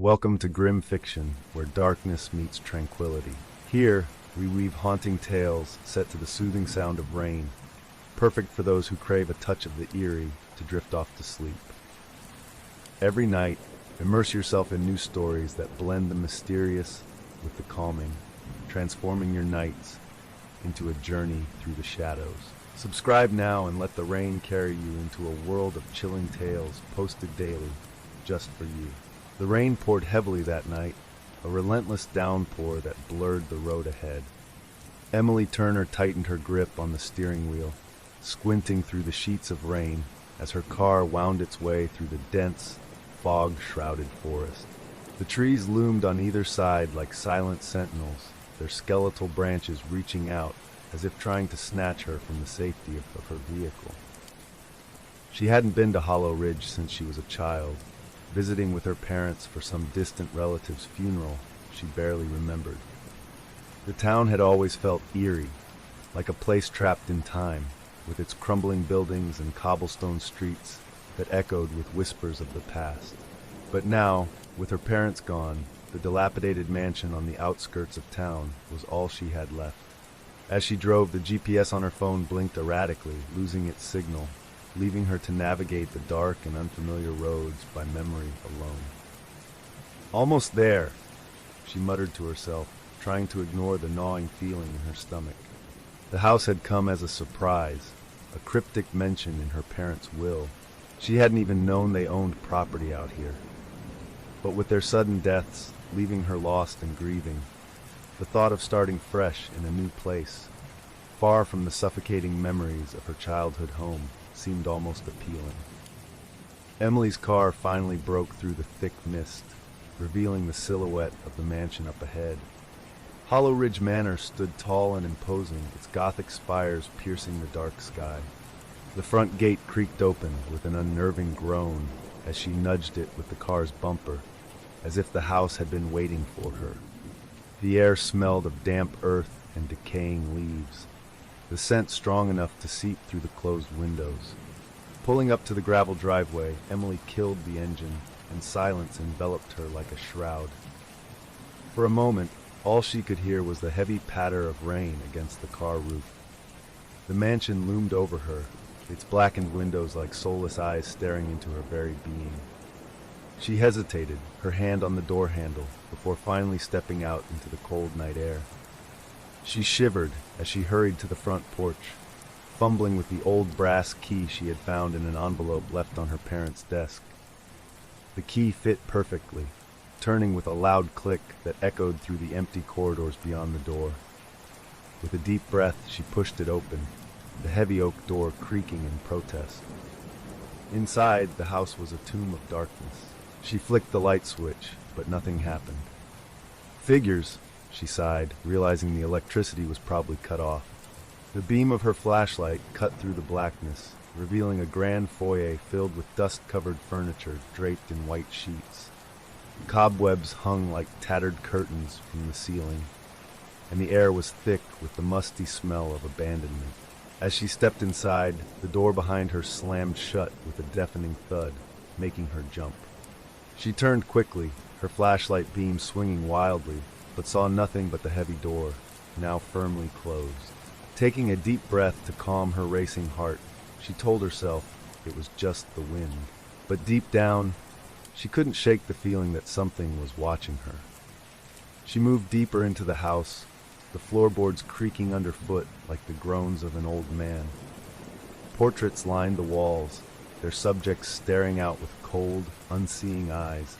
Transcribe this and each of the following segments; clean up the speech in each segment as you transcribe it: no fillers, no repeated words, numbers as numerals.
Welcome to Grim Fiction, where darkness meets tranquility. Here, we weave haunting tales set to the soothing sound of rain, perfect for those who crave a touch of the eerie to drift off to sleep. Every night, immerse yourself in new stories that blend the mysterious with the calming, transforming your nights into a journey through the shadows. Subscribe now and let the rain carry you into a world of chilling tales posted daily just for you. The rain poured heavily that night, a relentless downpour that blurred the road ahead. Emily Turner tightened her grip on the steering wheel, squinting through the sheets of rain as her car wound its way through the dense, fog-shrouded forest. The trees loomed on either side like silent sentinels, their skeletal branches reaching out as if trying to snatch her from the safety of her vehicle. She hadn't been to Hollow Ridge since she was a child, visiting with her parents for some distant relative's funeral she barely remembered. The town had always felt eerie, like a place trapped in time, with its crumbling buildings and cobblestone streets that echoed with whispers of the past. But now, with her parents gone, the dilapidated mansion on the outskirts of town was all she had left. As she drove, the GPS on her phone blinked erratically, losing its signal, leaving her to navigate the dark and unfamiliar roads by memory alone. Almost there, she muttered to herself, trying to ignore the gnawing feeling in her stomach. The house had come as a surprise, a cryptic mention in her parents' will. She hadn't even known they owned property out here. But with their sudden deaths, leaving her lost and grieving, the thought of starting fresh in a new place, far from the suffocating memories of her childhood home, seemed almost appealing. Emily's car finally broke through the thick mist, revealing the silhouette of the mansion up ahead. Hollow Ridge Manor stood tall and imposing, its Gothic spires piercing the dark sky. The front gate creaked open with an unnerving groan as she nudged it with the car's bumper, as if the house had been waiting for her. The air smelled of damp earth and decaying leaves, the scent strong enough to seep through the closed windows. Pulling up to the gravel driveway, Emily killed the engine, and silence enveloped her like a shroud. For a moment, all she could hear was the heavy patter of rain against the car roof. The mansion loomed over her, its blackened windows like soulless eyes staring into her very being. She hesitated, her hand on the door handle, before finally stepping out into the cold night air. She shivered as she hurried to the front porch, fumbling with the old brass key she had found in an envelope left on her parents' desk. The key fit perfectly, turning with a loud click that echoed through the empty corridors beyond the door. With a deep breath, she pushed it open, the heavy oak door creaking in protest. Inside, the house was a tomb of darkness. She flicked the light switch, but nothing happened. Figures, she sighed, realizing the electricity was probably cut off. The beam of her flashlight cut through the blackness, revealing a grand foyer filled with dust-covered furniture draped in white sheets. Cobwebs hung like tattered curtains from the ceiling, and the air was thick with the musty smell of abandonment. As she stepped inside, the door behind her slammed shut with a deafening thud, making her jump. She turned quickly, her flashlight beam swinging wildly, but saw nothing but the heavy door, now firmly closed. Taking a deep breath to calm her racing heart, she told herself it was just the wind. But deep down, she couldn't shake the feeling that something was watching her. She moved deeper into the house, the floorboards creaking underfoot like the groans of an old man. Portraits lined the walls, their subjects staring out with cold, unseeing eyes.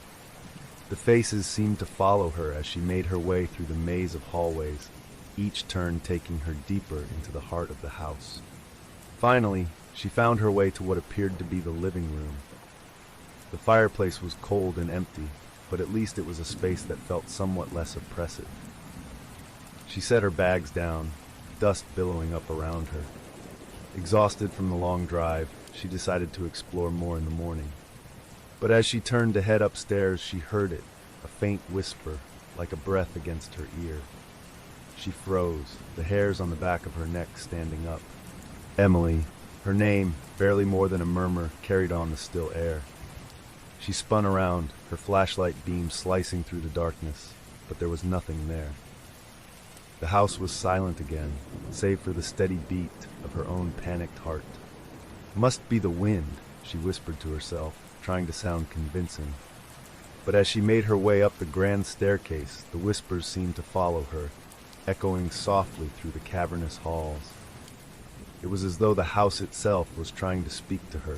The faces seemed to follow her as she made her way through the maze of hallways, each turn taking her deeper into the heart of the house. Finally, she found her way to what appeared to be the living room. The fireplace was cold and empty, but at least it was a space that felt somewhat less oppressive. She set her bags down, dust billowing up around her. Exhausted from the long drive, she decided to explore more in the morning. But as she turned to head upstairs, she heard it, a faint whisper, like a breath against her ear. She froze, the hairs on the back of her neck standing up. Emily, her name, barely more than a murmur, carried on the still air. She spun around, her flashlight beam slicing through the darkness, but there was nothing there. The house was silent again, save for the steady beat of her own panicked heart. "Must be the wind," she whispered to herself, trying to sound convincing. But as she made her way up the grand staircase, the whispers seemed to follow her, echoing softly through the cavernous halls. It was as though the house itself was trying to speak to her.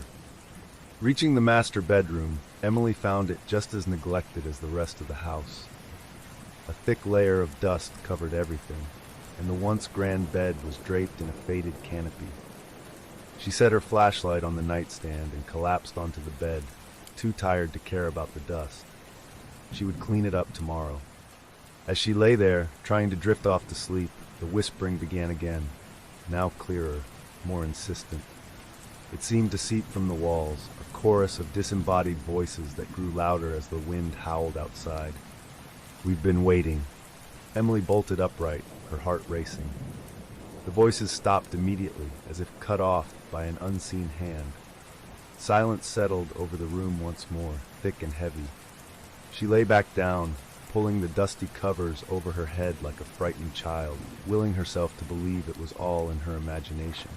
Reaching the master bedroom, Emily found it just as neglected as the rest of the house. A thick layer of dust covered everything, and the once grand bed was draped in a faded canopy. She set her flashlight on the nightstand and collapsed onto the bed, too tired to care about the dust. She would clean it up tomorrow. As she lay there, trying to drift off to sleep, the whispering began again, now clearer, more insistent. It seemed to seep from the walls, a chorus of disembodied voices that grew louder as the wind howled outside. "We've been waiting." Emily bolted upright, her heart racing. The voices stopped immediately, as if cut off by an unseen hand. Silence settled over the room once more, thick and heavy. She lay back down, pulling the dusty covers over her head like a frightened child, willing herself to believe it was all in her imagination.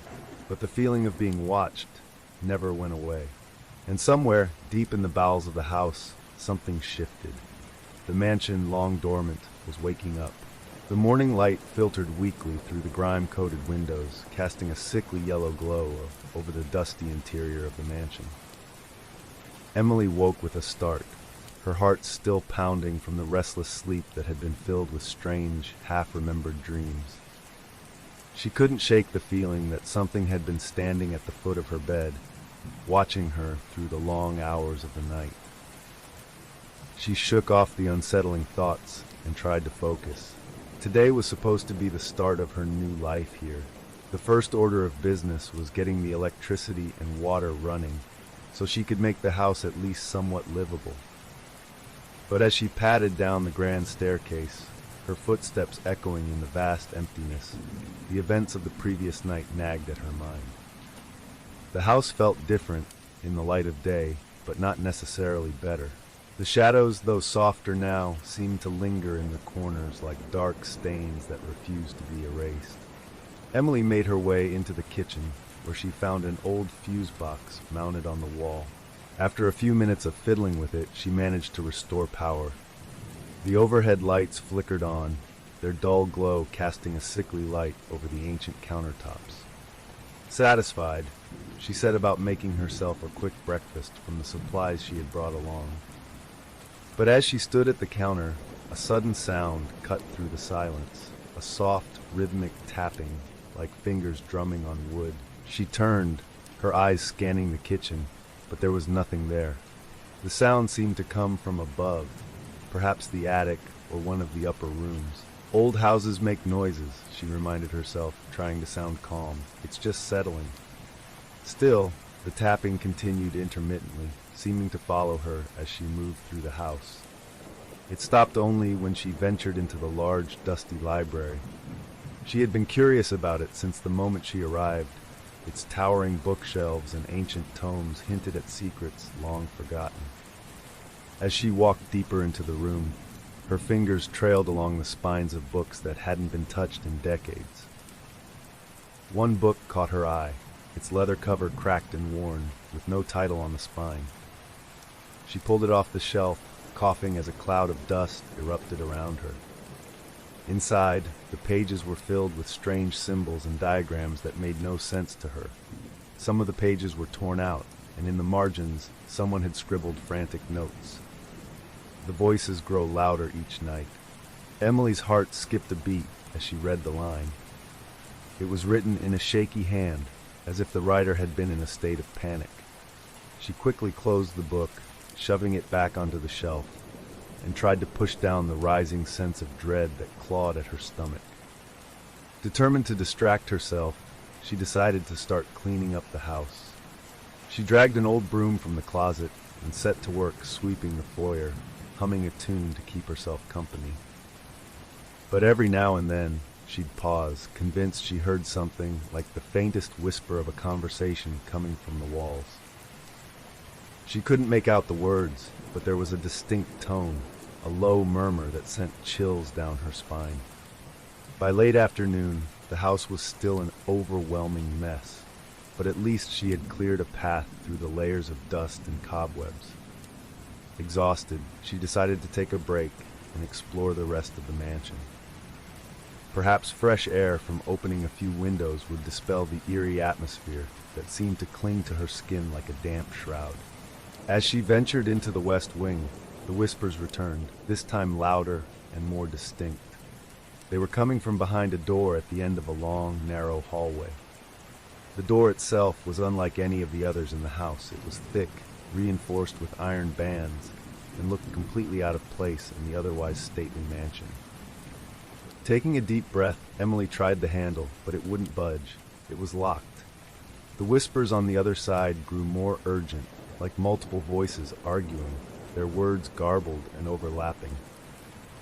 But the feeling of being watched never went away. And somewhere, deep in the bowels of the house, something shifted. The mansion, long dormant, was waking up. The morning light filtered weakly through the grime-coated windows, casting a sickly yellow glow over the dusty interior of the mansion. Emily woke with a start, her heart still pounding from the restless sleep that had been filled with strange, half-remembered dreams. She couldn't shake the feeling that something had been standing at the foot of her bed, watching her through the long hours of the night. She shook off the unsettling thoughts and tried to focus. Today was supposed to be the start of her new life here. The first order of business was getting the electricity and water running, so she could make the house at least somewhat livable. But as she padded down the grand staircase, her footsteps echoing in the vast emptiness, the events of the previous night nagged at her mind. The house felt different in the light of day, but not necessarily better. The shadows, though softer now, seemed to linger in the corners like dark stains that refused to be erased. Emily made her way into the kitchen, where she found an old fuse box mounted on the wall. After a few minutes of fiddling with it, she managed to restore power. The overhead lights flickered on, their dull glow casting a sickly light over the ancient countertops. Satisfied, she set about making herself a quick breakfast from the supplies she had brought along. But as she stood at the counter, a sudden sound cut through the silence, a soft, rhythmic tapping, like fingers drumming on wood. She turned, her eyes scanning the kitchen, but there was nothing there. The sound seemed to come from above, perhaps the attic or one of the upper rooms. Old houses make noises, she reminded herself, trying to sound calm. It's just settling. Still, the tapping continued intermittently, seeming to follow her as she moved through the house. It stopped only when she ventured into the large, dusty library. She had been curious about it since the moment she arrived. Its towering bookshelves and ancient tomes hinted at secrets long forgotten. As she walked deeper into the room, her fingers trailed along the spines of books that hadn't been touched in decades. One book caught her eye, its leather cover cracked and worn, with no title on the spine. She pulled it off the shelf, coughing as a cloud of dust erupted around her. Inside, the pages were filled with strange symbols and diagrams that made no sense to her. Some of the pages were torn out, and in the margins, someone had scribbled frantic notes. The voices grow louder each night. Emily's heart skipped a beat as she read the line. It was written in a shaky hand, as if the writer had been in a state of panic. She quickly closed the book, shoving it back onto the shelf, and tried to push down the rising sense of dread that clawed at her stomach. Determined to distract herself, she decided to start cleaning up the house. She dragged an old broom from the closet and set to work sweeping the foyer, humming a tune to keep herself company. But every now and then, she'd pause, convinced she heard something like the faintest whisper of a conversation coming from the walls. She couldn't make out the words, but there was a distinct tone, a low murmur that sent chills down her spine. By late afternoon, the house was still an overwhelming mess, but at least she had cleared a path through the layers of dust and cobwebs. Exhausted, she decided to take a break and explore the rest of the mansion. Perhaps fresh air from opening a few windows would dispel the eerie atmosphere that seemed to cling to her skin like a damp shroud. As she ventured into the west wing, the whispers returned, this time louder and more distinct. They were coming from behind a door at the end of a long, narrow hallway. The door itself was unlike any of the others in the house. It was thick, reinforced with iron bands, and looked completely out of place in the otherwise stately mansion. Taking a deep breath, Emily tried the handle, but it wouldn't budge. It was locked. The whispers on the other side grew more urgent, like multiple voices arguing, their words garbled and overlapping.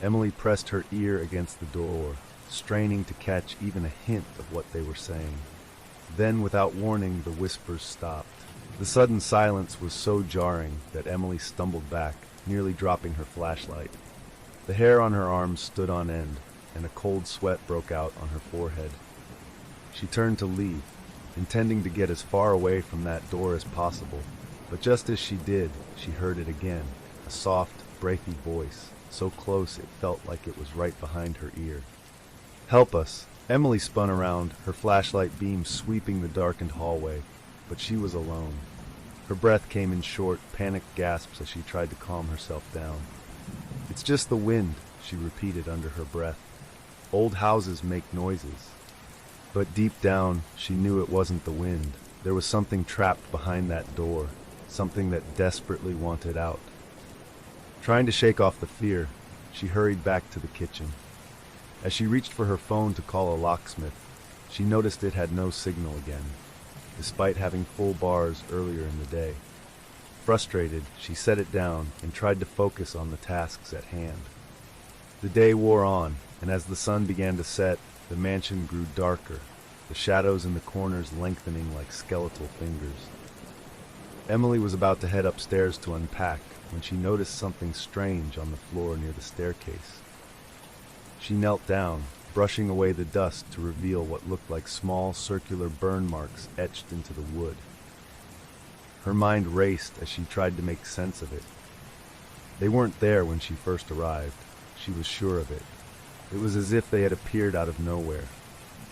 Emily pressed her ear against the door, straining to catch even a hint of what they were saying. Then, without warning, the whispers stopped. The sudden silence was so jarring that Emily stumbled back, nearly dropping her flashlight. The hair on her arms stood on end, and a cold sweat broke out on her forehead. She turned to leave, intending to get as far away from that door as possible, but just as she did, she heard it again, a soft, breathy voice, so close it felt like it was right behind her ear. "Help us!" Emily spun around, her flashlight beam sweeping the darkened hallway, but she was alone. Her breath came in short, panicked gasps as she tried to calm herself down. "It's just the wind," she repeated under her breath. "Old houses make noises." But deep down, she knew it wasn't the wind. There was something trapped behind that door, something that desperately wanted out. Trying to shake off the fear, she hurried back to the kitchen. As she reached for her phone to call a locksmith, she noticed it had no signal again, despite having full bars earlier in the day. Frustrated, she set it down and tried to focus on the tasks at hand. The day wore on, and as the sun began to set, the mansion grew darker, the shadows in the corners lengthening like skeletal fingers. Emily was about to head upstairs to unpack when she noticed something strange on the floor near the staircase. She knelt down, brushing away the dust to reveal what looked like small circular burn marks etched into the wood. Her mind raced as she tried to make sense of it. They weren't there when she first arrived. She was sure of it. It was as if they had appeared out of nowhere.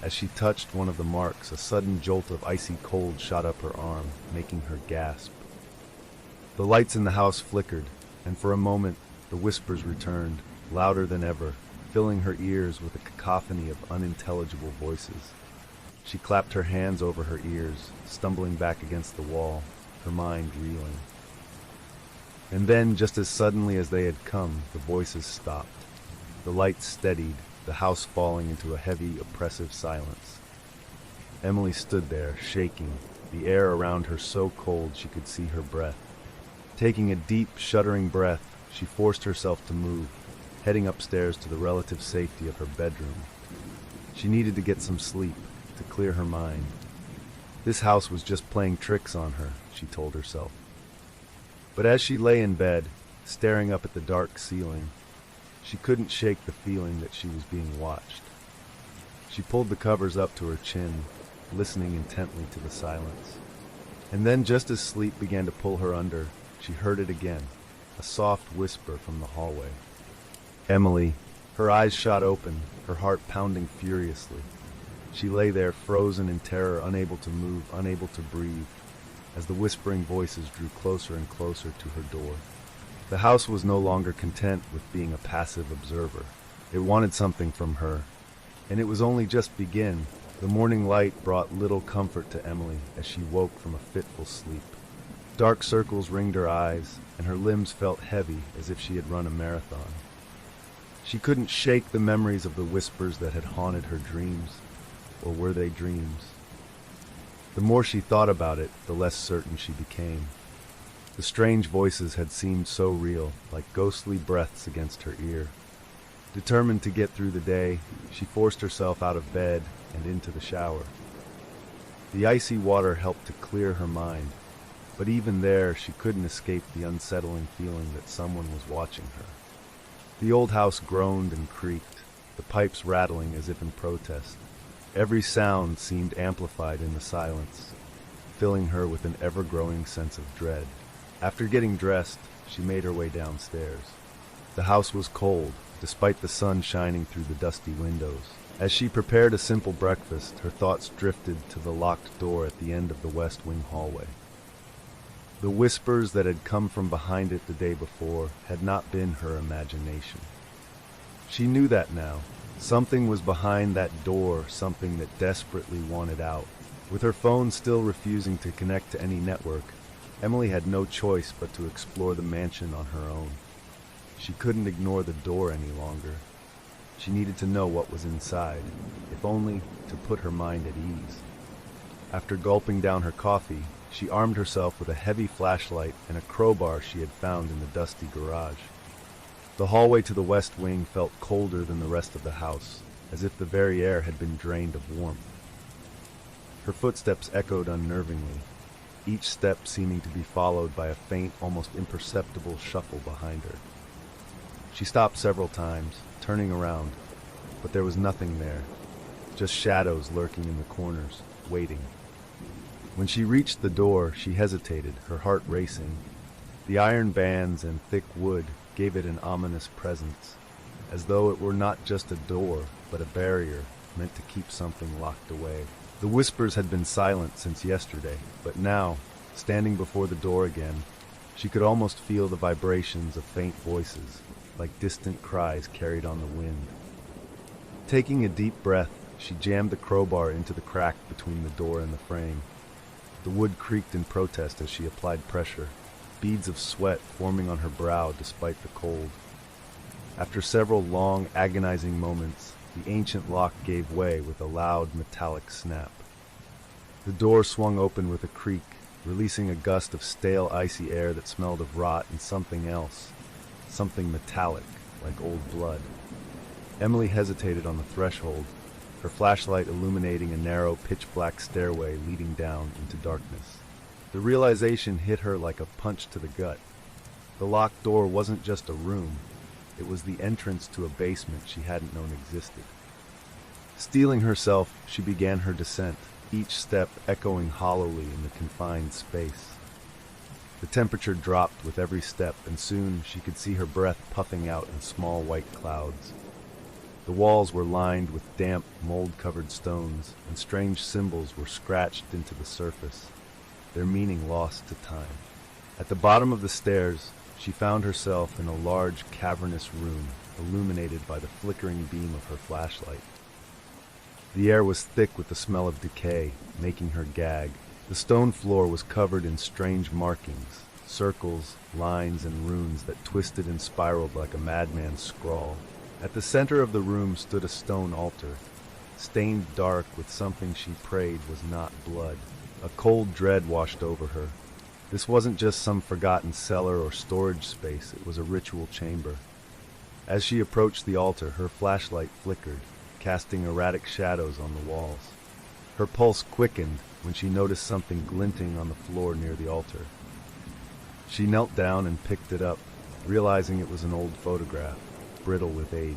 As she touched one of the marks, a sudden jolt of icy cold shot up her arm, making her gasp. The lights in the house flickered, and for a moment the whispers returned, louder than ever, filling her ears with a cacophony of unintelligible voices. She clapped her hands over her ears, stumbling back against the wall, her mind reeling. And then, just as suddenly as they had come, the voices stopped. The lights steadied, the house falling into a heavy, oppressive silence. Emily stood there, shaking, the air around her so cold she could see her breath. Taking a deep, shuddering breath, she forced herself to move, heading upstairs to the relative safety of her bedroom. She needed to get some sleep, to clear her mind. This house was just playing tricks on her, she told herself. But as she lay in bed, staring up at the dark ceiling, she couldn't shake the feeling that she was being watched. She pulled the covers up to her chin, listening intently to the silence. And then, just as sleep began to pull her under, she heard it again, a soft whisper from the hallway. "Emily." Her eyes shot open, her heart pounding furiously. She lay there, frozen in terror, unable to move, unable to breathe, as the whispering voices drew closer and closer to her door. The house was no longer content with being a passive observer. It wanted something from her, and it was only just begin. The morning light brought little comfort to Emily as she woke from a fitful sleep. Dark circles ringed her eyes, and her limbs felt heavy as if she had run a marathon. She couldn't shake the memories of the whispers that had haunted her dreams, or were they dreams? The more she thought about it, the less certain she became. The strange voices had seemed so real, like ghostly breaths against her ear. Determined to get through the day, she forced herself out of bed and into the shower. The icy water helped to clear her mind, but even there she couldn't escape the unsettling feeling that someone was watching her. The old house groaned and creaked, the pipes rattling as if in protest. Every sound seemed amplified in the silence, filling her with an ever-growing sense of dread. After getting dressed, she made her way downstairs. The house was cold, despite the sun shining through the dusty windows. As she prepared a simple breakfast, her thoughts drifted to the locked door at the end of the west wing hallway. The whispers that had come from behind it the day before had not been her imagination. She knew that now. Something was behind that door, something that desperately wanted out. With her phone still refusing to connect to any network, Emily had no choice but to explore the mansion on her own. She couldn't ignore the door any longer. She needed to know what was inside, if only to put her mind at ease. After gulping down her coffee, she armed herself with a heavy flashlight and a crowbar she had found in the dusty garage. The hallway to the west wing felt colder than the rest of the house, as if the very air had been drained of warmth. Her footsteps echoed unnervingly, each step seeming to be followed by a faint, almost imperceptible shuffle behind her. She stopped several times, turning around, but there was nothing there, just shadows lurking in the corners, waiting. When she reached the door, she hesitated, her heart racing. The iron bands and thick wood gave it an ominous presence, as though it were not just a door, but a barrier meant to keep something locked away. The whispers had been silent since yesterday, but now, standing before the door again, she could almost feel the vibrations of faint voices, like distant cries carried on the wind. Taking a deep breath, she jammed the crowbar into the crack between the door and the frame. The wood creaked in protest as she applied pressure, beads of sweat forming on her brow despite the cold. After several long, agonizing moments, the ancient lock gave way with a loud, metallic snap. The door swung open with a creak, releasing a gust of stale, icy air that smelled of rot and something else, something metallic, like old blood. Emily hesitated on the threshold, her flashlight illuminating a narrow, pitch-black stairway leading down into darkness. The realization hit her like a punch to the gut. The locked door wasn't just a room, it was the entrance to a basement she hadn't known existed. Steeling herself, she began her descent, each step echoing hollowly in the confined space. The temperature dropped with every step, and soon she could see her breath puffing out in small white clouds. The walls were lined with damp, mold-covered stones, and strange symbols were scratched into the surface, their meaning lost to time. At the bottom of the stairs, she found herself in a large, cavernous room, illuminated by the flickering beam of her flashlight. The air was thick with the smell of decay, making her gag. The stone floor was covered in strange markings, circles, lines, and runes that twisted and spiraled like a madman's scrawl. At the center of the room stood a stone altar, stained dark with something she prayed was not blood. A cold dread washed over her. This wasn't just some forgotten cellar or storage space, it was a ritual chamber. As she approached the altar, her flashlight flickered, casting erratic shadows on the walls. Her pulse quickened when she noticed something glinting on the floor near the altar. She knelt down and picked it up, realizing it was an old photograph, brittle with age.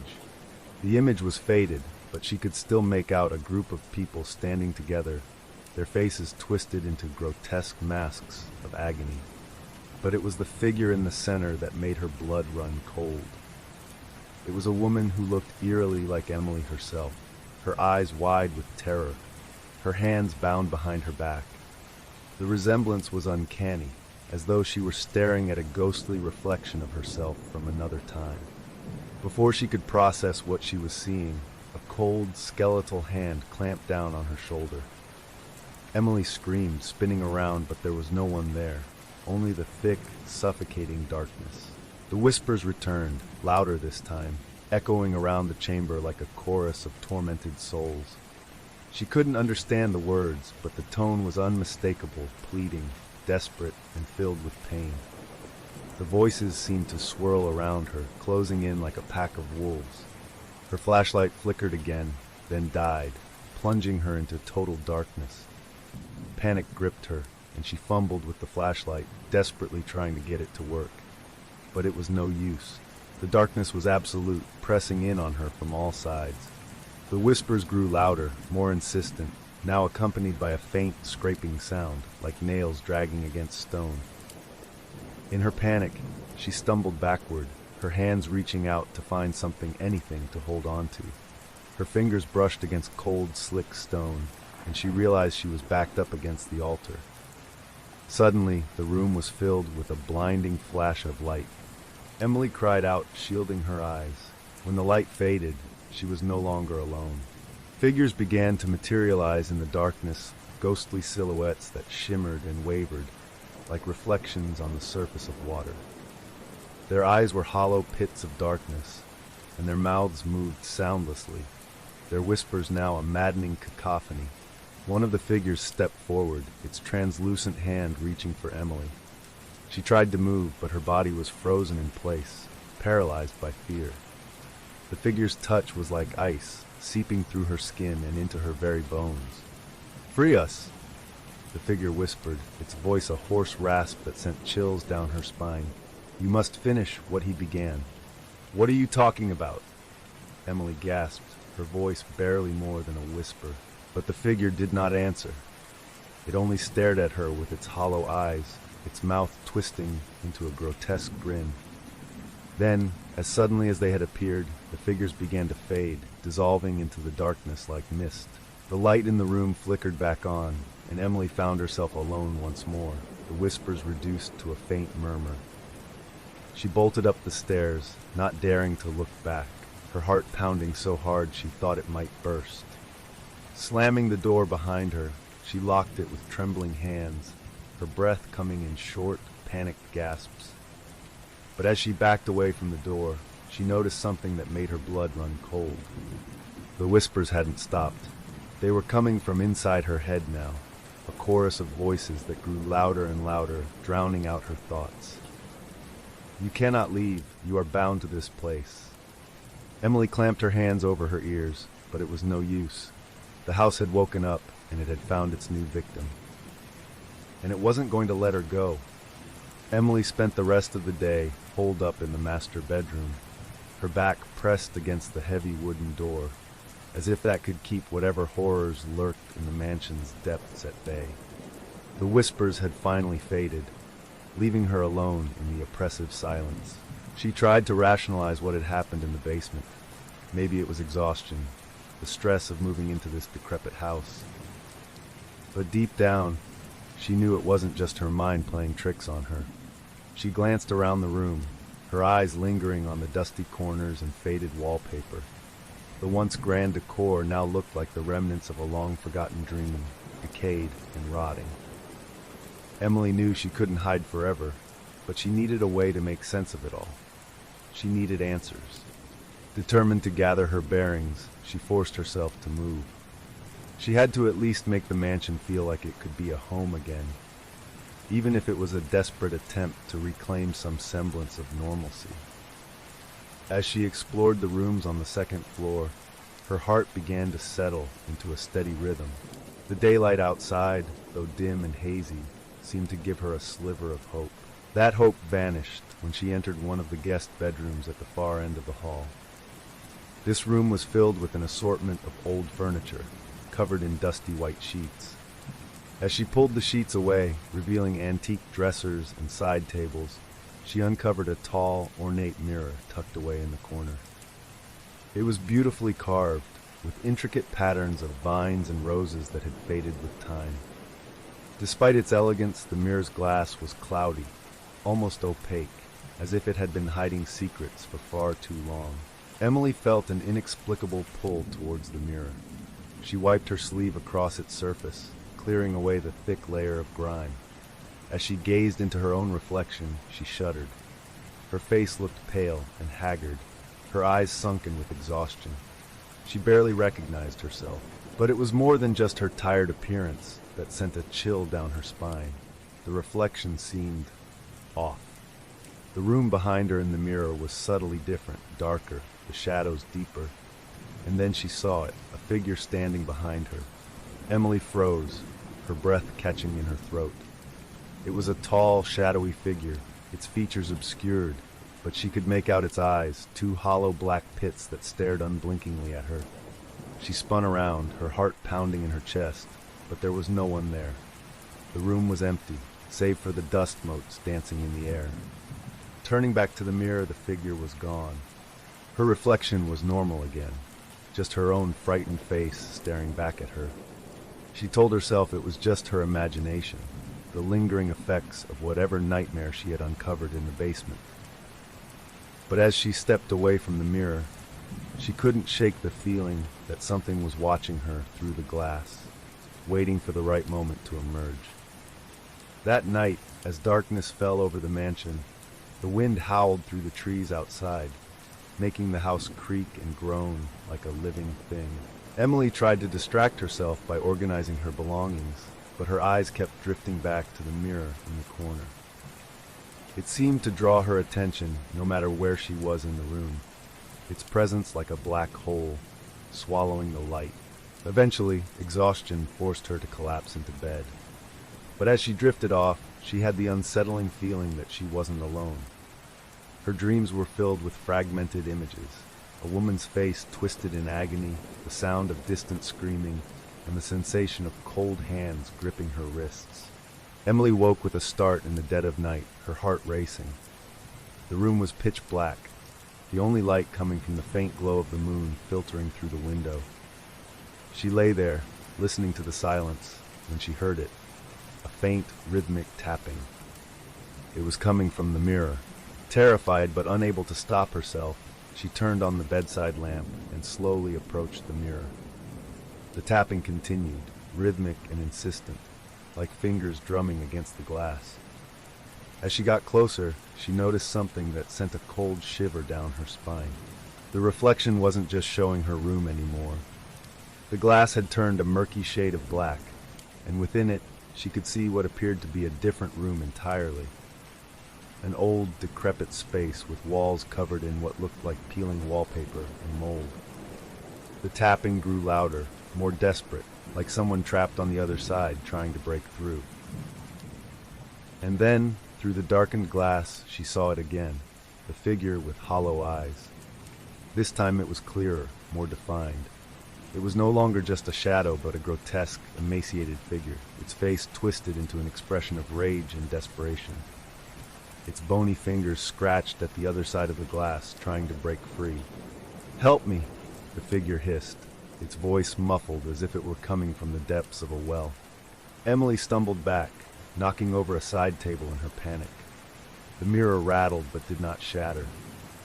The image was faded, but she could still make out a group of people standing together, their faces twisted into grotesque masks of agony. But it was the figure in the center that made her blood run cold. It was a woman who looked eerily like Emily herself, her eyes wide with terror, her hands bound behind her back. The resemblance was uncanny, as though she were staring at a ghostly reflection of herself from another time. Before she could process what she was seeing, a cold, skeletal hand clamped down on her shoulder. Emily screamed, spinning around, but there was no one there, only the thick, suffocating darkness. The whispers returned, louder this time, echoing around the chamber like a chorus of tormented souls. She couldn't understand the words, but the tone was unmistakable, pleading, desperate, and filled with pain. The voices seemed to swirl around her, closing in like a pack of wolves. Her flashlight flickered again, then died, plunging her into total darkness. Panic gripped her, and she fumbled with the flashlight, desperately trying to get it to work. But it was no use. The darkness was absolute, pressing in on her from all sides. The whispers grew louder, more insistent, now accompanied by a faint, scraping sound, like nails dragging against stone. In her panic, she stumbled backward, her hands reaching out to find something, anything, to hold on to. Her fingers brushed against cold, slick stone, and she realized she was backed up against the altar. Suddenly, the room was filled with a blinding flash of light. Emily cried out, shielding her eyes. When the light faded, she was no longer alone. Figures began to materialize in the darkness, ghostly silhouettes that shimmered and wavered, like reflections on the surface of water. Their eyes were hollow pits of darkness, and their mouths moved soundlessly, their whispers now a maddening cacophony. One of the figures stepped forward, its translucent hand reaching for Emily. She tried to move, but her body was frozen in place, paralyzed by fear. The figure's touch was like ice, seeping through her skin and into her very bones. "Free us!" the figure whispered, its voice a hoarse rasp that sent chills down her spine. "You must finish what he began." "What are you talking about?" Emily gasped, her voice barely more than a whisper. But the figure did not answer. It only stared at her with its hollow eyes, its mouth twisting into a grotesque grin. Then, as suddenly as they had appeared, the figures began to fade, dissolving into the darkness like mist. The light in the room flickered back on, and Emily found herself alone once more, the whispers reduced to a faint murmur. She bolted up the stairs, not daring to look back, her heart pounding so hard she thought it might burst. Slamming the door behind her, she locked it with trembling hands, her breath coming in short, panicked gasps. But as she backed away from the door, she noticed something that made her blood run cold. The whispers hadn't stopped. They were coming from inside her head now, a chorus of voices that grew louder and louder, drowning out her thoughts. "You cannot leave. You are bound to this place." Emily clamped her hands over her ears, but it was no use. The house had woken up, and it had found its new victim. And it wasn't going to let her go. Emily spent the rest of the day holed up in the master bedroom, her back pressed against the heavy wooden door, as if that could keep whatever horrors lurked in the mansion's depths at bay. The whispers had finally faded, leaving her alone in the oppressive silence. She tried to rationalize what had happened in the basement. Maybe it was exhaustion, the stress of moving into this decrepit house. But deep down, she knew it wasn't just her mind playing tricks on her. She glanced around the room, her eyes lingering on the dusty corners and faded wallpaper. The once grand decor now looked like the remnants of a long-forgotten dream, decayed and rotting. Emily knew she couldn't hide forever, but she needed a way to make sense of it all. She needed answers. Determined to gather her bearings, she forced herself to move. She had to at least make the mansion feel like it could be a home again, even if it was a desperate attempt to reclaim some semblance of normalcy. As she explored the rooms on the second floor, her heart began to settle into a steady rhythm. The daylight outside, though dim and hazy, seemed to give her a sliver of hope. That hope vanished when she entered one of the guest bedrooms at the far end of the hall. This room was filled with an assortment of old furniture, covered in dusty white sheets. As she pulled the sheets away, revealing antique dressers and side tables, she uncovered a tall, ornate mirror tucked away in the corner. It was beautifully carved, with intricate patterns of vines and roses that had faded with time. Despite its elegance, the mirror's glass was cloudy, almost opaque, as if it had been hiding secrets for far too long. Emily felt an inexplicable pull towards the mirror. She wiped her sleeve across its surface, clearing away the thick layer of grime. As she gazed into her own reflection, she shuddered. Her face looked pale and haggard, her eyes sunken with exhaustion. She barely recognized herself, but it was more than just her tired appearance that sent a chill down her spine. The reflection seemed off. The room behind her in the mirror was subtly different, darker, the shadows deeper. And then she saw it, a figure standing behind her. Emily froze, her breath catching in her throat. It was a tall, shadowy figure, its features obscured, but she could make out its eyes, two hollow black pits that stared unblinkingly at her. She spun around, her heart pounding in her chest, but there was no one there. The room was empty, save for the dust motes dancing in the air. Turning back to the mirror, the figure was gone. Her reflection was normal again, just her own frightened face staring back at her. She told herself it was just her imagination, the lingering effects of whatever nightmare she had uncovered in the basement. But as she stepped away from the mirror, she couldn't shake the feeling that something was watching her through the glass, waiting for the right moment to emerge. That night, as darkness fell over the mansion, the wind howled through the trees outside, making the house creak and groan like a living thing. Emily tried to distract herself by organizing her belongings, but her eyes kept drifting back to the mirror in the corner. It seemed to draw her attention no matter where she was in the room, its presence like a black hole, swallowing the light. Eventually, exhaustion forced her to collapse into bed. But as she drifted off, she had the unsettling feeling that she wasn't alone. Her dreams were filled with fragmented images, a woman's face twisted in agony, the sound of distant screaming, and the sensation of cold hands gripping her wrists. Emily woke with a start in the dead of night, her heart racing. The room was pitch black, the only light coming from the faint glow of the moon filtering through the window. She lay there, listening to the silence, when she heard it, a faint, rhythmic tapping. It was coming from the mirror. Terrified but unable to stop herself, she turned on the bedside lamp and slowly approached the mirror. The tapping continued, rhythmic and insistent, like fingers drumming against the glass. As she got closer, she noticed something that sent a cold shiver down her spine. The reflection wasn't just showing her room anymore. The glass had turned a murky shade of black, and within it, she could see what appeared to be a different room entirely. An old, decrepit space with walls covered in what looked like peeling wallpaper and mold. The tapping grew louder, more desperate, like someone trapped on the other side trying to break through. And then, through the darkened glass, she saw it again, the figure with hollow eyes. This time it was clearer, more defined. It was no longer just a shadow, but a grotesque, emaciated figure, its face twisted into an expression of rage and desperation. Its bony fingers scratched at the other side of the glass, trying to break free. "Help me!" the figure hissed, its voice muffled as if it were coming from the depths of a well. Emily stumbled back, knocking over a side table in her panic. The mirror rattled but did not shatter.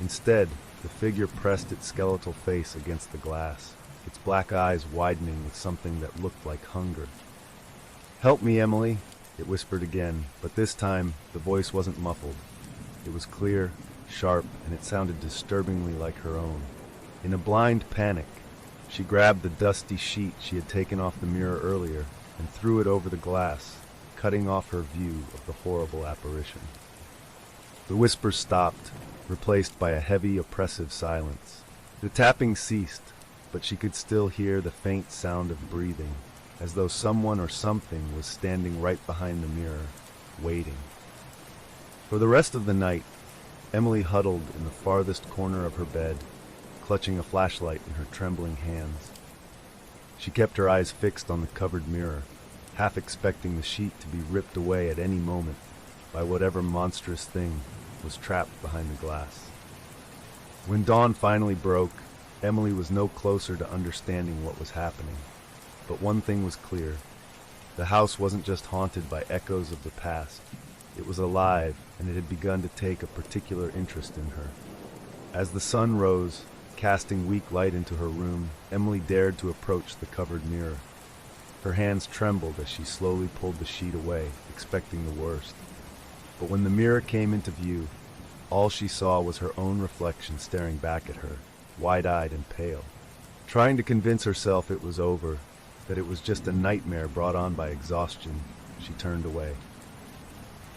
Instead, the figure pressed its skeletal face against the glass, its black eyes widening with something that looked like hunger. "Help me, Emily!" it whispered again, but this time the voice wasn't muffled. It was clear, sharp, and it sounded disturbingly like her own. In a blind panic, she grabbed the dusty sheet she had taken off the mirror earlier and threw it over the glass, cutting off her view of the horrible apparition. The whisper stopped, replaced by a heavy, oppressive silence. The tapping ceased, but she could still hear the faint sound of breathing, as though someone or something was standing right behind the mirror, waiting. For the rest of the night, Emily huddled in the farthest corner of her bed, clutching a flashlight in her trembling hands. She kept her eyes fixed on the covered mirror, half expecting the sheet to be ripped away at any moment by whatever monstrous thing was trapped behind the glass. When dawn finally broke, Emily was no closer to understanding what was happening. But one thing was clear. The house wasn't just haunted by echoes of the past. It was alive, and it had begun to take a particular interest in her. As the sun rose, casting weak light into her room, Emily dared to approach the covered mirror. Her hands trembled as she slowly pulled the sheet away, expecting the worst. But when the mirror came into view, all she saw was her own reflection staring back at her, wide-eyed and pale. Trying to convince herself it was over, that it was just a nightmare brought on by exhaustion, she turned away.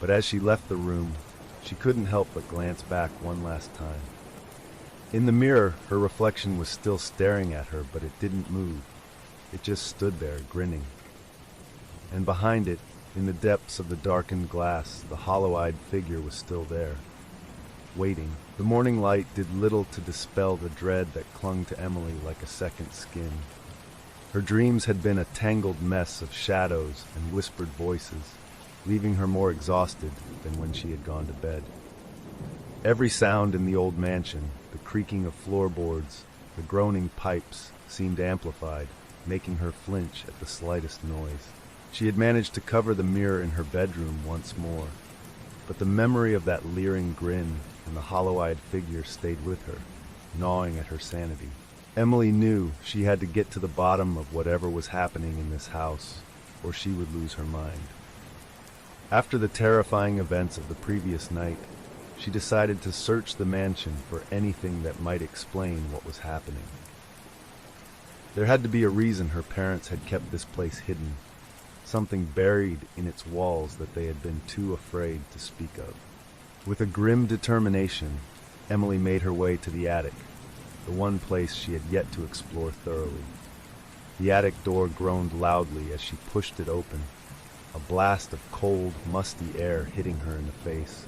But as she left the room, she couldn't help but glance back one last time. In the mirror, her reflection was still staring at her, but it didn't move. It just stood there, grinning. And behind it, In the depths of the darkened glass, the hollow-eyed figure was still there, waiting. The morning light did little to dispel the dread that clung to Emily like a second skin. Her dreams had been a tangled mess of shadows and whispered voices, leaving her more exhausted than when she had gone to bed. Every sound in the old mansion, the creaking of floorboards, the groaning pipes, seemed amplified, making her flinch at the slightest noise. She had managed to cover the mirror in her bedroom once more, but the memory of that leering grin and the hollow-eyed figure stayed with her, gnawing at her sanity. Emily knew she had to get to the bottom of whatever was happening in this house, or she would lose her mind. After the terrifying events of the previous night, she decided to search the mansion for anything that might explain what was happening. There had to be a reason her parents had kept this place hidden, something buried in its walls that they had been too afraid to speak of. With a grim determination, Emily made her way to the attic, the one place she had yet to explore thoroughly. The attic door groaned loudly as she pushed it open, a blast of cold, musty air hitting her in the face.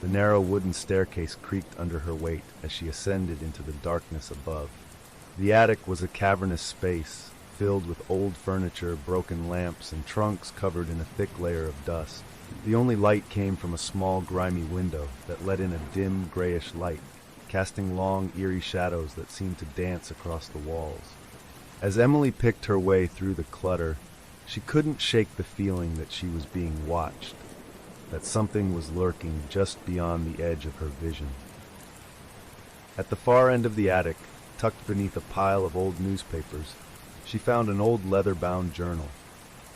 The narrow wooden staircase creaked under her weight as she ascended into the darkness above. The attic was a cavernous space, filled with old furniture, broken lamps, and trunks covered in a thick layer of dust. The only light came from a small, grimy window that let in a dim, grayish light, casting long, eerie shadows that seemed to dance across the walls. As Emily picked her way through the clutter, she couldn't shake the feeling that she was being watched, that something was lurking just beyond the edge of her vision. At the far end of the attic, tucked beneath a pile of old newspapers, she found an old leather-bound journal.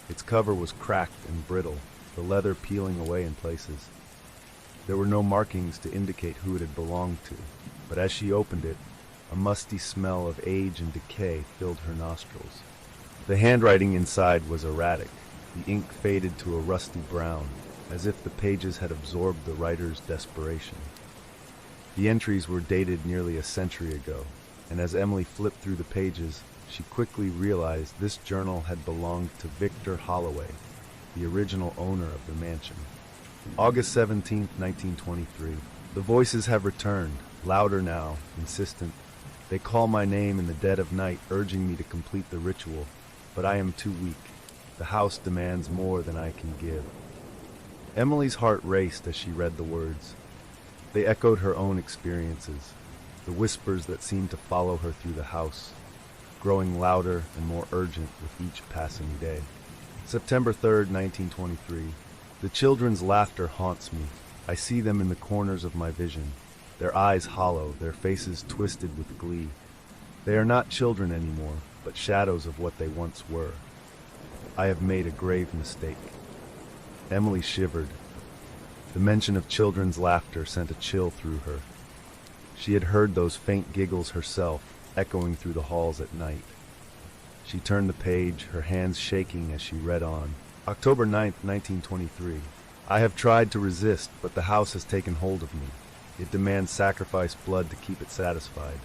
Its cover was cracked and brittle, the leather peeling away in places. There were no markings to indicate who it had belonged to, but as she opened it, a musty smell of age and decay filled her nostrils. The handwriting inside was erratic, the ink faded to a rusty brown, as if the pages had absorbed the writer's desperation. The entries were dated nearly a century ago, and as Emily flipped through the pages, she quickly realized this journal had belonged to Victor Holloway, the original owner of the mansion. August 17, 1923. The voices have returned, louder now, insistent. They call my name in the dead of night, urging me to complete the ritual, but I am too weak. The house demands more than I can give. Emily's heart raced as she read the words. They echoed her own experiences, the whispers that seemed to follow her through the house, growing louder and more urgent with each passing day. September 3rd, 1923. The children's laughter haunts me. I see them in the corners of my vision, their eyes hollow, their faces twisted with glee. They are not children anymore, but shadows of what they once were. I have made a grave mistake. Emily shivered. The mention of children's laughter sent a chill through her. She had heard those faint giggles herself, echoing through the halls at night. She turned the page, her hands shaking as she read on. October 9th, 1923. I have tried to resist, but the house has taken hold of me. It demands sacrifice blood to keep it satisfied.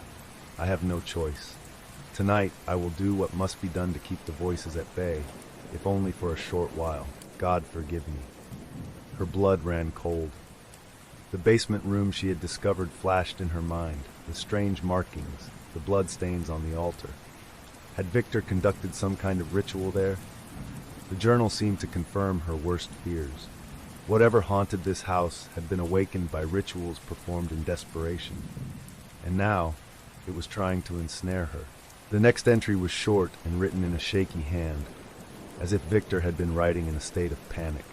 I have no choice. Tonight, I will do what must be done to keep the voices at bay, if only for a short while. God forgive me. Her blood ran cold. The basement room she had discovered flashed in her mind, the strange markings, the bloodstains on the altar. Had Victor conducted some kind of ritual there? The journal seemed to confirm her worst fears. Whatever haunted this house had been awakened by rituals performed in desperation, and now it was trying to ensnare her. The next entry was short and written in a shaky hand, as if Victor had been writing in a state of panic.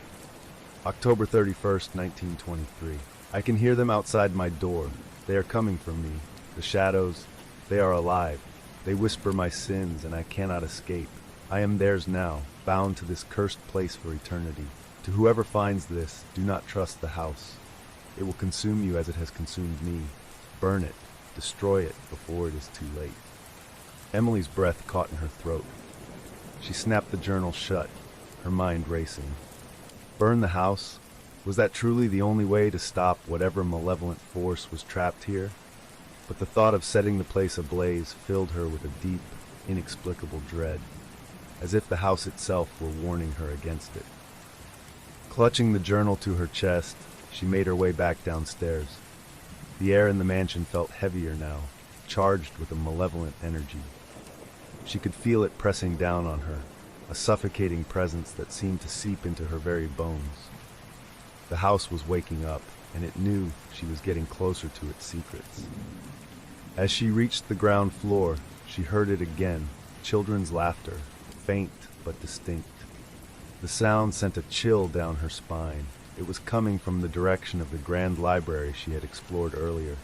October 31st, 1923. I can hear them outside my door. They are coming for me. The shadows, they are alive. They whisper my sins, and I cannot escape. I am theirs now, bound to this cursed place for eternity. To whoever finds this, do not trust the house. It will consume you as it has consumed me. Burn it, destroy it before it is too late. Emily's breath caught in her throat. She snapped the journal shut, her mind racing. Burn the house? Was that truly the only way to stop whatever malevolent force was trapped here? But the thought of setting the place ablaze filled her with a deep, inexplicable dread, as if the house itself were warning her against it. Clutching the journal to her chest, she made her way back downstairs. The air in the mansion felt heavier now, charged with a malevolent energy. She could feel it pressing down on her, a suffocating presence that seemed to seep into her very bones. The house was waking up, and it knew she was getting closer to its secrets. As she reached the ground floor, she heard it again, children's laughter, faint but distinct. The sound sent a chill down her spine. It was coming from the direction of the grand library she had explored earlier.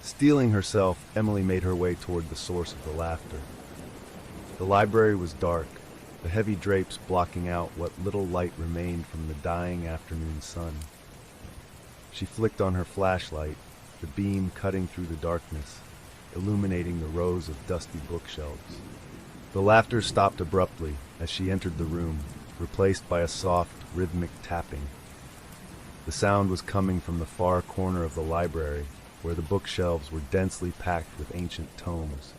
Steeling herself, Emily made her way toward the source of the laughter. The library was dark, the heavy drapes blocking out what little light remained from the dying afternoon sun. She flicked on her flashlight, the beam cutting through the darkness, illuminating the rows of dusty bookshelves. The laughter stopped abruptly as she entered the room, replaced by a soft, rhythmic tapping. The sound was coming from the far corner of the library, where the bookshelves were densely packed with ancient tomes.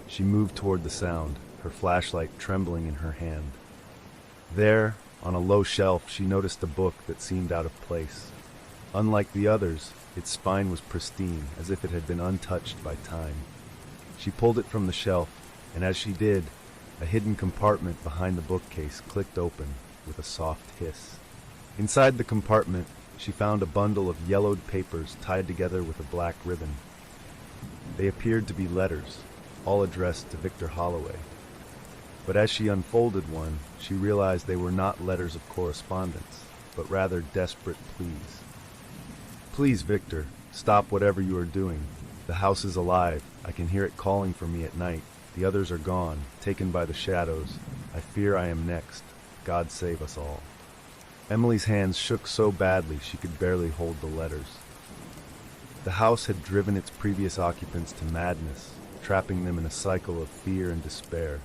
She moved toward the sound, her flashlight trembling in her hand. There, on a low shelf, she noticed a book that seemed out of place. Unlike the others, its spine was pristine, as if it had been untouched by time. She pulled it from the shelf, and as she did, a hidden compartment behind the bookcase clicked open with a soft hiss. Inside the compartment, she found a bundle of yellowed papers tied together with a black ribbon. They appeared to be letters, all addressed to Victor Holloway. But as she unfolded one, she realized they were not letters of correspondence, but rather desperate pleas. "Please, Victor, stop whatever you are doing. The house is alive. I can hear it calling for me at night. The others are gone, taken by the shadows. I fear I am next. God save us all." Emily's hands shook so badly she could barely hold the letters. The house had driven its previous occupants to madness, trapping them in a cycle of fear and despair.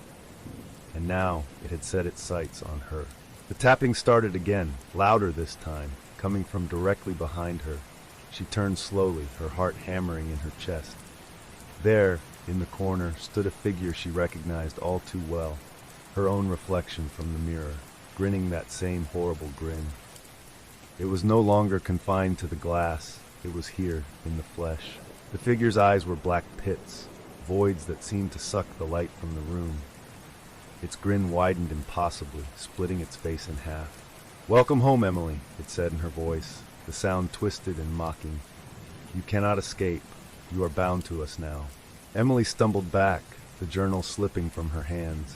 And now it had set its sights on her. The tapping started again, louder this time, coming from directly behind her. She turned slowly, her heart hammering in her chest. There, in the corner, stood a figure she recognized all too well, her own reflection from the mirror, grinning that same horrible grin. It was no longer confined to the glass, it was here, in the flesh. The figure's eyes were black pits, voids that seemed to suck the light from the room. Its grin widened impossibly, splitting its face in half. "Welcome home, Emily," it said in her voice, the sound twisted and mocking. "You cannot escape. You are bound to us now." Emily stumbled back, the journal slipping from her hands.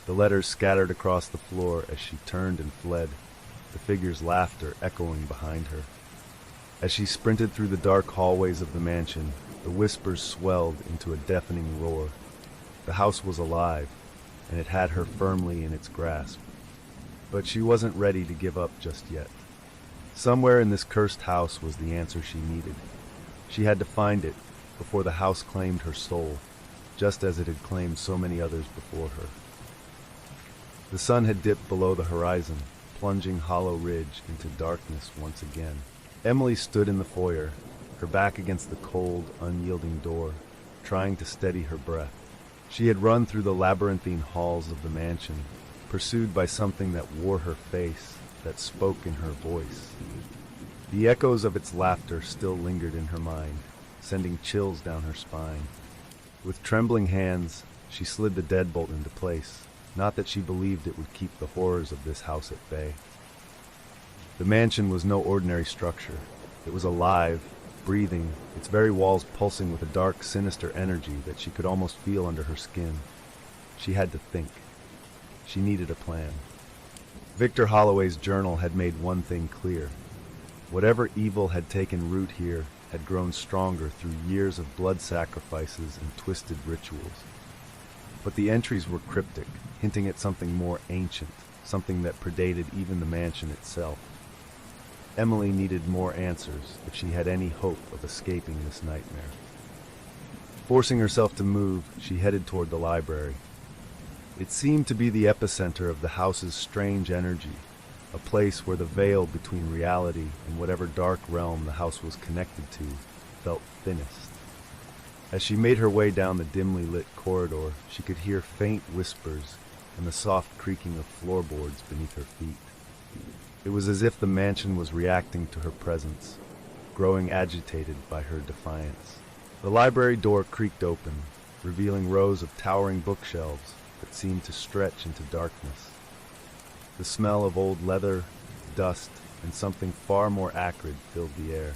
The letters scattered across the floor as she turned and fled, the figure's laughter echoing behind her. As she sprinted through the dark hallways of the mansion, the whispers swelled into a deafening roar. The house was alive, and it had her firmly in its grasp. But she wasn't ready to give up just yet. Somewhere in this cursed house was the answer she needed. She had to find it before the house claimed her soul, just as it had claimed so many others before her. The sun had dipped below the horizon, plunging Hollow Ridge into darkness once again. Emily stood in the foyer, her back against the cold, unyielding door, trying to steady her breath. She had run through the labyrinthine halls of the mansion, pursued by something that wore her face, that spoke in her voice. The echoes of its laughter still lingered in her mind, sending chills down her spine. With trembling hands, she slid the deadbolt into place, not that she believed it would keep the horrors of this house at bay. The mansion was no ordinary structure. It was alive, breathing, its very walls pulsing with a dark, sinister energy that she could almost feel under her skin. She had to think. She needed a plan. Victor Holloway's journal had made one thing clear. Whatever evil had taken root here had grown stronger through years of blood sacrifices and twisted rituals. But the entries were cryptic, hinting at something more ancient, something that predated even the mansion itself. Emily needed more answers if she had any hope of escaping this nightmare. Forcing herself to move, she headed toward the library. It seemed to be the epicenter of the house's strange energy, a place where the veil between reality and whatever dark realm the house was connected to felt thinnest. As she made her way down the dimly lit corridor, she could hear faint whispers and the soft creaking of floorboards beneath her feet. It was as if the mansion was reacting to her presence, growing agitated by her defiance. The library door creaked open, revealing rows of towering bookshelves that seemed to stretch into darkness. The smell of old leather, dust, and something far more acrid filled the air.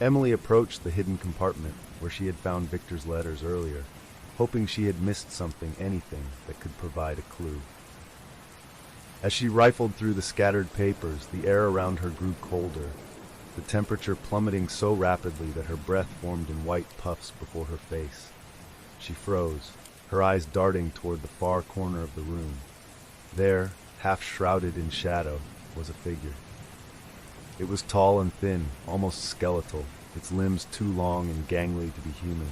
Emily approached the hidden compartment where she had found Victor's letters earlier, hoping she had missed anything that could provide a clue. As she rifled through the scattered papers, the air around her grew colder, the temperature plummeting so rapidly that her breath formed in white puffs before her face. She froze, her eyes darting toward the far corner of the room. There, half shrouded in shadow, was a figure. It was tall and thin, almost skeletal, its limbs too long and gangly to be human.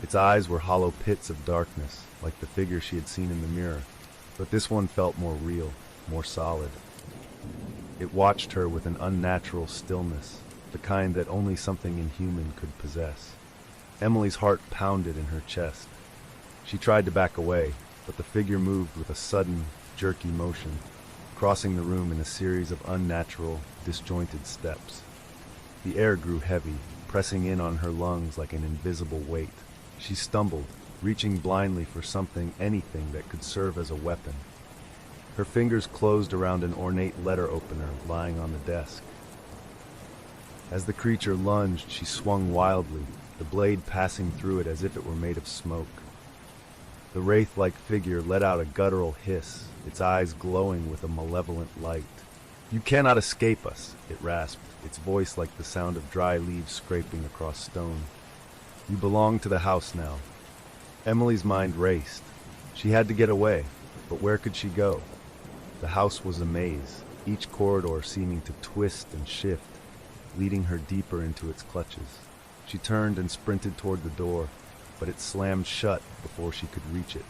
Its eyes were hollow pits of darkness, like the figure she had seen in the mirror, but this one felt more real, more solid. It watched her with an unnatural stillness, the kind that only something inhuman could possess. Emily's heart pounded in her chest. She tried to back away, but the figure moved with a sudden, jerky motion, crossing the room in a series of unnatural, disjointed steps. The air grew heavy, pressing in on her lungs like an invisible weight. She stumbled, reaching blindly for anything that could serve as a weapon. Her fingers closed around an ornate letter opener lying on the desk. As the creature lunged, she swung wildly, the blade passing through it as if it were made of smoke. The wraith-like figure let out a guttural hiss, its eyes glowing with a malevolent light. "You cannot escape us," it rasped, its voice like the sound of dry leaves scraping across stone. "You belong to the house now." Emily's mind raced. She had to get away, but where could she go? The house was a maze, each corridor seeming to twist and shift, leading her deeper into its clutches. She turned and sprinted toward the door, but it slammed shut before she could reach it,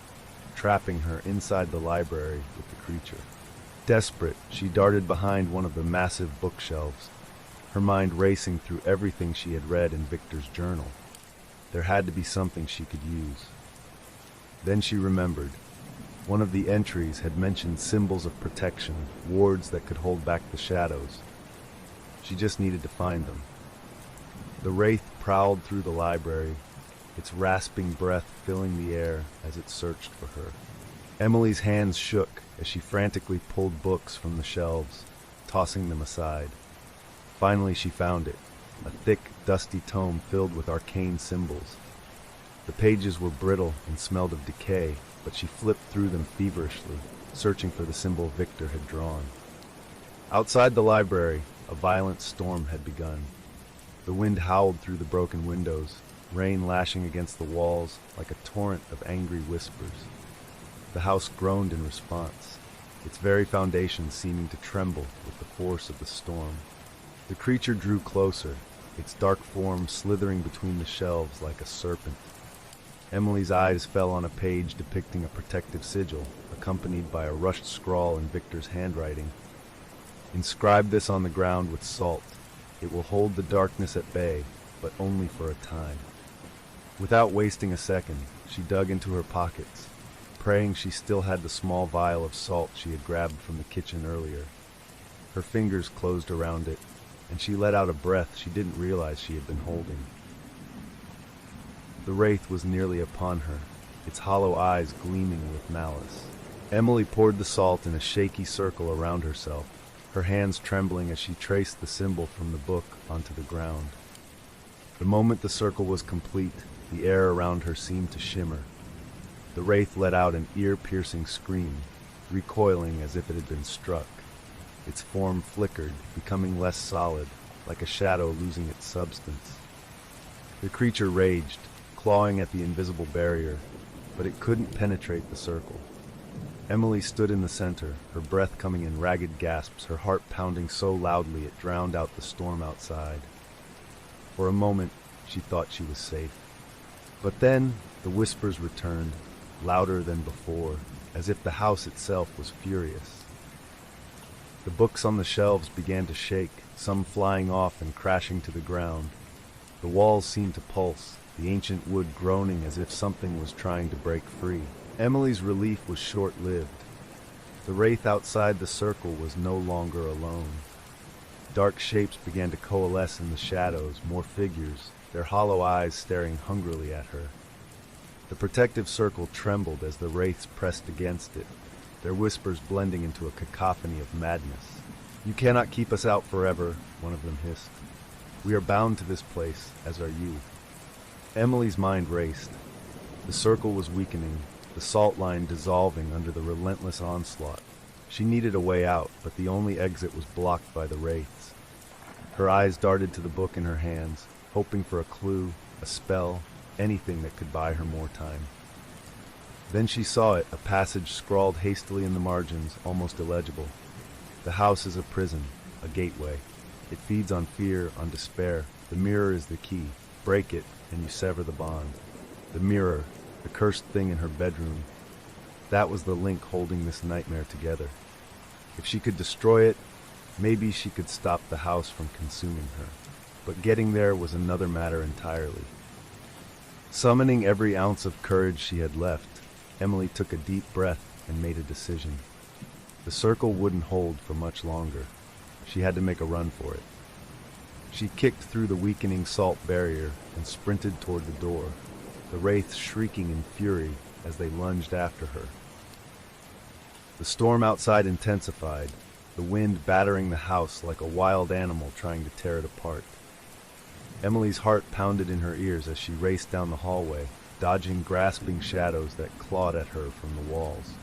trapping her inside the library with the creature. Desperate, she darted behind one of the massive bookshelves, her mind racing through everything she had read in Victor's journal. There had to be something she could use. Then she remembered. One of the entries had mentioned symbols of protection, wards that could hold back the shadows. She just needed to find them. The wraith prowled through the library, its rasping breath filling the air as it searched for her. Emily's hands shook as she frantically pulled books from the shelves, tossing them aside. Finally she found it, a thick, dusty tome filled with arcane symbols. The pages were brittle and smelled of decay, but she flipped through them feverishly, searching for the symbol Victor had drawn. Outside the library, a violent storm had begun. The wind howled through the broken windows, rain lashing against the walls like a torrent of angry whispers. The house groaned in response, its very foundations seeming to tremble with the force of the storm. The creature drew closer, its dark form slithering between the shelves like a serpent. Emily's eyes fell on a page depicting a protective sigil, accompanied by a rushed scrawl in Victor's handwriting. "Inscribe this on the ground with salt. It will hold the darkness at bay, but only for a time." Without wasting a second, she dug into her pockets, praying she still had the small vial of salt she had grabbed from the kitchen earlier. Her fingers closed around it, and she let out a breath she didn't realize she had been holding. The wraith was nearly upon her, its hollow eyes gleaming with malice. Emily poured the salt in a shaky circle around herself, her hands trembling as she traced the symbol from the book onto the ground. The moment the circle was complete, the air around her seemed to shimmer. The wraith let out an ear-piercing scream, recoiling as if it had been struck. Its form flickered, becoming less solid, like a shadow losing its substance. The creature raged, clawing at the invisible barrier, but it couldn't penetrate the circle. Emily stood in the center, her breath coming in ragged gasps, her heart pounding so loudly it drowned out the storm outside. For a moment, she thought she was safe. But then, the whispers returned, louder than before, as if the house itself was furious. The books on the shelves began to shake, some flying off and crashing to the ground. The walls seemed to pulse, the ancient wood groaning as if something was trying to break free. Emily's relief was short-lived. The wraith outside the circle was no longer alone. Dark shapes began to coalesce in the shadows, more figures, their hollow eyes staring hungrily at her. The protective circle trembled as the wraiths pressed against it, their whispers blending into a cacophony of madness. "You cannot keep us out forever," one of them hissed. "We are bound to this place, as are you." Emily's mind raced. The circle was weakening, the salt line dissolving under the relentless onslaught. She needed a way out, but the only exit was blocked by the wraiths. Her eyes darted to the book in her hands, hoping for a clue, a spell, anything that could buy her more time. Then she saw it, a passage scrawled hastily in the margins, almost illegible. "The house is a prison, a gateway. It feeds on fear, on despair. The mirror is the key. Break it, and you sever the bond." The mirror, the cursed thing in her bedroom. That was the link holding this nightmare together. If she could destroy it, maybe she could stop the house from consuming her. But getting there was another matter entirely. Summoning every ounce of courage she had left, Emily took a deep breath and made a decision. The circle wouldn't hold for much longer. She had to make a run for it. She kicked through the weakening salt barrier and sprinted toward the door, the wraiths shrieking in fury as they lunged after her. The storm outside intensified, the wind battering the house like a wild animal trying to tear it apart. Emily's heart pounded in her ears as she raced down the hallway, dodging grasping shadows that clawed at her from the walls.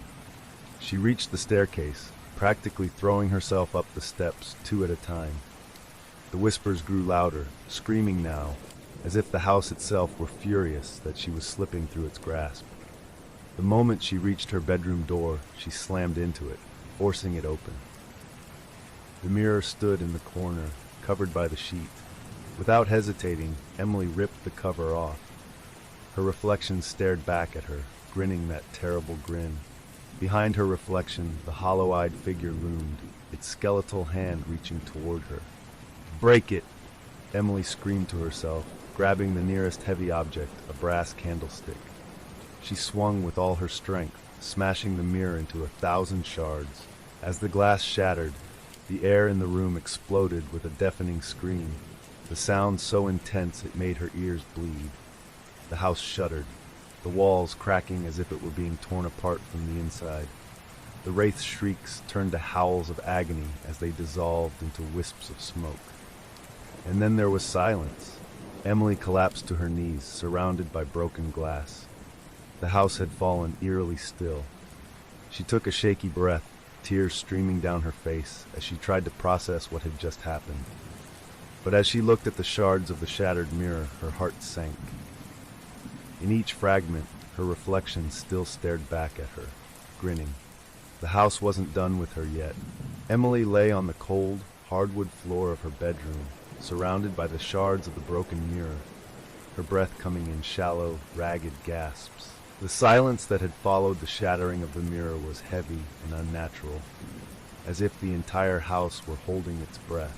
She reached the staircase, practically throwing herself up the steps 2 at a time. The whispers grew louder, screaming now, as if the house itself were furious that she was slipping through its grasp. The moment she reached her bedroom door, she slammed into it, forcing it open. The mirror stood in the corner, covered by the sheet. Without hesitating, Emily ripped the cover off. Her reflection stared back at her, grinning that terrible grin. Behind her reflection, the hollow-eyed figure loomed, its skeletal hand reaching toward her. "Break it!" Emily screamed to herself, grabbing the nearest heavy object, a brass candlestick. She swung with all her strength, smashing the mirror into 1,000 shards. As the glass shattered, the air in the room exploded with a deafening scream, the sound so intense it made her ears bleed. The house shuddered, the walls cracking as if it were being torn apart from the inside. The wraith's shrieks turned to howls of agony as they dissolved into wisps of smoke. And then there was silence. Emily collapsed to her knees, surrounded by broken glass. The house had fallen eerily still. She took a shaky breath, tears streaming down her face as she tried to process what had just happened. But as she looked at the shards of the shattered mirror, her heart sank. In each fragment, her reflection still stared back at her, grinning. The house wasn't done with her yet. Emily lay on the cold, hardwood floor of her bedroom, surrounded by the shards of the broken mirror, her breath coming in shallow, ragged gasps. The silence that had followed the shattering of the mirror was heavy and unnatural, as if the entire house were holding its breath.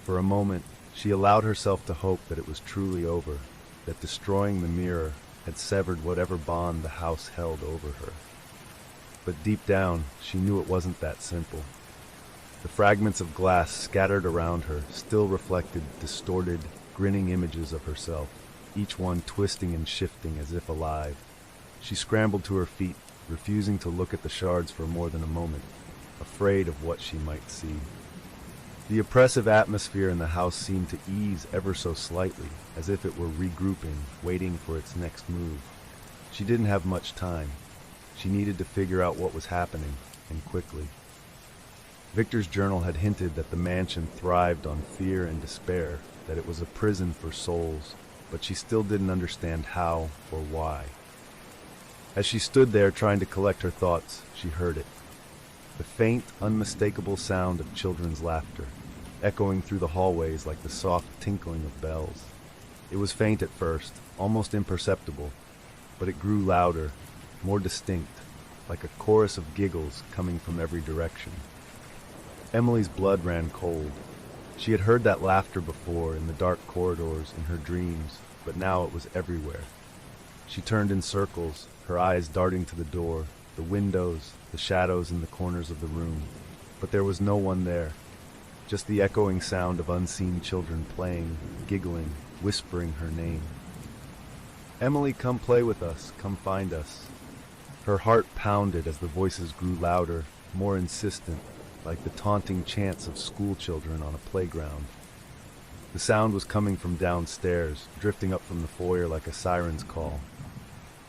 For a moment, she allowed herself to hope that it was truly over, that destroying the mirror had severed whatever bond the house held over her. But deep down, she knew it wasn't that simple. The fragments of glass scattered around her still reflected distorted, grinning images of herself, each one twisting and shifting as if alive. She scrambled to her feet, refusing to look at the shards for more than a moment, afraid of what she might see. The oppressive atmosphere in the house seemed to ease ever so slightly, as if it were regrouping, waiting for its next move. She didn't have much time. She needed to figure out what was happening, and quickly. Victor's journal had hinted that the mansion thrived on fear and despair, that it was a prison for souls, but she still didn't understand how or why. As she stood there trying to collect her thoughts, she heard it. The faint, unmistakable sound of children's laughter, echoing through the hallways like the soft tinkling of bells. It was faint at first, almost imperceptible, but it grew louder, more distinct, like a chorus of giggles coming from every direction. Emily's blood ran cold. She had heard that laughter before in the dark corridors in her dreams, but now it was everywhere. She turned in circles, her eyes darting to the door, the windows, the shadows in the corners of the room. But there was no one there, just the echoing sound of unseen children playing, giggling, whispering her name. "Emily, come play with us, come find us." Her heart pounded as the voices grew louder, more insistent, like the taunting chants of school children on a playground. The sound was coming from downstairs, drifting up from the foyer like a siren's call.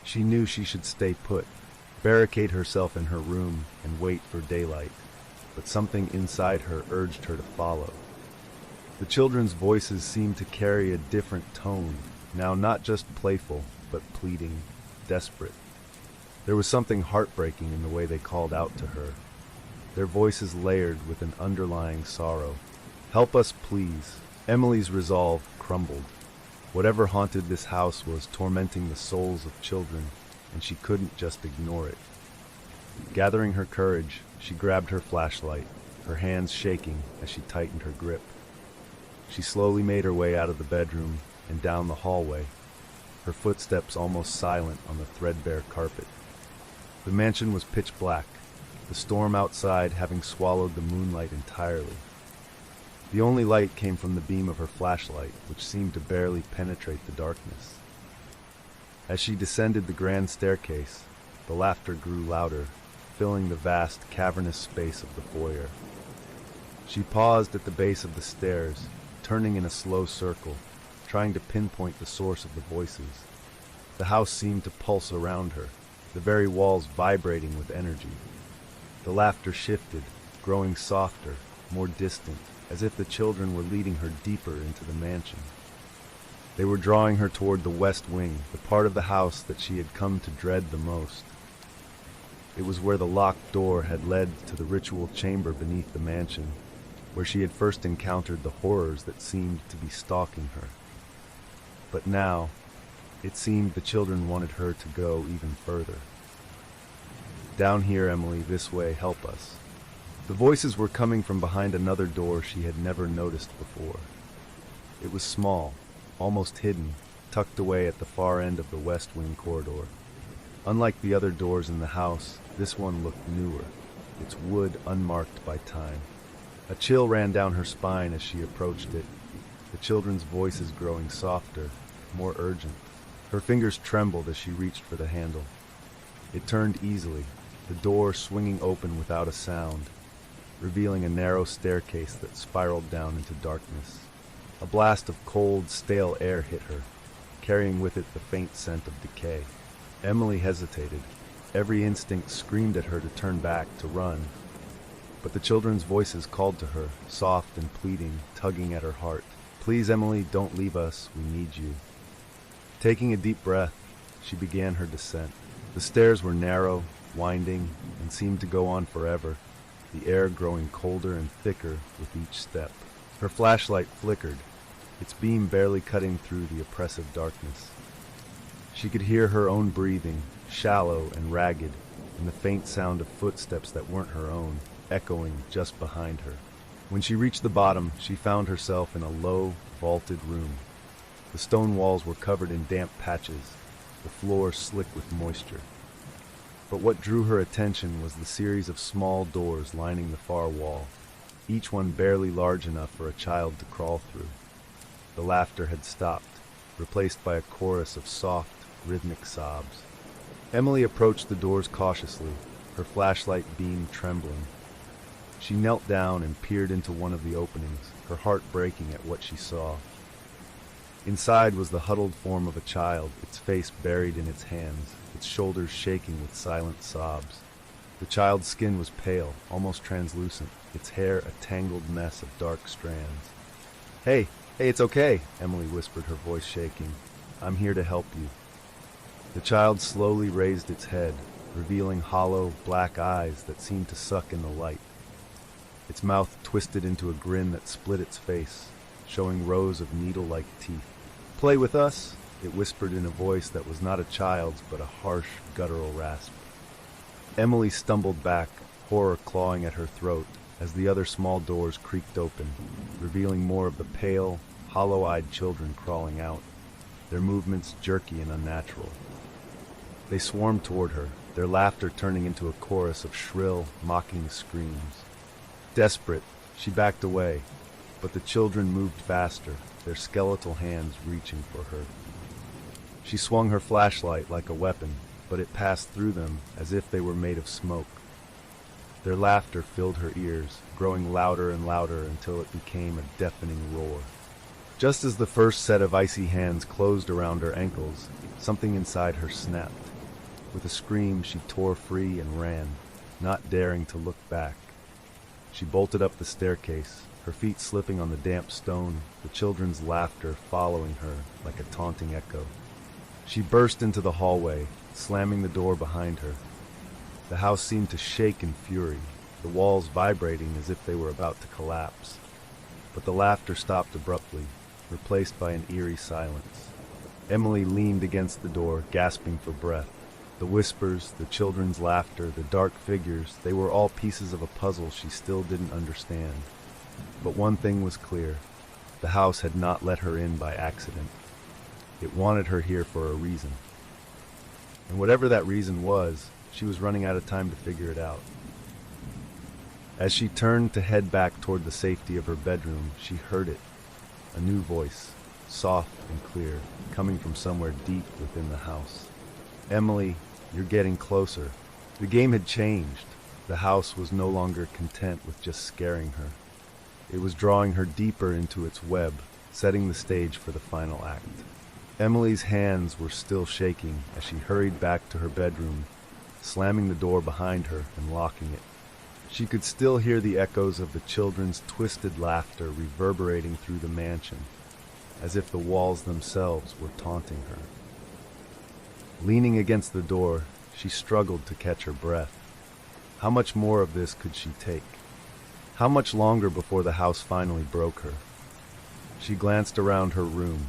She knew she should stay put, barricade herself in her room, and wait for daylight, but something inside her urged her to follow. The children's voices seemed to carry a different tone, now not just playful, but pleading, desperate. There was something heartbreaking in the way they called out to her, their voices layered with an underlying sorrow. "Help us, please." Emily's resolve crumbled. Whatever haunted this house was tormenting the souls of children, and she couldn't just ignore it. Gathering her courage, she grabbed her flashlight, her hands shaking as she tightened her grip. She slowly made her way out of the bedroom and down the hallway, her footsteps almost silent on the threadbare carpet. The mansion was pitch black, the storm outside having swallowed the moonlight entirely. The only light came from the beam of her flashlight, which seemed to barely penetrate the darkness. As she descended the grand staircase, the laughter grew louder, filling the vast, cavernous space of the foyer. She paused at the base of the stairs, turning in a slow circle, trying to pinpoint the source of the voices. The house seemed to pulse around her, the very walls vibrating with energy. The laughter shifted, growing softer, more distant, as if the children were leading her deeper into the mansion. They were drawing her toward the west wing, the part of the house that she had come to dread the most. It was where the locked door had led to the ritual chamber beneath the mansion, where she had first encountered the horrors that seemed to be stalking her. But now, it seemed the children wanted her to go even further. "Down here, Emily, this way, help us." The voices were coming from behind another door she had never noticed before. It was small, almost hidden, tucked away at the far end of the west wing corridor. Unlike the other doors in the house, this one looked newer, its wood unmarked by time. A chill ran down her spine as she approached it, the children's voices growing softer, more urgent. Her fingers trembled as she reached for the handle. It turned easily, the door swinging open without a sound, revealing a narrow staircase that spiraled down into darkness. A blast of cold, stale air hit her, carrying with it the faint scent of decay. Emily hesitated. Every instinct screamed at her to turn back, to run. But the children's voices called to her, soft and pleading, tugging at her heart. "Please, Emily, don't leave us. We need you." Taking a deep breath, she began her descent. The stairs were narrow, winding, and seemed to go on forever, the air growing colder and thicker with each step. Her flashlight flickered, its beam barely cutting through the oppressive darkness. She could hear her own breathing, shallow and ragged, and the faint sound of footsteps that weren't her own, echoing just behind her. When she reached the bottom, she found herself in a low, vaulted room. The stone walls were covered in damp patches, the floor slick with moisture. But what drew her attention was the series of small doors lining the far wall, each one barely large enough for a child to crawl through. The laughter had stopped, replaced by a chorus of soft, rhythmic sobs. Emily approached the doors cautiously, her flashlight beam trembling. She knelt down and peered into one of the openings, her heart breaking at what she saw. Inside was the huddled form of a child, its face buried in its hands, its shoulders shaking with silent sobs. The child's skin was pale, almost translucent, its hair a tangled mess of dark strands. Hey, it's okay," Emily whispered, her voice shaking. "I'm here to help you." The child slowly raised its head, revealing hollow, black eyes that seemed to suck in the light. Its mouth twisted into a grin that split its face, showing rows of needle-like teeth. "Play with us," it whispered in a voice that was not a child's but a harsh, guttural rasp. Emily stumbled back, horror clawing at her throat, as the other small doors creaked open, revealing more of the pale, hollow-eyed children crawling out, their movements jerky and unnatural. They swarmed toward her, their laughter turning into a chorus of shrill, mocking screams. Desperate, she backed away, but the children moved faster, their skeletal hands reaching for her. She swung her flashlight like a weapon, but it passed through them as if they were made of smoke. Their laughter filled her ears, growing louder and louder until it became a deafening roar. Just as the first set of icy hands closed around her ankles, something inside her snapped. With a scream, she tore free and ran, not daring to look back. She bolted up the staircase, her feet slipping on the damp stone, the children's laughter following her like a taunting echo. She burst into the hallway, slamming the door behind her. The house seemed to shake in fury, the walls vibrating as if they were about to collapse. But the laughter stopped abruptly, replaced by an eerie silence. Emily leaned against the door, gasping for breath. The whispers, the children's laughter, the dark figures, they were all pieces of a puzzle she still didn't understand. But one thing was clear. The house had not let her in by accident. It wanted her here for a reason. And whatever that reason was, she was running out of time to figure it out. As she turned to head back toward the safety of her bedroom, she heard it. A new voice, soft and clear, coming from somewhere deep within the house. Emily, you're getting closer. The game had changed. The house was no longer content with just scaring her. It was drawing her deeper into its web, setting the stage for the final act. Emily's hands were still shaking as she hurried back to her bedroom, slamming the door behind her and locking it. She could still hear the echoes of the children's twisted laughter reverberating through the mansion, as if the walls themselves were taunting her. Leaning against the door, she struggled to catch her breath. How much more of this could she take? How much longer before the house finally broke her? She glanced around her room,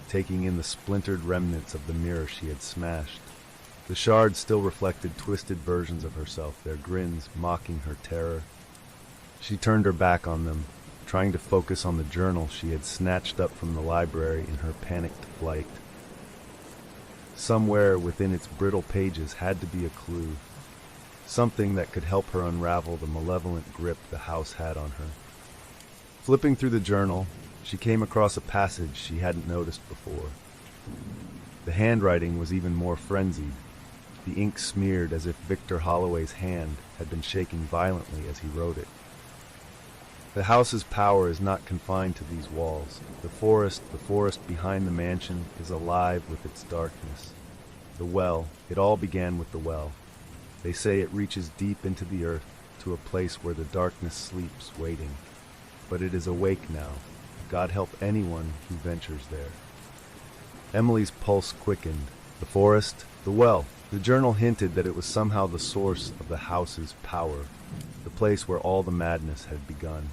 taking in the splintered remnants of the mirror she had smashed. The shards still reflected twisted versions of herself, their grins mocking her terror. She turned her back on them, trying to focus on the journal she had snatched up from the library in her panicked flight. Somewhere within its brittle pages had to be a clue, something that could help her unravel the malevolent grip the house had on her. Flipping through the journal, she came across a passage she hadn't noticed before. The handwriting was even more frenzied, the ink smeared as if Victor Holloway's hand had been shaking violently as he wrote it. The house's power is not confined to these walls. The forest behind the mansion, is alive with its darkness. The well, it all began with the well. They say it reaches deep into the earth, to a place where the darkness sleeps, waiting. But it is awake now. God help anyone who ventures there. Emily's pulse quickened. The forest, the well. The journal hinted that it was somehow the source of the house's power, the place where all the madness had begun.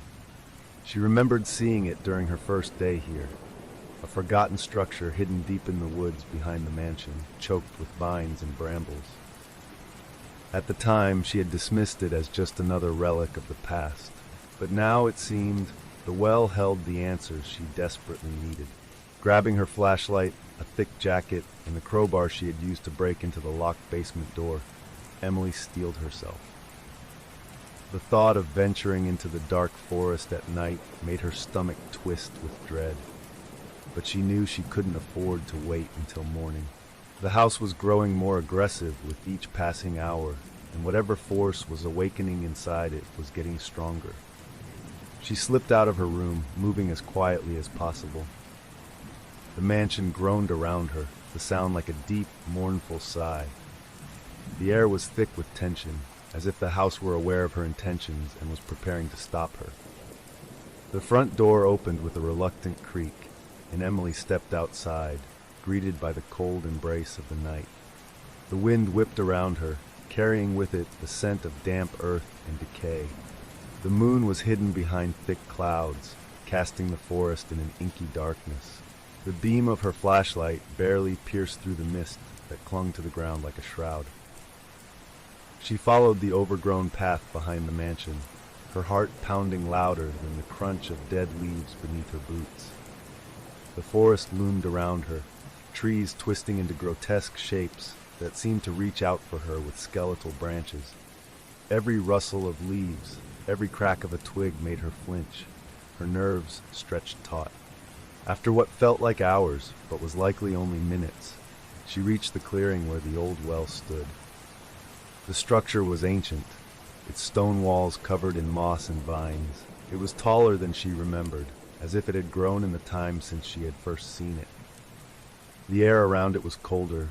She remembered seeing it during her first day here, a forgotten structure hidden deep in the woods behind the mansion, choked with vines and brambles. At the time, she had dismissed it as just another relic of the past, but now it seemed the well held the answers she desperately needed. Grabbing her flashlight, a thick jacket, and the crowbar she had used to break into the locked basement door, Emily steeled herself. The thought of venturing into the dark forest at night made her stomach twist with dread, but she knew she couldn't afford to wait until morning. The house was growing more aggressive with each passing hour, and whatever force was awakening inside it was getting stronger. She slipped out of her room, moving as quietly as possible. The mansion groaned around her, the sound like a deep, mournful sigh. The air was thick with tension, as if the house were aware of her intentions and was preparing to stop her. The front door opened with a reluctant creak, and Emily stepped outside, greeted by the cold embrace of the night. The wind whipped around her, carrying with it the scent of damp earth and decay. The moon was hidden behind thick clouds, casting the forest in an inky darkness. The beam of her flashlight barely pierced through the mist that clung to the ground like a shroud. She followed the overgrown path behind the mansion, her heart pounding louder than the crunch of dead leaves beneath her boots. The forest loomed around her, trees twisting into grotesque shapes, that seemed to reach out for her with skeletal branches. Every rustle of leaves, every crack of a twig made her flinch. Her nerves stretched taut. After what felt like hours, but was likely only minutes, she reached the clearing where the old well stood. The structure was ancient, its stone walls covered in moss and vines. It was taller than she remembered, as if it had grown in the time since she had first seen it. The air around it was colder,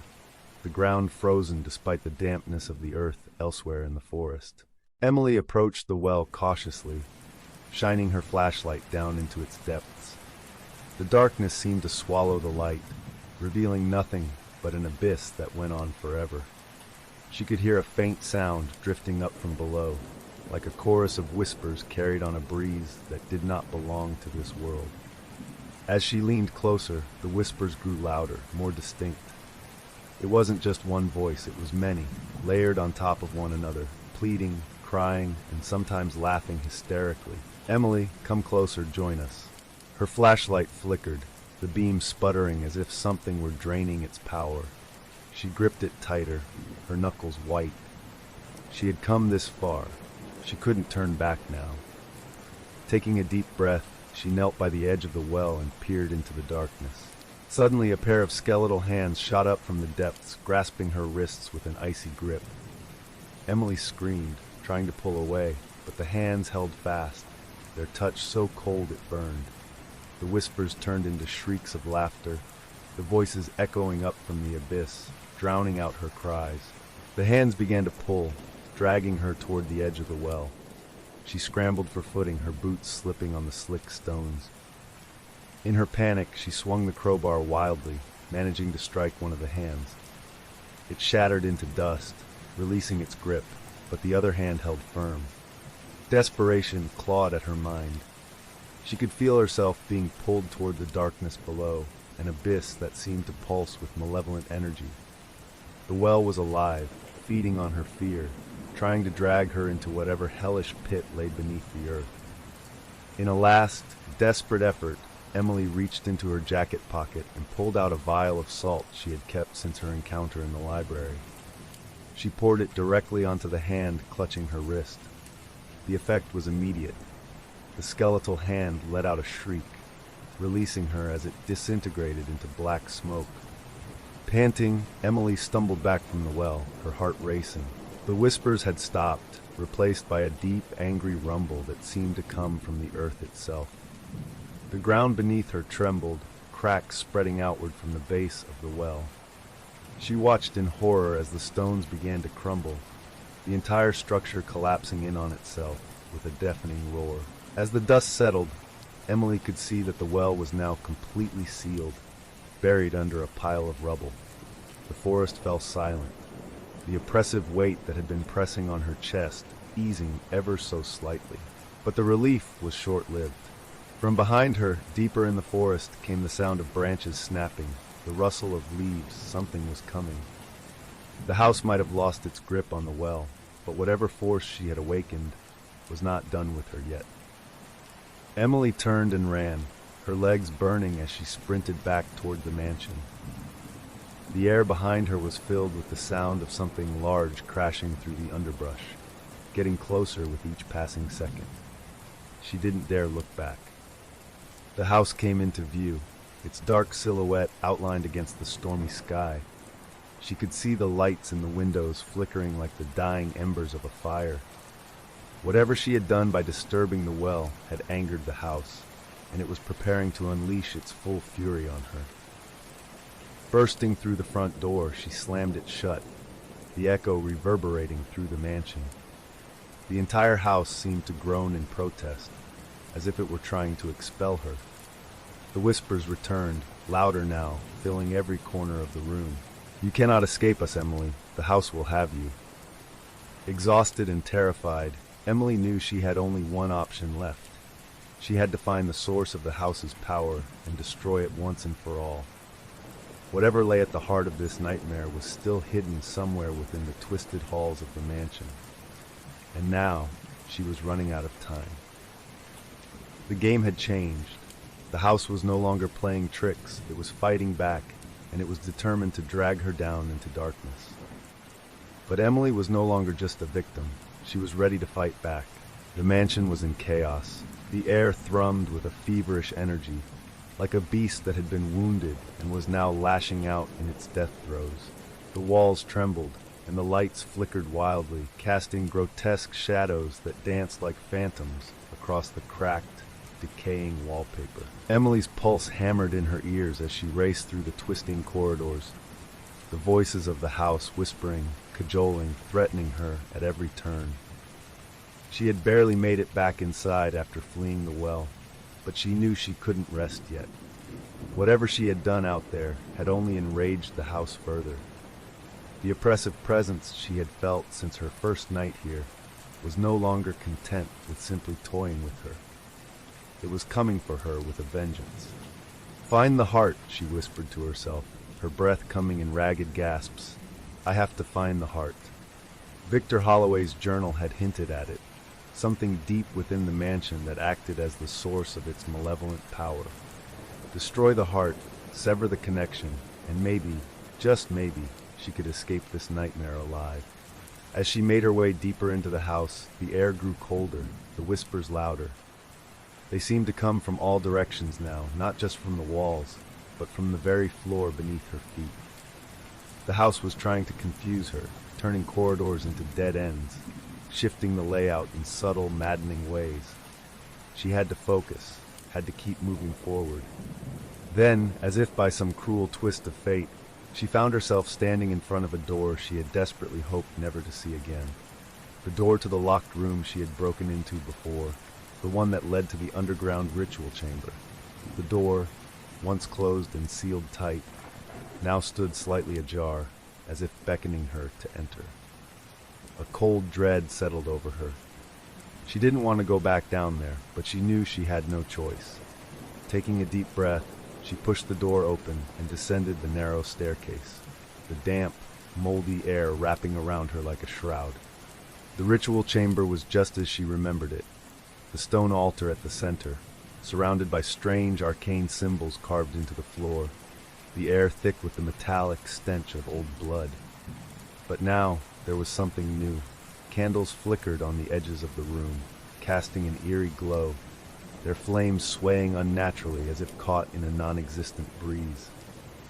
the ground frozen despite the dampness of the earth elsewhere in the forest. Emily approached the well cautiously, shining her flashlight down into its depths. The darkness seemed to swallow the light, revealing nothing but an abyss that went on forever. She could hear a faint sound drifting up from below, like a chorus of whispers carried on a breeze that did not belong to this world. As she leaned closer, the whispers grew louder, more distinct. It wasn't just one voice, it was many, layered on top of one another, pleading, crying, and sometimes laughing hysterically. "Emily, come closer, join us." Her flashlight flickered, the beam sputtering as if something were draining its power. She gripped it tighter, her knuckles white. She had come this far. She couldn't turn back now. Taking a deep breath, she knelt by the edge of the well and peered into the darkness. Suddenly, a pair of skeletal hands shot up from the depths, grasping her wrists with an icy grip. Emily screamed, trying to pull away, but the hands held fast, their touch so cold it burned. The whispers turned into shrieks of laughter, the voices echoing up from the abyss, drowning out her cries. The hands began to pull, dragging her toward the edge of the well. She scrambled for footing, her boots slipping on the slick stones. In her panic, she swung the crowbar wildly, managing to strike one of the hands. It shattered into dust, releasing its grip, but the other hand held firm. Desperation clawed at her mind. She could feel herself being pulled toward the darkness below, an abyss that seemed to pulse with malevolent energy. The well was alive, feeding on her fear, trying to drag her into whatever hellish pit lay beneath the earth. In a last, desperate effort, Emily reached into her jacket pocket and pulled out a vial of salt she had kept since her encounter in the library. She poured it directly onto the hand clutching her wrist. The effect was immediate. The skeletal hand let out a shriek, releasing her as it disintegrated into black smoke. Panting, Emily stumbled back from the well, her heart racing. The whispers had stopped, replaced by a deep, angry rumble that seemed to come from the earth itself. The ground beneath her trembled, cracks spreading outward from the base of the well. She watched in horror as the stones began to crumble, the entire structure collapsing in on itself with a deafening roar. As the dust settled, Emily could see that the well was now completely sealed, buried under a pile of rubble. The forest fell silent, the oppressive weight that had been pressing on her chest easing ever so slightly. But the relief was short-lived. From behind her, deeper in the forest, came the sound of branches snapping, the rustle of leaves. Something was coming. The house might have lost its grip on the well, but whatever force she had awakened was not done with her yet. Emily turned and ran, her legs burning as she sprinted back toward the mansion. The air behind her was filled with the sound of something large crashing through the underbrush, getting closer with each passing second. She didn't dare look back. The house came into view, its dark silhouette outlined against the stormy sky. She could see the lights in the windows flickering like the dying embers of a fire. Whatever she had done by disturbing the well had angered the house, and it was preparing to unleash its full fury on her. Bursting through the front door, she slammed it shut, the echo reverberating through the mansion. The entire house seemed to groan in protest, as if it were trying to expel her. The whispers returned, louder now, filling every corner of the room. "You cannot escape us, Emily. The house will have you." Exhausted and terrified, Emily knew she had only one option left. She had to find the source of the house's power and destroy it once and for all. Whatever lay at the heart of this nightmare was still hidden somewhere within the twisted halls of the mansion. And now, she was running out of time. The game had changed. The house was no longer playing tricks, it was fighting back, and it was determined to drag her down into darkness. But Emily was no longer just a victim. She was ready to fight back. The mansion was in chaos. The air thrummed with a feverish energy, like a beast that had been wounded and was now lashing out in its death throes. The walls trembled, and the lights flickered wildly, casting grotesque shadows that danced like phantoms across the cracked, decaying wallpaper. Emily's pulse hammered in her ears as she raced through the twisting corridors, the voices of the house whispering, cajoling, threatening her at every turn. She had barely made it back inside after fleeing the well, but she knew she couldn't rest yet. Whatever she had done out there had only enraged the house further. The oppressive presence she had felt since her first night here was no longer content with simply toying with her. It was coming for her with a vengeance. "Find the heart," she whispered to herself, her breath coming in ragged gasps. "I have to find the heart." Victor Holloway's journal had hinted at it, something deep within the mansion that acted as the source of its malevolent power. Destroy the heart, sever the connection, and maybe, just maybe, she could escape this nightmare alive. As she made her way deeper into the house, the air grew colder, the whispers louder. They seemed to come from all directions now, not just from the walls, but from the very floor beneath her feet. The house was trying to confuse her, turning corridors into dead ends, shifting the layout in subtle, maddening ways. She had to focus, had to keep moving forward. Then, as if by some cruel twist of fate, she found herself standing in front of a door she had desperately hoped never to see again. The door to the locked room she had broken into before, the one that led to the underground ritual chamber. The door, once closed and sealed tight, now stood slightly ajar, as if beckoning her to enter. A cold dread settled over her. She didn't want to go back down there, but she knew she had no choice. Taking a deep breath, she pushed the door open and descended the narrow staircase, the damp, moldy air wrapping around her like a shroud. The ritual chamber was just as she remembered it, the stone altar at the center, surrounded by strange arcane symbols carved into the floor, the air thick with the metallic stench of old blood. But now there was something new. Candles flickered on the edges of the room, casting an eerie glow, their flames swaying unnaturally as if caught in a non-existent breeze.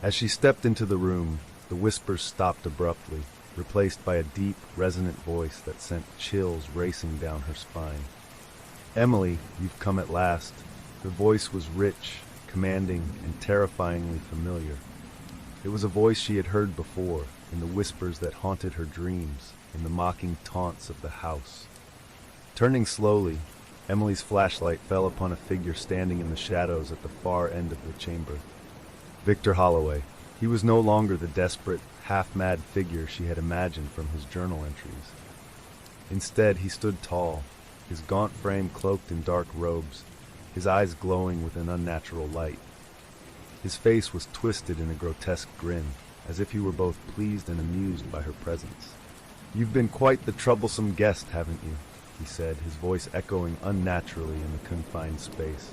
As she stepped into the room, the whispers stopped abruptly, replaced by a deep, resonant voice that sent chills racing down her spine. "Emily, you've come at last." The voice was rich, commanding, and terrifyingly familiar. It was a voice she had heard before, in the whispers that haunted her dreams, in the mocking taunts of the house. Turning slowly, Emily's flashlight fell upon a figure standing in the shadows at the far end of the chamber. Victor Holloway. He was no longer the desperate, half-mad figure she had imagined from his journal entries. Instead, he stood tall, his gaunt frame cloaked in dark robes, his eyes glowing with an unnatural light. His face was twisted in a grotesque grin, as if he were both pleased and amused by her presence. "You've been quite the troublesome guest, haven't you?" he said, his voice echoing unnaturally in the confined space.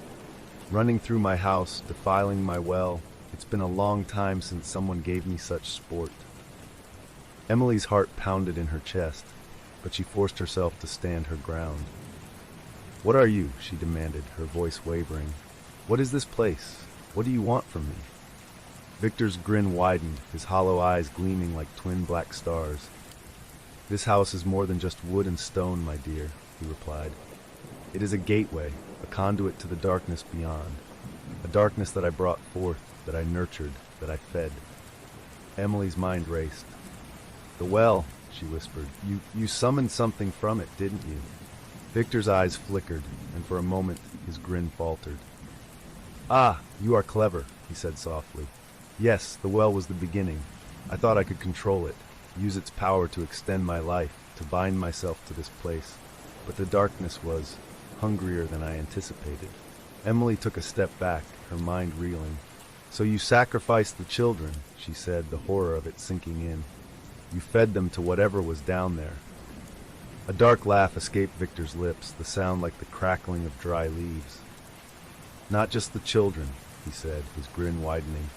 "Running through my house, defiling my well, it's been a long time since someone gave me such sport." Emily's heart pounded in her chest, but she forced herself to stand her ground. "What are you?" she demanded, her voice wavering. "What is this place? What do you want from me?" Victor's grin widened, his hollow eyes gleaming like twin black stars. "This house is more than just wood and stone, my dear," he replied. "It is a gateway, a conduit to the darkness beyond, a darkness that I brought forth, that I nurtured, that I fed." Emily's mind raced. "The well," she whispered. You summoned something from it, didn't you?" Victor's eyes flickered, and for a moment his grin faltered. "Ah, you are clever," he said softly. "Yes, the well was the beginning. I thought I could control it, use its power to extend my life, to bind myself to this place. But the darkness was hungrier than I anticipated." Emily took a step back, her mind reeling. "So you sacrificed the children," she said, the horror of it sinking in. "You fed them to whatever was down there." A dark laugh escaped Victor's lips, the sound like the crackling of dry leaves. "Not just the children," he said, his grin widening.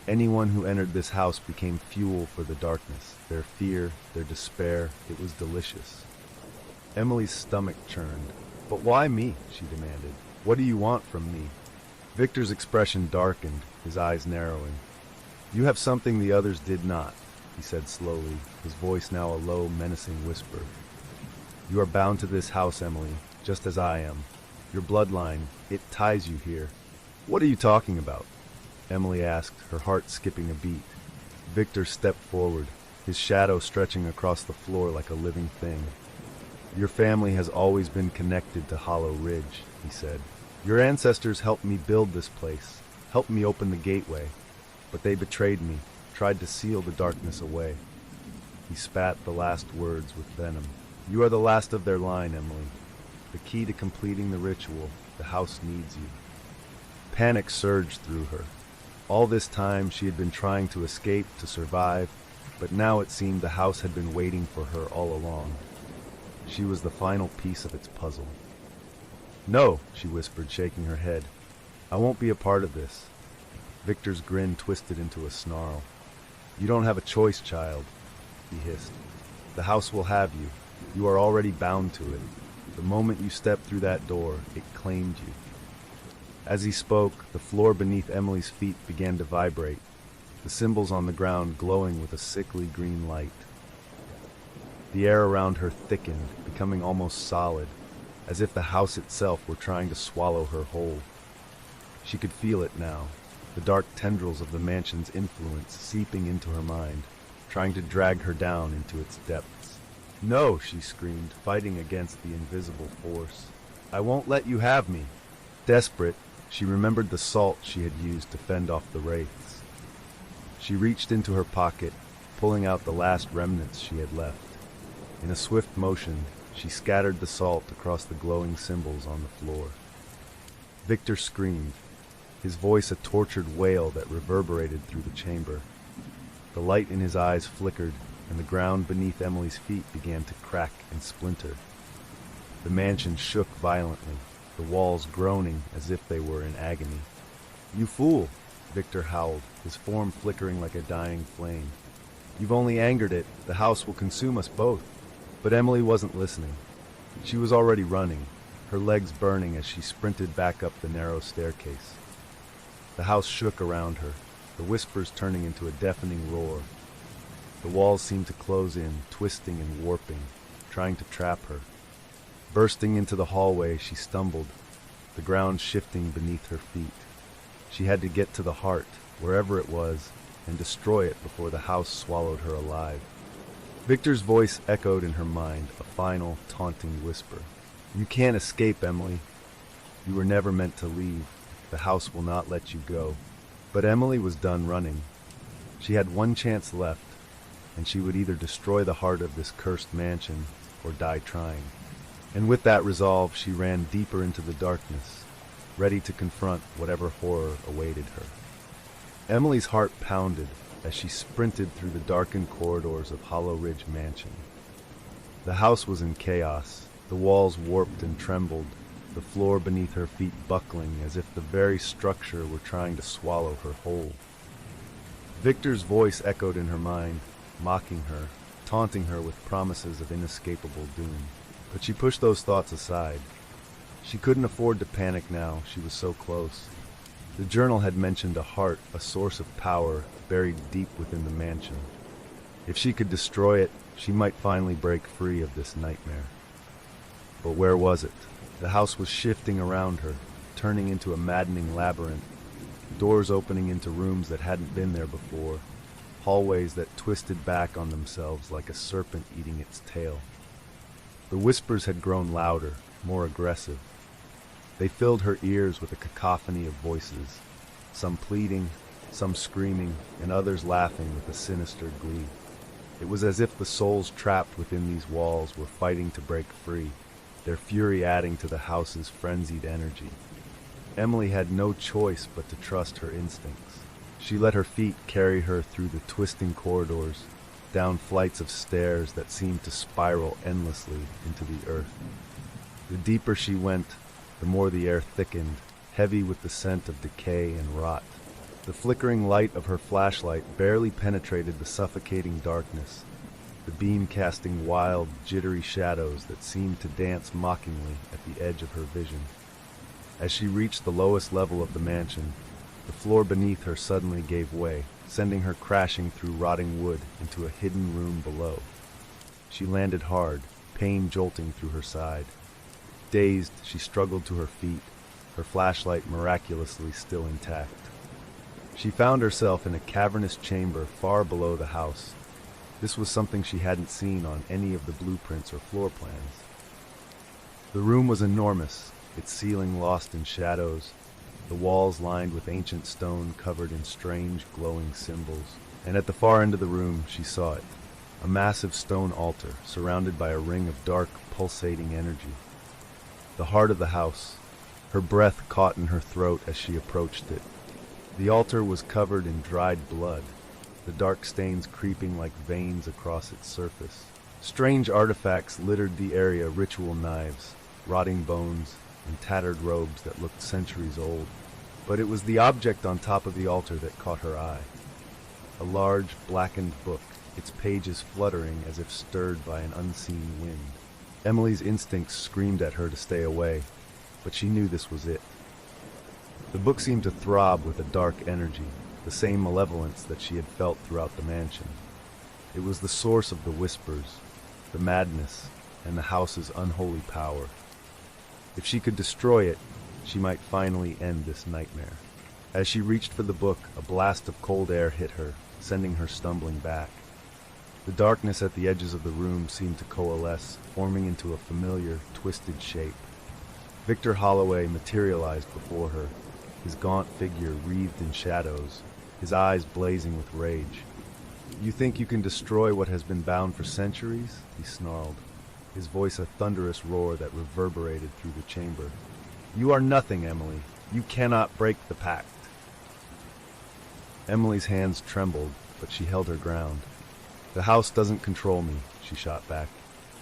Anyone who entered this house became fuel for the darkness. Their fear, their despair, it was delicious. Emily's stomach churned. "But why me?" she demanded. "What do you want from me?" Victor's expression darkened, his eyes narrowing. "You have something the others did not," he said slowly, his voice now a low, menacing whisper. "You are bound to this house, Emily, just as I am. Your bloodline, it ties you here." "What are you talking about?" Emily asked, her heart skipping a beat. Victor stepped forward, his shadow stretching across the floor like a living thing. "Your family has always been connected to Hollow Ridge," he said. "Your ancestors helped me build this place, helped me open the gateway, but they betrayed me, tried to seal the darkness away." He spat the last words with venom. "You are the last of their line, Emily. The key to completing the ritual. The house needs you." Panic surged through her. All this time she had been trying to escape, to survive, but now it seemed the house had been waiting for her all along. She was the final piece of its puzzle. "No," she whispered, shaking her head. "I won't be a part of this." Victor's grin twisted into a snarl. "You don't have a choice, child," he hissed. "The house will have you. You are already bound to it. The moment you stepped through that door, it claimed you." As he spoke, the floor beneath Emily's feet began to vibrate, the symbols on the ground glowing with a sickly green light. The air around her thickened, becoming almost solid, as if the house itself were trying to swallow her whole. She could feel it now, the dark tendrils of the mansion's influence seeping into her mind, trying to drag her down into its depths. "No," she screamed, fighting against the invisible force. "I won't let you have me." Desperate, she remembered the salt she had used to fend off the wraiths. She reached into her pocket, pulling out the last remnants she had left. In a swift motion, she scattered the salt across the glowing symbols on the floor. Victor screamed, his voice a tortured wail that reverberated through the chamber. The light in his eyes flickered, and the ground beneath Emily's feet began to crack and splinter. The mansion shook violently, the walls groaning as if they were in agony. "You fool!" Victor howled, his form flickering like a dying flame. "You've only angered it. The house will consume us both." But Emily wasn't listening. She was already running, her legs burning as she sprinted back up the narrow staircase. The house shook around her, the whispers turning into a deafening roar. The walls seemed to close in, twisting and warping, trying to trap her. Bursting into the hallway, she stumbled, the ground shifting beneath her feet. She had to get to the heart, wherever it was, and destroy it before the house swallowed her alive. Victor's voice echoed in her mind, a final, taunting whisper. "You can't escape, Emily. You were never meant to leave. The house will not let you go." But Emily was done running. She had one chance left, and she would either destroy the heart of this cursed mansion or die trying. And with that resolve, she ran deeper into the darkness, ready to confront whatever horror awaited her. Emily's heart pounded as she sprinted through the darkened corridors of Hollow Ridge Mansion. The house was in chaos, the walls warped and trembled, the floor beneath her feet buckling as if the very structure were trying to swallow her whole. Victor's voice echoed in her mind, mocking her, taunting her with promises of inescapable doom. But she pushed those thoughts aside. She couldn't afford to panic now, she was so close. The journal had mentioned a heart, a source of power, buried deep within the mansion. If she could destroy it, she might finally break free of this nightmare. But where was it? The house was shifting around her, turning into a maddening labyrinth, doors opening into rooms that hadn't been there before, hallways that twisted back on themselves like a serpent eating its tail. The whispers had grown louder, more aggressive. They filled her ears with a cacophony of voices, some pleading, some screaming, and others laughing with a sinister glee. It was as if the souls trapped within these walls were fighting to break free, their fury adding to the house's frenzied energy. Emily had no choice but to trust her instincts. She let her feet carry her through the twisting corridors, down flights of stairs that seemed to spiral endlessly into the earth. The deeper she went, the more the air thickened, heavy with the scent of decay and rot. The flickering light of her flashlight barely penetrated the suffocating darkness, the beam casting wild, jittery shadows that seemed to dance mockingly at the edge of her vision. As she reached the lowest level of the mansion, the floor beneath her suddenly gave way, sending her crashing through rotting wood into a hidden room below. She landed hard, pain jolting through her side. Dazed, she struggled to her feet, her flashlight miraculously still intact. She found herself in a cavernous chamber far below the house. This was something she hadn't seen on any of the blueprints or floor plans. The room was enormous, its ceiling lost in shadows, the walls lined with ancient stone covered in strange, glowing symbols. And at the far end of the room, she saw it, a massive stone altar surrounded by a ring of dark, pulsating energy. The heart of the house. Her breath caught in her throat as she approached it. The altar was covered in dried blood, the dark stains creeping like veins across its surface. Strange artifacts littered the area, ritual knives, rotting bones, and tattered robes that looked centuries old. But it was the object on top of the altar that caught her eye. A large, blackened book, its pages fluttering as if stirred by an unseen wind. Emily's instincts screamed at her to stay away, but she knew this was it. The book seemed to throb with a dark energy, the same malevolence that she had felt throughout the mansion. It was the source of the whispers, the madness, and the house's unholy power. If she could destroy it, she might finally end this nightmare. As she reached for the book, a blast of cold air hit her, sending her stumbling back. The darkness at the edges of the room seemed to coalesce, forming into a familiar, twisted shape. Victor Holloway materialized before her, his gaunt figure wreathed in shadows, his eyes blazing with rage. "You think you can destroy what has been bound for centuries?" he snarled, his voice a thunderous roar that reverberated through the chamber. "You are nothing, Emily. You cannot break the pact." Emily's hands trembled, but she held her ground. "The house doesn't control me," she shot back,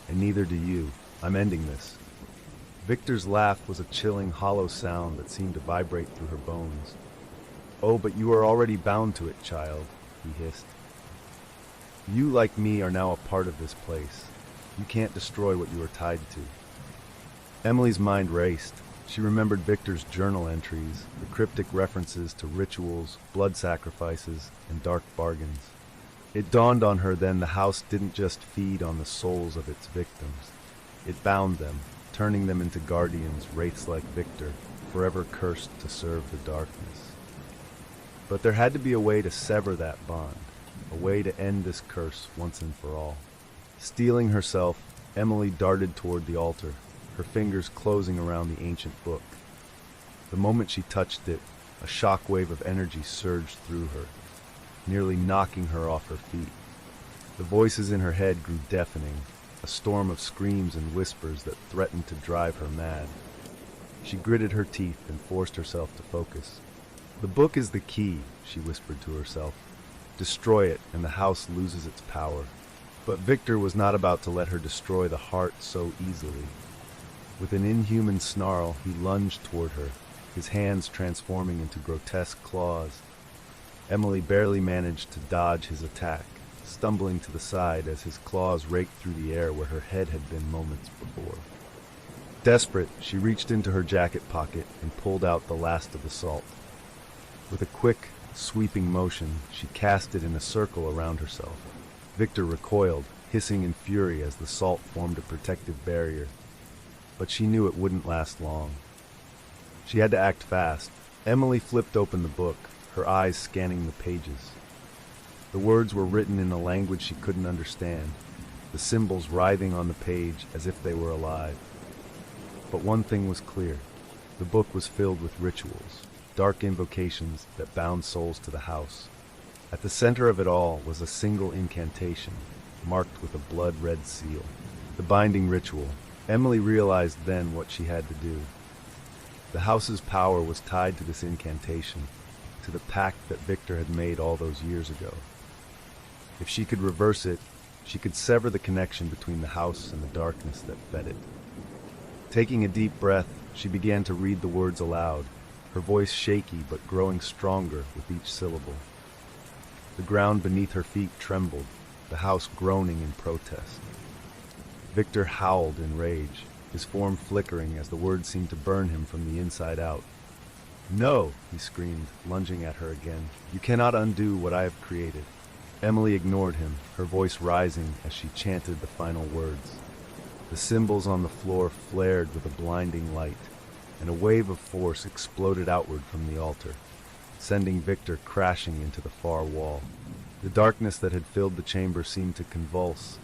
"and neither do you. I'm ending this." Victor's laugh was a chilling, hollow sound that seemed to vibrate through her bones. "Oh, but you are already bound to it, child," he hissed. "You, like me, are now a part of this place. You can't destroy what you are tied to." Emily's mind raced. She remembered Victor's journal entries, the cryptic references to rituals, blood sacrifices, and dark bargains. It dawned on her then the house didn't just feed on the souls of its victims. It bound them, turning them into guardians, wraiths like Victor, forever cursed to serve the darkness. But there had to be a way to sever that bond, a way to end this curse once and for all. Steeling herself, Emily darted toward the altar, her fingers closing around the ancient book. The moment she touched it, a shock wave of energy surged through her, nearly knocking her off her feet. The voices in her head grew deafening, a storm of screams and whispers that threatened to drive her mad. She gritted her teeth and forced herself to focus. "The book is the key," she whispered to herself. "Destroy it, and the house loses its power." But Victor was not about to let her destroy the heart so easily. With an inhuman snarl, he lunged toward her, his hands transforming into grotesque claws. Emily barely managed to dodge his attack, stumbling to the side as his claws raked through the air where her head had been moments before. Desperate, she reached into her jacket pocket and pulled out the last of the salt. With a quick, sweeping motion, she cast it in a circle around herself. Victor recoiled, hissing in fury as the salt formed a protective barrier. But she knew it wouldn't last long. She had to act fast. Emily flipped open the book, her eyes scanning the pages. The words were written in a language she couldn't understand, the symbols writhing on the page as if they were alive. But one thing was clear. The book was filled with rituals, dark invocations that bound souls to the house. At the center of it all was a single incantation, marked with a blood-red seal. The binding ritual. Emily realized then what she had to do. The house's power was tied to this incantation, to the pact that Victor had made all those years ago. If she could reverse it, she could sever the connection between the house and the darkness that fed it. Taking a deep breath, she began to read the words aloud, her voice shaky but growing stronger with each syllable. The ground beneath her feet trembled, the house groaning in protest. Victor howled in rage, his form flickering as the words seemed to burn him from the inside out. "No!" he screamed, lunging at her again. "You cannot undo what I have created." Emily ignored him, her voice rising as she chanted the final words. The symbols on the floor flared with a blinding light, and a wave of force exploded outward from the altar, sending Victor crashing into the far wall. The darkness that had filled the chamber seemed to convulse,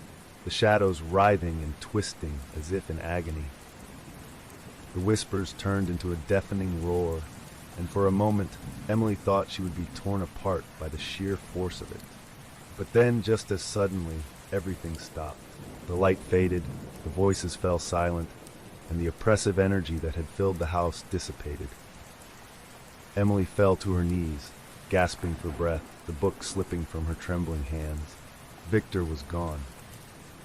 the shadows writhing and twisting as if in agony. The whispers turned into a deafening roar, and for a moment Emily thought she would be torn apart by the sheer force of it. But then, just as suddenly, everything stopped. The light faded, the voices fell silent, and the oppressive energy that had filled the house dissipated. Emily fell to her knees, gasping for breath, the book slipping from her trembling hands. Victor was gone.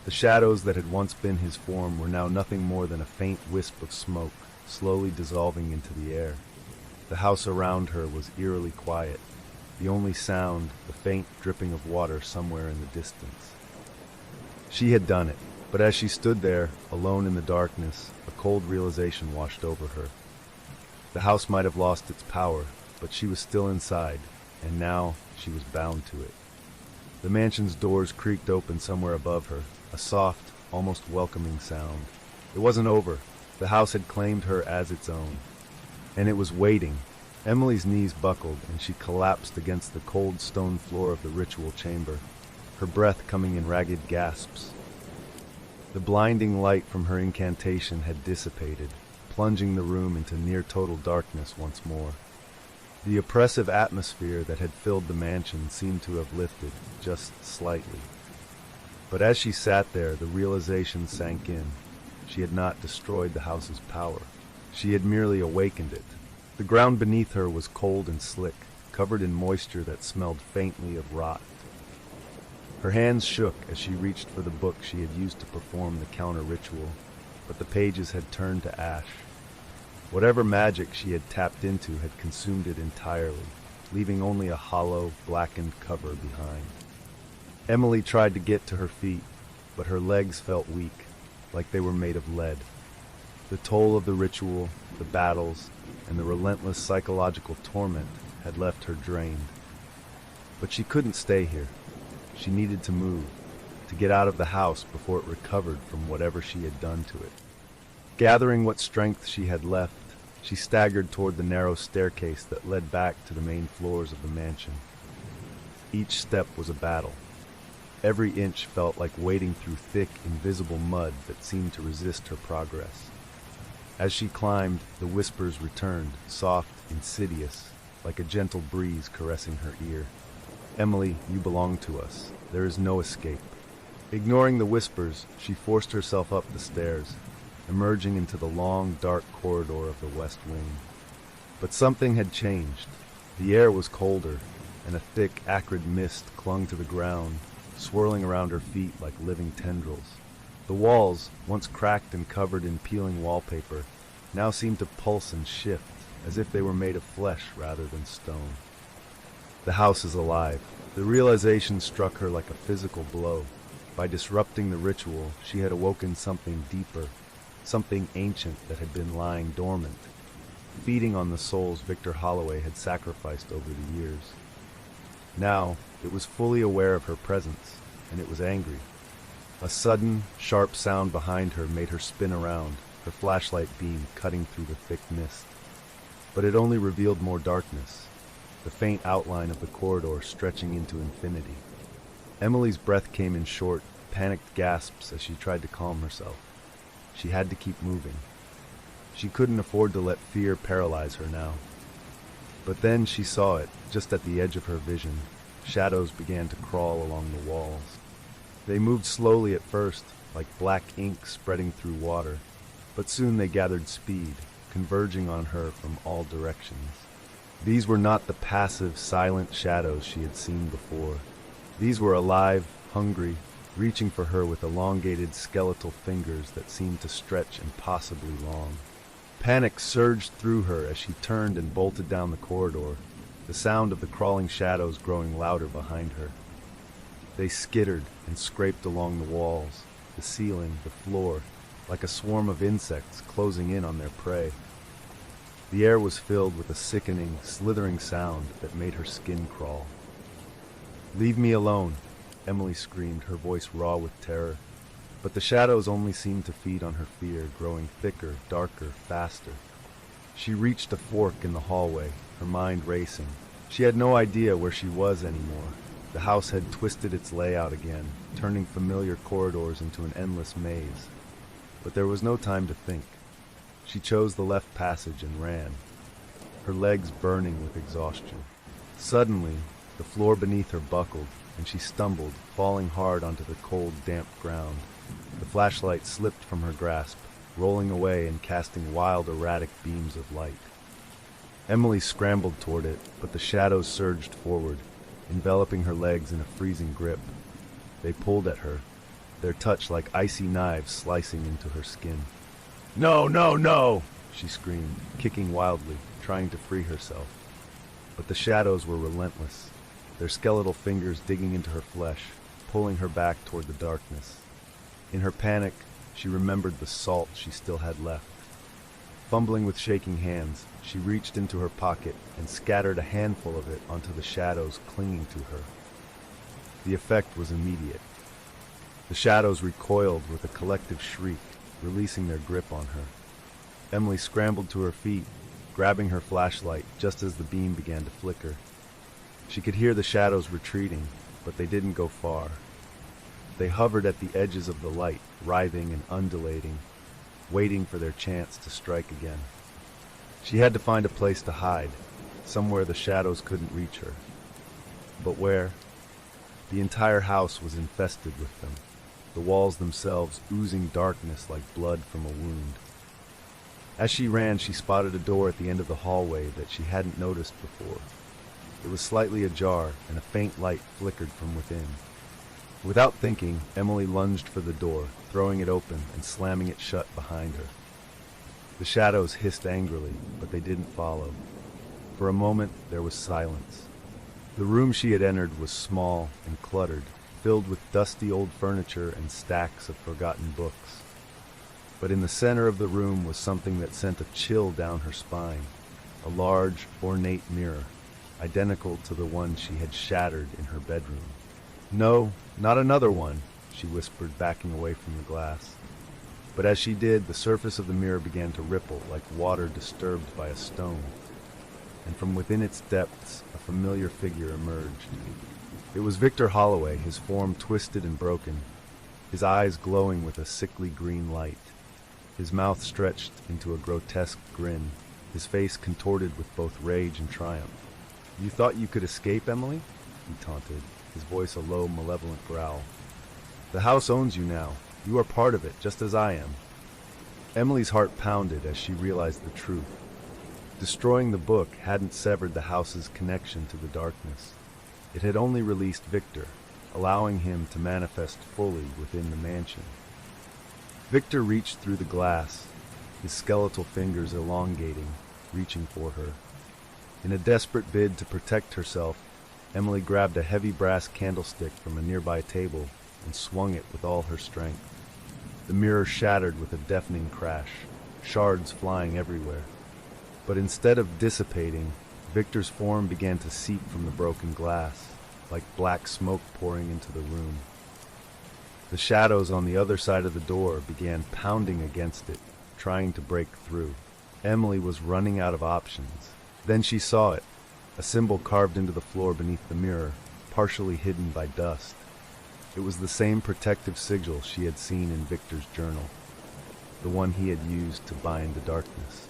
The shadows that had once been his form were now nothing more than a faint wisp of smoke, slowly dissolving into the air. The house around her was eerily quiet, the only sound the faint dripping of water somewhere in the distance. She had done it, but as she stood there, alone in the darkness, a cold realization washed over her. The house might have lost its power, but she was still inside, and now she was bound to it. The mansion's doors creaked open somewhere above her, a soft, almost welcoming sound. It wasn't over. The house had claimed her as its own. And it was waiting. Emily's knees buckled, and she collapsed against the cold stone floor of the ritual chamber, her breath coming in ragged gasps. The blinding light from her incantation had dissipated, plunging the room into near-total darkness once more. The oppressive atmosphere that had filled the mansion seemed to have lifted, just slightly. But as she sat there, the realization sank in. She had not destroyed the house's power. She had merely awakened it. The ground beneath her was cold and slick, covered in moisture that smelled faintly of rot. Her hands shook as she reached for the book she had used to perform the counter-ritual, but the pages had turned to ash. Whatever magic she had tapped into had consumed it entirely, leaving only a hollow, blackened cover behind. Emily tried to get to her feet, but her legs felt weak, like they were made of lead. The toll of the ritual, the battles, and the relentless psychological torment had left her drained. But she couldn't stay here. She needed to move, to get out of the house before it recovered from whatever she had done to it. Gathering what strength she had left, she staggered toward the narrow staircase that led back to the main floors of the mansion. Each step was a battle. Every inch felt like wading through thick, invisible mud that seemed to resist her progress. As she climbed, the whispers returned, soft, insidious, like a gentle breeze caressing her ear. "Emily, you belong to us. There is no escape." Ignoring the whispers, she forced herself up the stairs, emerging into the long, dark corridor of the west wing. But something had changed. The air was colder, and a thick, acrid mist clung to the ground, swirling around her feet like living tendrils. The walls, once cracked and covered in peeling wallpaper, now seemed to pulse and shift, as if they were made of flesh rather than stone. The house is alive. The realization struck her like a physical blow. By disrupting the ritual, she had awoken something deeper, something ancient that had been lying dormant, feeding on the souls Victor Holloway had sacrificed over the years. Now, it was fully aware of her presence, and it was angry. A sudden, sharp sound behind her made her spin around, her flashlight beam cutting through the thick mist. But it only revealed more darkness, the faint outline of the corridor stretching into infinity. Emily's breath came in short, panicked gasps as she tried to calm herself. She had to keep moving. She couldn't afford to let fear paralyze her now. But then she saw it, just at the edge of her vision. Shadows began to crawl along the walls. They moved slowly at first, like black ink spreading through water, but soon they gathered speed, converging on her from all directions. These were not the passive, silent shadows she had seen before. These were alive, hungry, reaching for her with elongated skeletal fingers that seemed to stretch impossibly long. Panic surged through her as she turned and bolted down the corridor, the sound of the crawling shadows growing louder behind her. They skittered and scraped along the walls, the ceiling, the floor, like a swarm of insects closing in on their prey. The air was filled with a sickening, slithering sound that made her skin crawl. "Leave me alone," Emily screamed, her voice raw with terror. But the shadows only seemed to feed on her fear, growing thicker, darker, faster. She reached a fork in the hallway, her mind racing. She had no idea where she was anymore. The house had twisted its layout again, turning familiar corridors into an endless maze. But there was no time to think. She chose the left passage and ran, her legs burning with exhaustion. Suddenly, the floor beneath her buckled, and she stumbled, falling hard onto the cold, damp ground. The flashlight slipped from her grasp, rolling away and casting wild, erratic beams of light. Emily scrambled toward it, but the shadows surged forward, enveloping her legs in a freezing grip. They pulled at her, their touch like icy knives slicing into her skin. "No, no, no!" she screamed, kicking wildly, trying to free herself. But the shadows were relentless, their skeletal fingers digging into her flesh, pulling her back toward the darkness. In her panic, she remembered the salt she still had left. Fumbling with shaking hands, she reached into her pocket and scattered a handful of it onto the shadows clinging to her. The effect was immediate. The shadows recoiled with a collective shriek, releasing their grip on her. Emily scrambled to her feet, grabbing her flashlight just as the beam began to flicker. She could hear the shadows retreating, but they didn't go far. They hovered at the edges of the light, writhing and undulating, waiting for their chance to strike again. She had to find a place to hide, somewhere the shadows couldn't reach her. But where? The entire house was infested with them, the walls themselves oozing darkness like blood from a wound. As she ran, she spotted a door at the end of the hallway that she hadn't noticed before. It was slightly ajar, and a faint light flickered from within. Without thinking, Emily lunged for the door, throwing it open and slamming it shut behind her. The shadows hissed angrily, but they didn't follow. For a moment, there was silence. The room she had entered was small and cluttered, filled with dusty old furniture and stacks of forgotten books. But in the center of the room was something that sent a chill down her spine, a large, ornate mirror, identical to the one she had shattered in her bedroom. "No, not another one," she whispered, backing away from the glass. But as she did, the surface of the mirror began to ripple like water disturbed by a stone. And from within its depths, a familiar figure emerged. It was Victor Holloway, his form twisted and broken, his eyes glowing with a sickly green light, his mouth stretched into a grotesque grin, his face contorted with both rage and triumph. "You thought you could escape, Emily?" he taunted, his voice a low, malevolent growl. "The house owns you now. You are part of it, just as I am." Emily's heart pounded as she realized the truth. Destroying the book hadn't severed the house's connection to the darkness. It had only released Victor, allowing him to manifest fully within the mansion. Victor reached through the glass, his skeletal fingers elongating, reaching for her. In a desperate bid to protect herself, Emily grabbed a heavy brass candlestick from a nearby table and swung it with all her strength. The mirror shattered with a deafening crash, shards flying everywhere. But instead of dissipating, Victor's form began to seep from the broken glass, like black smoke pouring into the room. The shadows on the other side of the door began pounding against it, trying to break through. Emily was running out of options. Then she saw it, a symbol carved into the floor beneath the mirror, partially hidden by dust. It was the same protective sigil she had seen in Victor's journal, the one he had used to bind the darkness.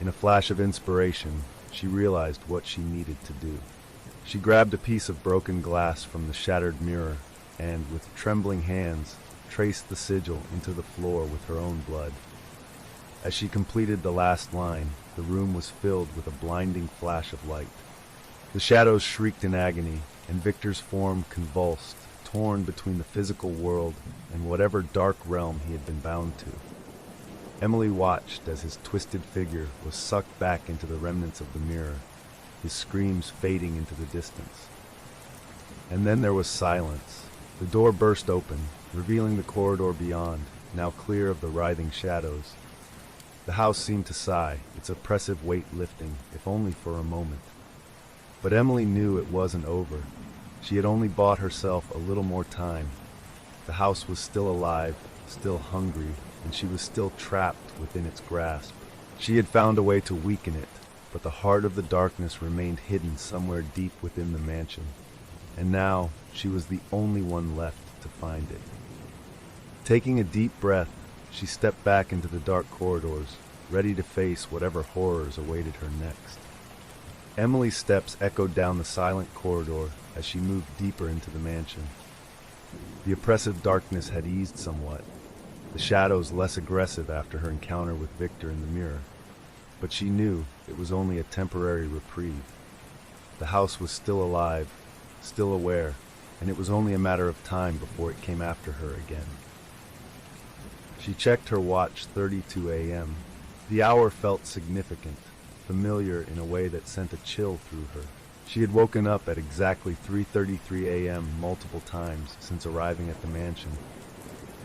In a flash of inspiration, she realized what she needed to do. She grabbed a piece of broken glass from the shattered mirror and, with trembling hands, traced the sigil into the floor with her own blood. As she completed the last line, the room was filled with a blinding flash of light. The shadows shrieked in agony, and Victor's form convulsed, torn between the physical world and whatever dark realm he had been bound to. Emily watched as his twisted figure was sucked back into the remnants of the mirror, his screams fading into the distance. And then there was silence. The door burst open, revealing the corridor beyond, now clear of the writhing shadows. The house seemed to sigh, its oppressive weight lifting, if only for a moment. But Emily knew it wasn't over. She had only bought herself a little more time. The house was still alive, still hungry, and she was still trapped within its grasp. She had found a way to weaken it, but the heart of the darkness remained hidden somewhere deep within the mansion. And now she was the only one left to find it. Taking a deep breath, she stepped back into the dark corridors, ready to face whatever horrors awaited her next. Emily's steps echoed down the silent corridor as she moved deeper into the mansion. The oppressive darkness had eased somewhat, the shadows less aggressive after her encounter with Victor in the mirror. But she knew it was only a temporary reprieve. The house was still alive, still aware, and it was only a matter of time before it came after her again. She checked her watch. 32 a.m. The hour felt significant, familiar in a way that sent a chill through her. She had woken up at exactly 3:33 a.m. multiple times since arriving at the mansion,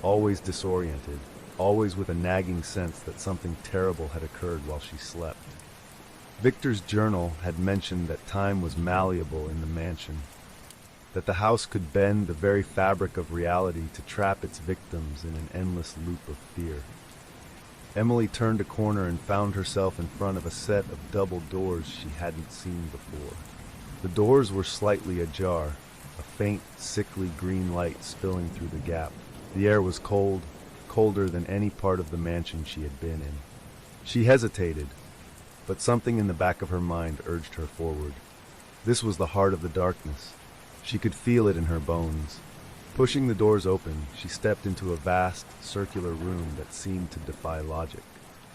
always disoriented, always with a nagging sense that something terrible had occurred while she slept. Victor's journal had mentioned that time was malleable in the mansion, that the house could bend the very fabric of reality to trap its victims in an endless loop of fear. Emily turned a corner and found herself in front of a set of double doors she hadn't seen before. The doors were slightly ajar, a faint, sickly green light spilling through the gap. The air was cold, colder than any part of the mansion she had been in. She hesitated, but something in the back of her mind urged her forward. This was the heart of the darkness. She could feel it in her bones. Pushing the doors open, she stepped into a vast, circular room that seemed to defy logic.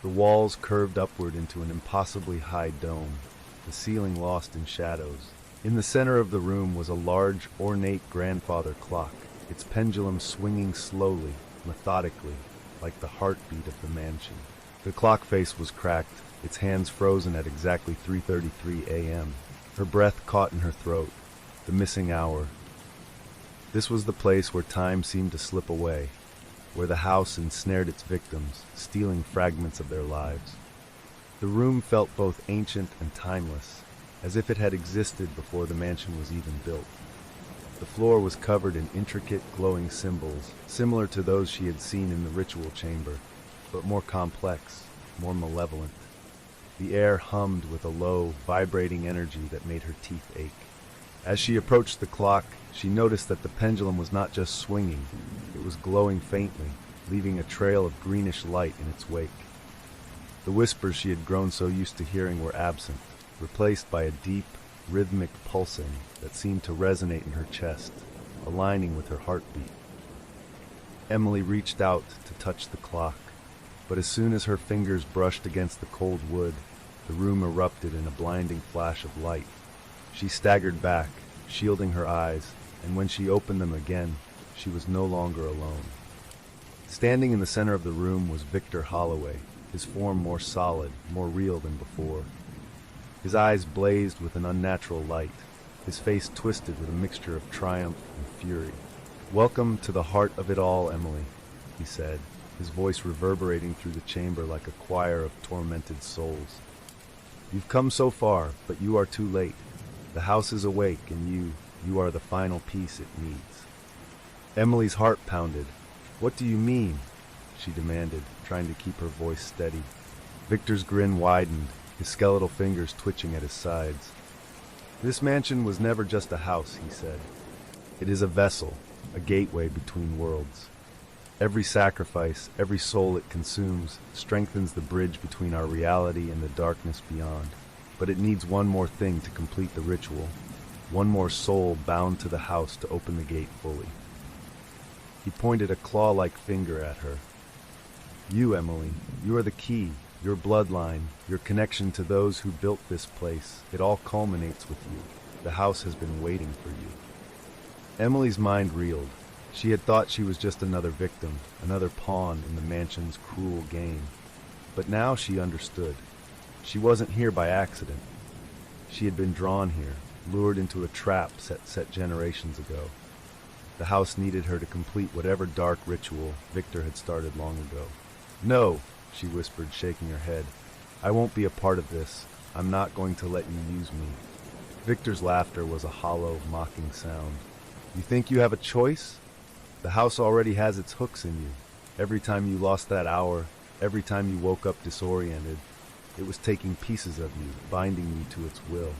The walls curved upward into an impossibly high dome, the ceiling lost in shadows. In the center of the room was a large, ornate grandfather clock, its pendulum swinging slowly, methodically, like the heartbeat of the mansion. The clock face was cracked, its hands frozen at exactly 3:33 a.m. Her breath caught in her throat. The missing hour. This was the place where time seemed to slip away, where the house ensnared its victims, stealing fragments of their lives. The room felt both ancient and timeless, as if it had existed before the mansion was even built. The floor was covered in intricate, glowing symbols, similar to those she had seen in the ritual chamber, but more complex, more malevolent. The air hummed with a low, vibrating energy that made her teeth ache. As she approached the clock, she noticed that the pendulum was not just swinging, it was glowing faintly, leaving a trail of greenish light in its wake. The whispers she had grown so used to hearing were absent, replaced by a deep, rhythmic pulsing that seemed to resonate in her chest, aligning with her heartbeat. Emily reached out to touch the clock, but as soon as her fingers brushed against the cold wood, the room erupted in a blinding flash of light. She staggered back, shielding her eyes, and when she opened them again, she was no longer alone. Standing in the center of the room was Victor Holloway, his form more solid, more real than before. His eyes blazed with an unnatural light, his face twisted with a mixture of triumph and fury. "Welcome to the heart of it all, Emily," he said, his voice reverberating through the chamber like a choir of tormented souls. "You've come so far, but you are too late. The house is awake, and you are the final piece it needs." Emily's heart pounded. "What do you mean?" she demanded, trying to keep her voice steady. Victor's grin widened, his skeletal fingers twitching at his sides. "This mansion was never just a house," he said. "It is a vessel, a gateway between worlds. Every sacrifice, every soul it consumes, strengthens the bridge between our reality and the darkness beyond. But it needs one more thing to complete the ritual, one more soul bound to the house to open the gate fully." He pointed a claw-like finger at her. "You, Emily, you are the key, your bloodline, your connection to those who built this place. It all culminates with you. The house has been waiting for you." Emily's mind reeled. She had thought she was just another victim, another pawn in the mansion's cruel game. But now she understood. She wasn't here by accident. She had been drawn here, lured into a trap set generations ago. The house needed her to complete whatever dark ritual Victor had started long ago. "No," she whispered, shaking her head. "I won't be a part of this. I'm not going to let you use me." Victor's laughter was a hollow, mocking sound. "You think you have a choice? The house already has its hooks in you. Every time you lost that hour, every time you woke up disoriented, it was taking pieces of you, binding you to its will."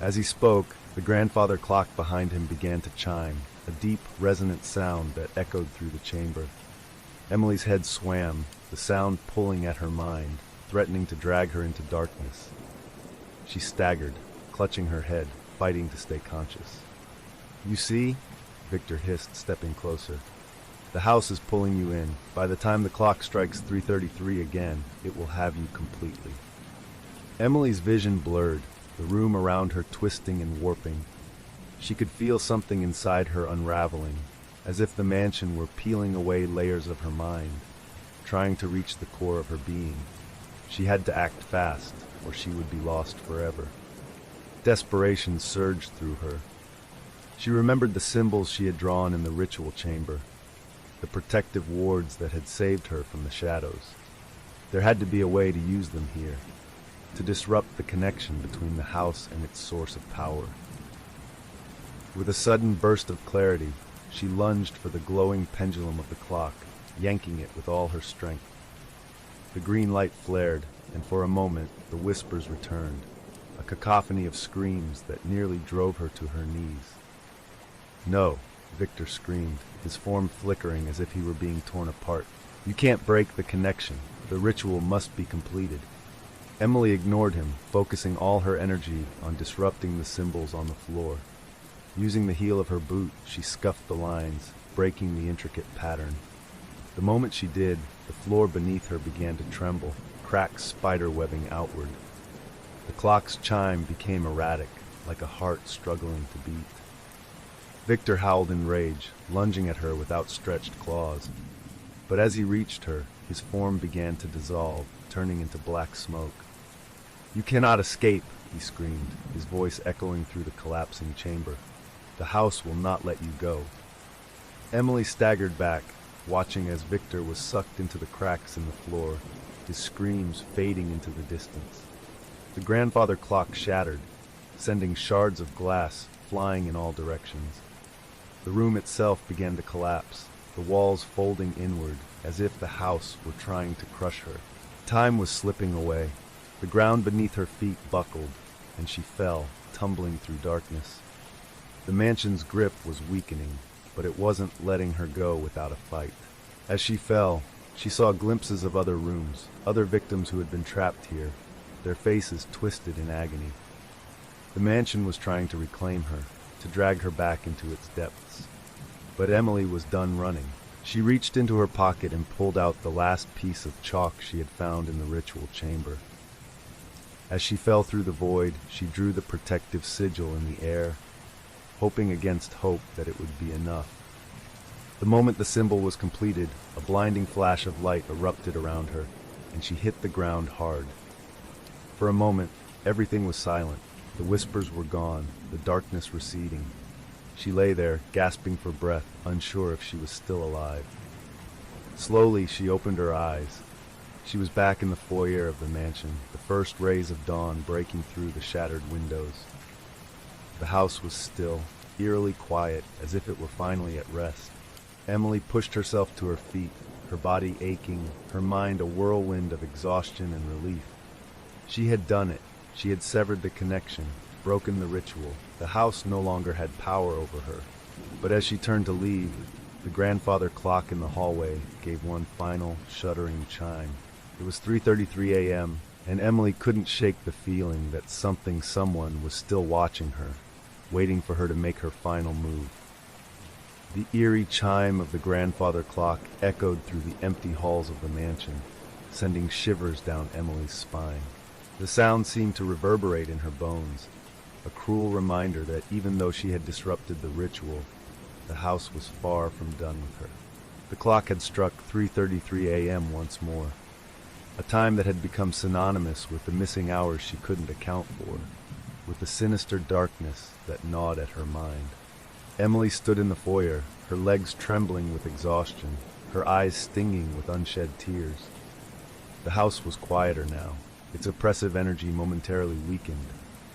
As he spoke, the grandfather clock behind him began to chime, a deep, resonant sound that echoed through the chamber. Emily's head swam, the sound pulling at her mind, threatening to drag her into darkness. She staggered, clutching her head, fighting to stay conscious. "You see?" Victor hissed, stepping closer. "The house is pulling you in. By the time the clock strikes 3:33 again, it will have you completely." Emily's vision blurred, the room around her twisting and warping. She could feel something inside her unraveling, as if the mansion were peeling away layers of her mind, trying to reach the core of her being. She had to act fast, or she would be lost forever. Desperation surged through her. She remembered the symbols she had drawn in the ritual chamber, the protective wards that had saved her from the shadows. There had to be a way to use them here, to disrupt the connection between the house and its source of power. With a sudden burst of clarity, she lunged for the glowing pendulum of the clock, yanking it with all her strength. The green light flared, and for a moment the whispers returned, a cacophony of screams that nearly drove her to her knees. "No," Victor screamed, his form flickering as if he were being torn apart. "You can't break the connection. The ritual must be completed." Emily ignored him, focusing all her energy on disrupting the symbols on the floor. Using the heel of her boot, she scuffed the lines, breaking the intricate pattern. The moment she did, the floor beneath her began to tremble, cracks spider-webbing outward. The clock's chime became erratic, like a heart struggling to beat. Victor howled in rage, lunging at her with outstretched claws. But as he reached her, his form began to dissolve, turning into black smoke. "You cannot escape," he screamed, his voice echoing through the collapsing chamber. "The house will not let you go." Emily staggered back, watching as Victor was sucked into the cracks in the floor, his screams fading into the distance. The grandfather clock shattered, sending shards of glass flying in all directions. The room itself began to collapse, the walls folding inward, as if the house were trying to crush her. Time was slipping away. The ground beneath her feet buckled, and she fell, tumbling through darkness. The mansion's grip was weakening, but it wasn't letting her go without a fight. As she fell, she saw glimpses of other rooms, other victims who had been trapped here, their faces twisted in agony. The mansion was trying to reclaim her, to drag her back into its depths. But Emily was done running. She reached into her pocket and pulled out the last piece of chalk she had found in the ritual chamber. As she fell through the void, she drew the protective sigil in the air, hoping against hope that it would be enough. The moment the symbol was completed, a blinding flash of light erupted around her, and she hit the ground hard. For a moment, everything was silent. The whispers were gone, the darkness receding. She lay there, gasping for breath, unsure if she was still alive. Slowly, she opened her eyes. She was back in the foyer of the mansion, the first rays of dawn breaking through the shattered windows. The house was still, eerily quiet, as if it were finally at rest. Emily pushed herself to her feet, her body aching, her mind a whirlwind of exhaustion and relief. She had done it. She had severed the connection, broken the ritual. The house no longer had power over her. But as she turned to leave, the grandfather clock in the hallway gave one final, shuddering chime. It was 3:33 a.m., and Emily couldn't shake the feeling that someone was still watching her, waiting for her to make her final move. The eerie chime of the grandfather clock echoed through the empty halls of the mansion, sending shivers down Emily's spine. The sound seemed to reverberate in her bones, a cruel reminder that even though she had disrupted the ritual, the house was far from done with her. The clock had struck 3:33 a.m. once more, a time that had become synonymous with the missing hours she couldn't account for, with the sinister darkness that gnawed at her mind. Emily stood in the foyer, her legs trembling with exhaustion, her eyes stinging with unshed tears. The house was quieter now, its oppressive energy momentarily weakened,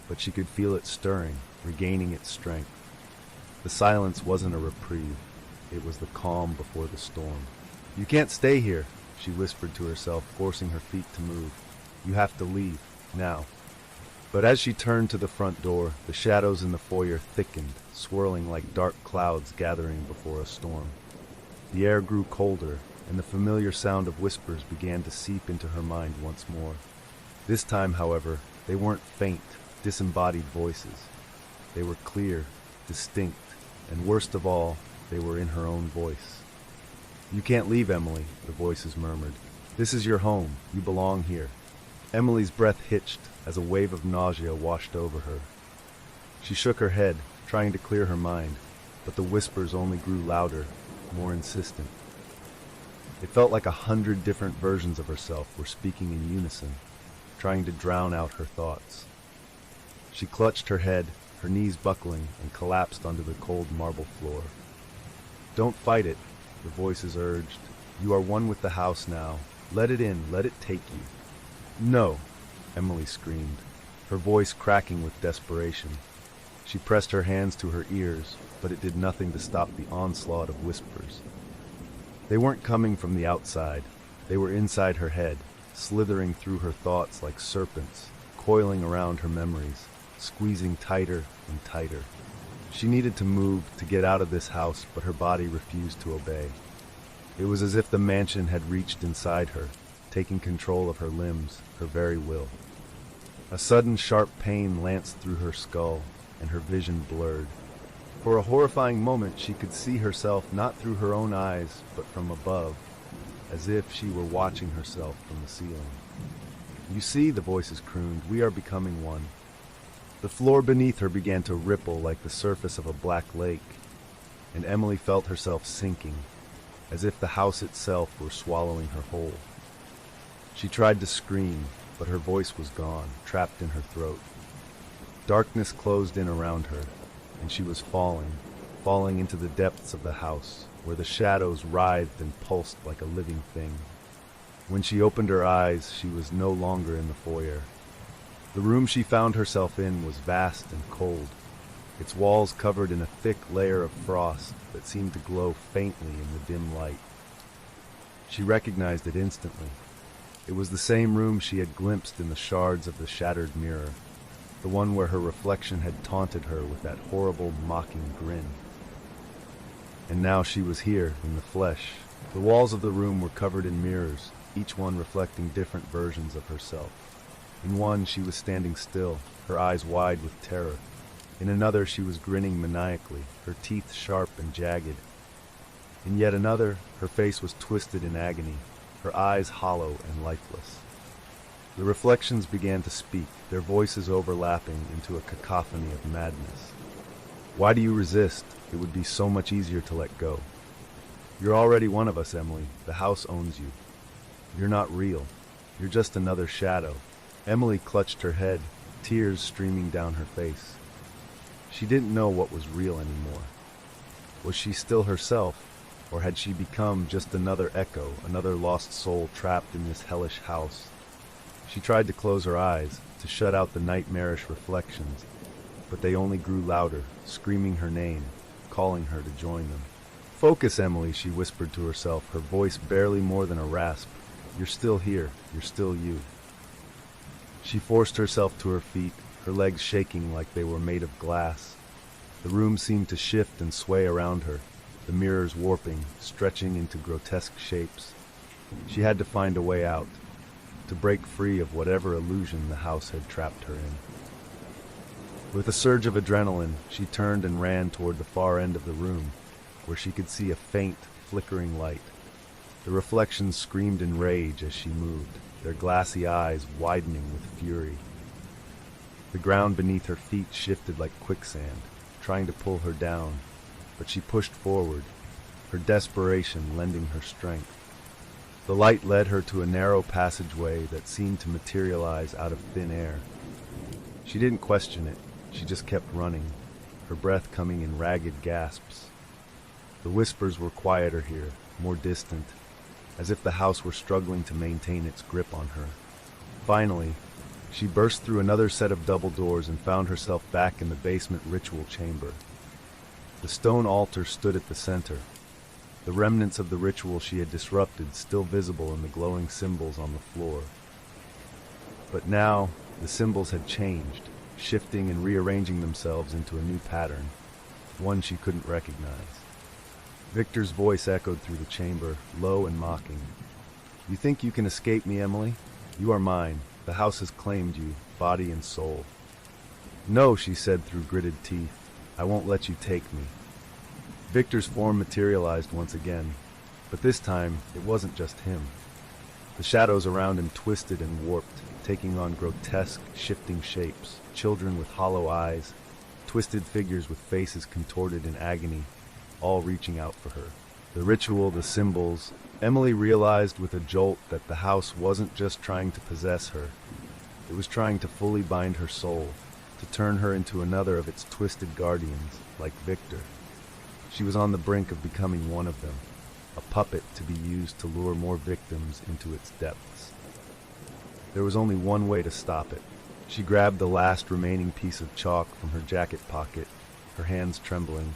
but she could feel it stirring, regaining its strength. The silence wasn't a reprieve, it was the calm before the storm. "You can't stay here," she whispered to herself, forcing her feet to move. "You have to leave, now." But as she turned to the front door, the shadows in the foyer thickened, swirling like dark clouds gathering before a storm. The air grew colder, and the familiar sound of whispers began to seep into her mind once more. This time, however, they weren't faint, disembodied voices. They were clear, distinct, and worst of all, they were in her own voice. "You can't leave, Emily," the voices murmured. "This is your home. You belong here." Emily's breath hitched as a wave of nausea washed over her. She shook her head, trying to clear her mind, but the whispers only grew louder, more insistent. It felt like 100 different versions of herself were speaking in unison, trying to drown out her thoughts. She clutched her head, her knees buckling, and collapsed onto the cold marble floor. "Don't fight it," the voices urged. "You are one with the house now. Let it in, let it take you." "No," Emily screamed, her voice cracking with desperation. She pressed her hands to her ears, but it did nothing to stop the onslaught of whispers. They weren't coming from the outside. They were inside her head, slithering through her thoughts like serpents, coiling around her memories, squeezing tighter and tighter. She needed to move, to get out of this house, but her body refused to obey. It was as if the mansion had reached inside her, taking control of her limbs, her very will. A sudden sharp pain lanced through her skull, and her vision blurred. For a horrifying moment she could see herself not through her own eyes, but from above, as if she were watching herself from the ceiling. "You see," the voices crooned, "we are becoming one." The floor beneath her began to ripple like the surface of a black lake, and Emily felt herself sinking, as if the house itself were swallowing her whole. She tried to scream, but her voice was gone, trapped in her throat. Darkness closed in around her, and she was falling into the depths of the house, where the shadows writhed and pulsed like a living thing. When she opened her eyes, she was no longer in the foyer. The room she found herself in was vast and cold, its walls covered in a thick layer of frost that seemed to glow faintly in the dim light. She recognized it instantly. It was the same room she had glimpsed in the shards of the shattered mirror, the one where her reflection had taunted her with that horrible, mocking grin. And now she was here, in the flesh. The walls of the room were covered in mirrors, each one reflecting different versions of herself. In one, she was standing still, her eyes wide with terror. In another, she was grinning maniacally, her teeth sharp and jagged. In yet another, her face was twisted in agony, her eyes hollow and lifeless. The reflections began to speak, their voices overlapping into a cacophony of madness. "Why do you resist? It would be so much easier to let go. You're already one of us, Emily. The house owns you. You're not real. You're just another shadow." Emily clutched her head, tears streaming down her face. She didn't know what was real anymore. Was she still herself, or had she become just another echo, another lost soul trapped in this hellish house? She tried to close her eyes, to shut out the nightmarish reflections, but they only grew louder, screaming her name, calling her to join them. "Focus, Emily," she whispered to herself, her voice barely more than a rasp. "You're still here. You're still you." She forced herself to her feet, her legs shaking like they were made of glass. The room seemed to shift and sway around her, the mirrors warping, stretching into grotesque shapes. She had to find a way out, to break free of whatever illusion the house had trapped her in. With a surge of adrenaline, she turned and ran toward the far end of the room, where she could see a faint, flickering light. The reflections screamed in rage as she moved, their glassy eyes widening with fury. The ground beneath her feet shifted like quicksand, trying to pull her down, but she pushed forward, her desperation lending her strength. The light led her to a narrow passageway that seemed to materialize out of thin air. She didn't question it, she just kept running, her breath coming in ragged gasps. The whispers were quieter here, more distant, as if the house were struggling to maintain its grip on her. Finally, she burst through another set of double doors and found herself back in the basement ritual chamber. The stone altar stood at the center, the remnants of the ritual she had disrupted still visible in the glowing symbols on the floor. But now, the symbols had changed, shifting and rearranging themselves into a new pattern, one she couldn't recognize. Victor's voice echoed through the chamber, low and mocking. "You think you can escape me, Emily? You are mine. The house has claimed you, body and soul." "No," she said through gritted teeth. "I won't let you take me." Victor's form materialized once again, but this time it wasn't just him. The shadows around him twisted and warped, taking on grotesque, shifting shapes, children with hollow eyes, twisted figures with faces contorted in agony, all reaching out for her. The ritual, the symbols. Emily realized with a jolt that the house wasn't just trying to possess her. It was trying to fully bind her soul, to turn her into another of its twisted guardians, like Victor. She was on the brink of becoming one of them, a puppet to be used to lure more victims into its depths. There was only one way to stop it. She grabbed the last remaining piece of chalk from her jacket pocket, her hands trembling,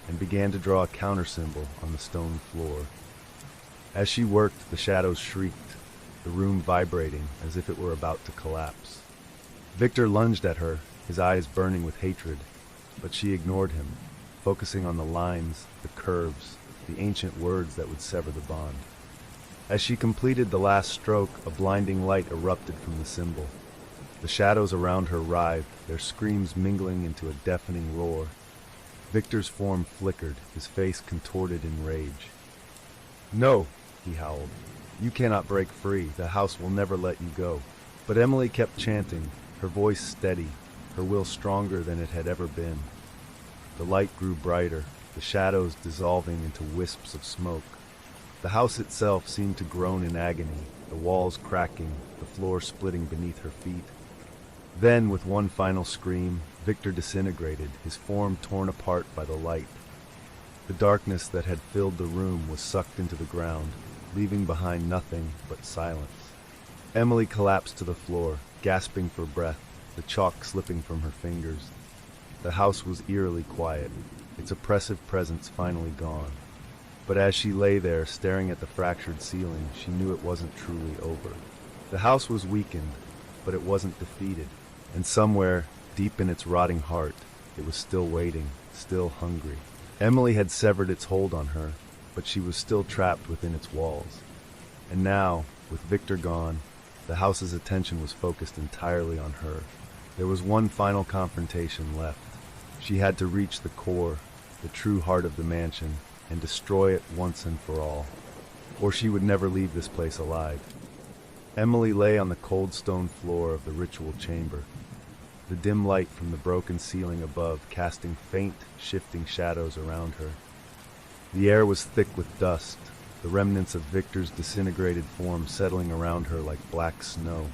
and began to draw a counter symbol on the stone floor. As she worked, the shadows shrieked, the room vibrating as if it were about to collapse. Victor lunged at her, his eyes burning with hatred, but she ignored him, focusing on the lines, the curves, the ancient words that would sever the bond. As she completed the last stroke, a blinding light erupted from the symbol. The shadows around her writhed, their screams mingling into a deafening roar. Victor's form flickered, his face contorted in rage. "No," he howled. "You cannot break free. The house will never let you go." But Emily kept chanting, her voice steady, her will stronger than it had ever been. The light grew brighter, the shadows dissolving into wisps of smoke. The house itself seemed to groan in agony, the walls cracking, the floor splitting beneath her feet. Then, with one final scream, Victor disintegrated, his form torn apart by the light. The darkness that had filled the room was sucked into the ground, leaving behind nothing but silence. Emily collapsed to the floor, gasping for breath, the chalk slipping from her fingers. The house was eerily quiet, its oppressive presence finally gone. But as she lay there, staring at the fractured ceiling, she knew it wasn't truly over. The house was weakened, but it wasn't defeated. And somewhere, deep in its rotting heart, it was still waiting, still hungry. Emily had severed its hold on her, but she was still trapped within its walls. And now, with Victor gone, the house's attention was focused entirely on her. There was one final confrontation left. She had to reach the core, the true heart of the mansion, and destroy it once and for all, or she would never leave this place alive. Emily lay on the cold stone floor of the ritual chamber, the dim light from the broken ceiling above casting faint, shifting shadows around her. The air was thick with dust, the remnants of Victor's disintegrated form settling around her like black snow.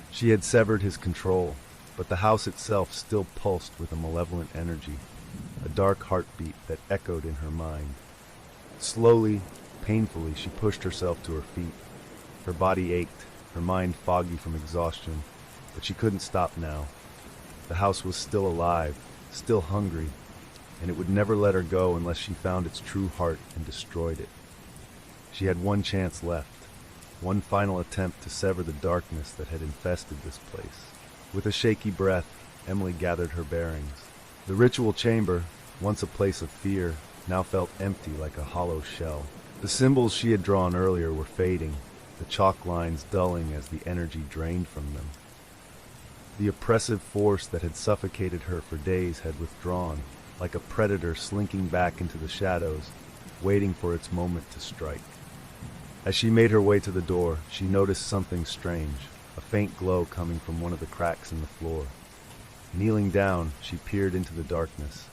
She had severed his control, but the house itself still pulsed with a malevolent energy, a dark heartbeat that echoed in her mind. Slowly, painfully, she pushed herself to her feet. Her body ached, her mind foggy from exhaustion, but she couldn't stop now. The house was still alive, still hungry, and it would never let her go unless she found its true heart and destroyed it. She had one chance left, one final attempt to sever the darkness that had infested this place. With a shaky breath, Emily gathered her bearings. The ritual chamber, once a place of fear, now felt empty like a hollow shell. The symbols she had drawn earlier were fading, the chalk lines dulling as the energy drained from them. The oppressive force that had suffocated her for days had withdrawn, like a predator slinking back into the shadows, waiting for its moment to strike. As she made her way to the door, she noticed something strange, a faint glow coming from one of the cracks in the floor. Kneeling down, she peered into the darkness.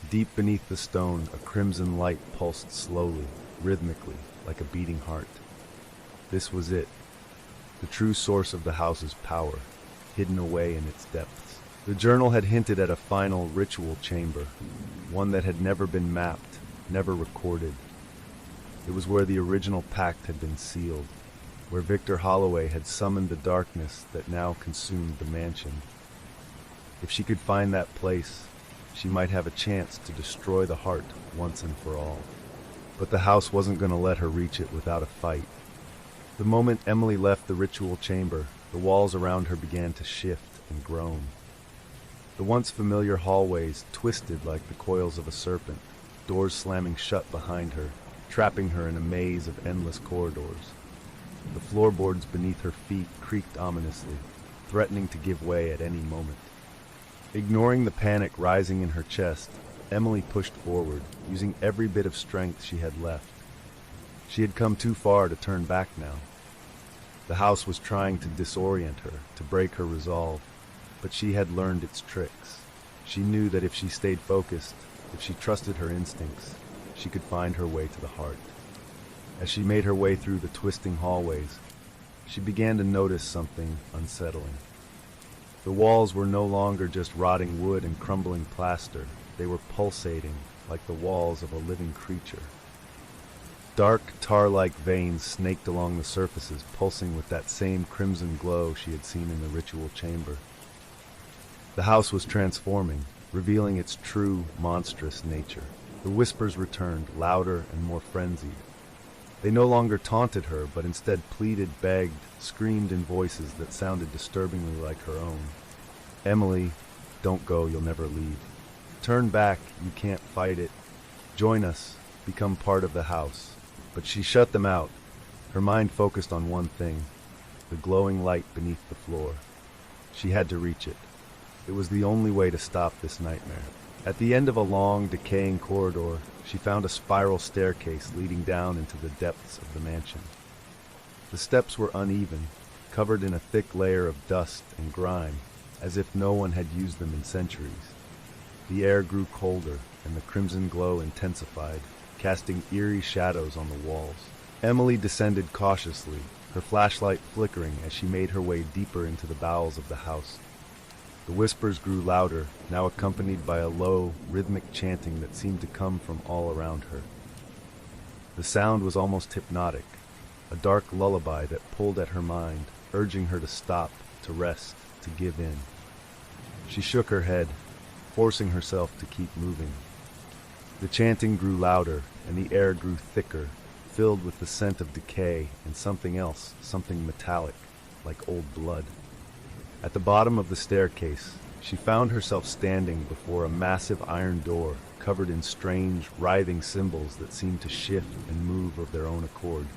Deep beneath the stone, a crimson light pulsed slowly, rhythmically, like a beating heart. This was it, the true source of the house's power, hidden away in its depths. The journal had hinted at a final ritual chamber, one that had never been mapped, never recorded. It was where the original pact had been sealed, where Victor Holloway had summoned the darkness that now consumed the mansion. If she could find that place, she might have a chance to destroy the heart once and for all. But the house wasn't going to let her reach it without a fight. The moment Emily left the ritual chamber, the walls around her began to shift and groan. The once familiar hallways twisted like the coils of a serpent, doors slamming shut behind her, trapping her in a maze of endless corridors. The floorboards beneath her feet creaked ominously, threatening to give way at any moment. Ignoring the panic rising in her chest, Emily pushed forward, using every bit of strength she had left. She had come too far to turn back now. The house was trying to disorient her, to break her resolve, but she had learned its tricks. She knew that if she stayed focused, if she trusted her instincts, she could find her way to the heart. As she made her way through the twisting hallways, she began to notice something unsettling. The walls were no longer just rotting wood and crumbling plaster. They were pulsating like the walls of a living creature. Dark, tar-like veins snaked along the surfaces, pulsing with that same crimson glow she had seen in the ritual chamber. The house was transforming, revealing its true, monstrous nature. The whispers returned, louder and more frenzied. They no longer taunted her, but instead pleaded, begged, screamed in voices that sounded disturbingly like her own. Emily, don't go, you'll never leave. Turn back, you can't fight it. Join us, become part of the house. But she shut them out, her mind focused on one thing, the glowing light beneath the floor. She had to reach it. It was the only way to stop this nightmare. At the end of a long, decaying corridor, she found a spiral staircase leading down into the depths of the mansion. The steps were uneven, covered in a thick layer of dust and grime, as if no one had used them in centuries. The air grew colder, and the crimson glow intensified, casting eerie shadows on the walls. Emily descended cautiously, her flashlight flickering as she made her way deeper into the bowels of the house. The whispers grew louder, now accompanied by a low, rhythmic chanting that seemed to come from all around her. The sound was almost hypnotic, a dark lullaby that pulled at her mind, urging her to stop, to rest, to give in. She shook her head, forcing herself to keep moving. The chanting grew louder, and the air grew thicker, filled with the scent of decay and something else, something metallic, like old blood. At the bottom of the staircase, she found herself standing before a massive iron door covered in strange, writhing symbols that seemed to shift and move of their own accord.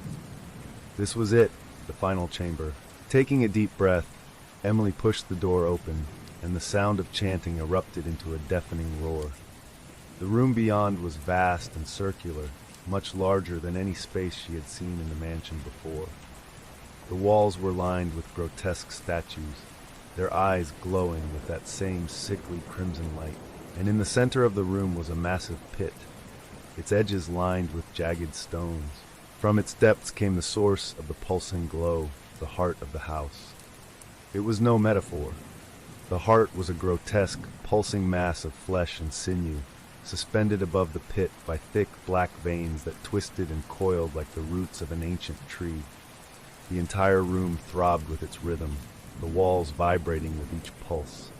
This was it, the final chamber. Taking a deep breath, Emily pushed the door open, and the sound of chanting erupted into a deafening roar. The room beyond was vast and circular, much larger than any space she had seen in the mansion before. The walls were lined with grotesque statues, their eyes glowing with that same sickly crimson light. And in the center of the room was a massive pit, its edges lined with jagged stones. From its depths came the source of the pulsing glow, the heart of the house. It was no metaphor. The heart was a grotesque, pulsing mass of flesh and sinew, suspended above the pit by thick black veins that twisted and coiled like the roots of an ancient tree. The entire room throbbed with its rhythm, the walls vibrating with each pulse.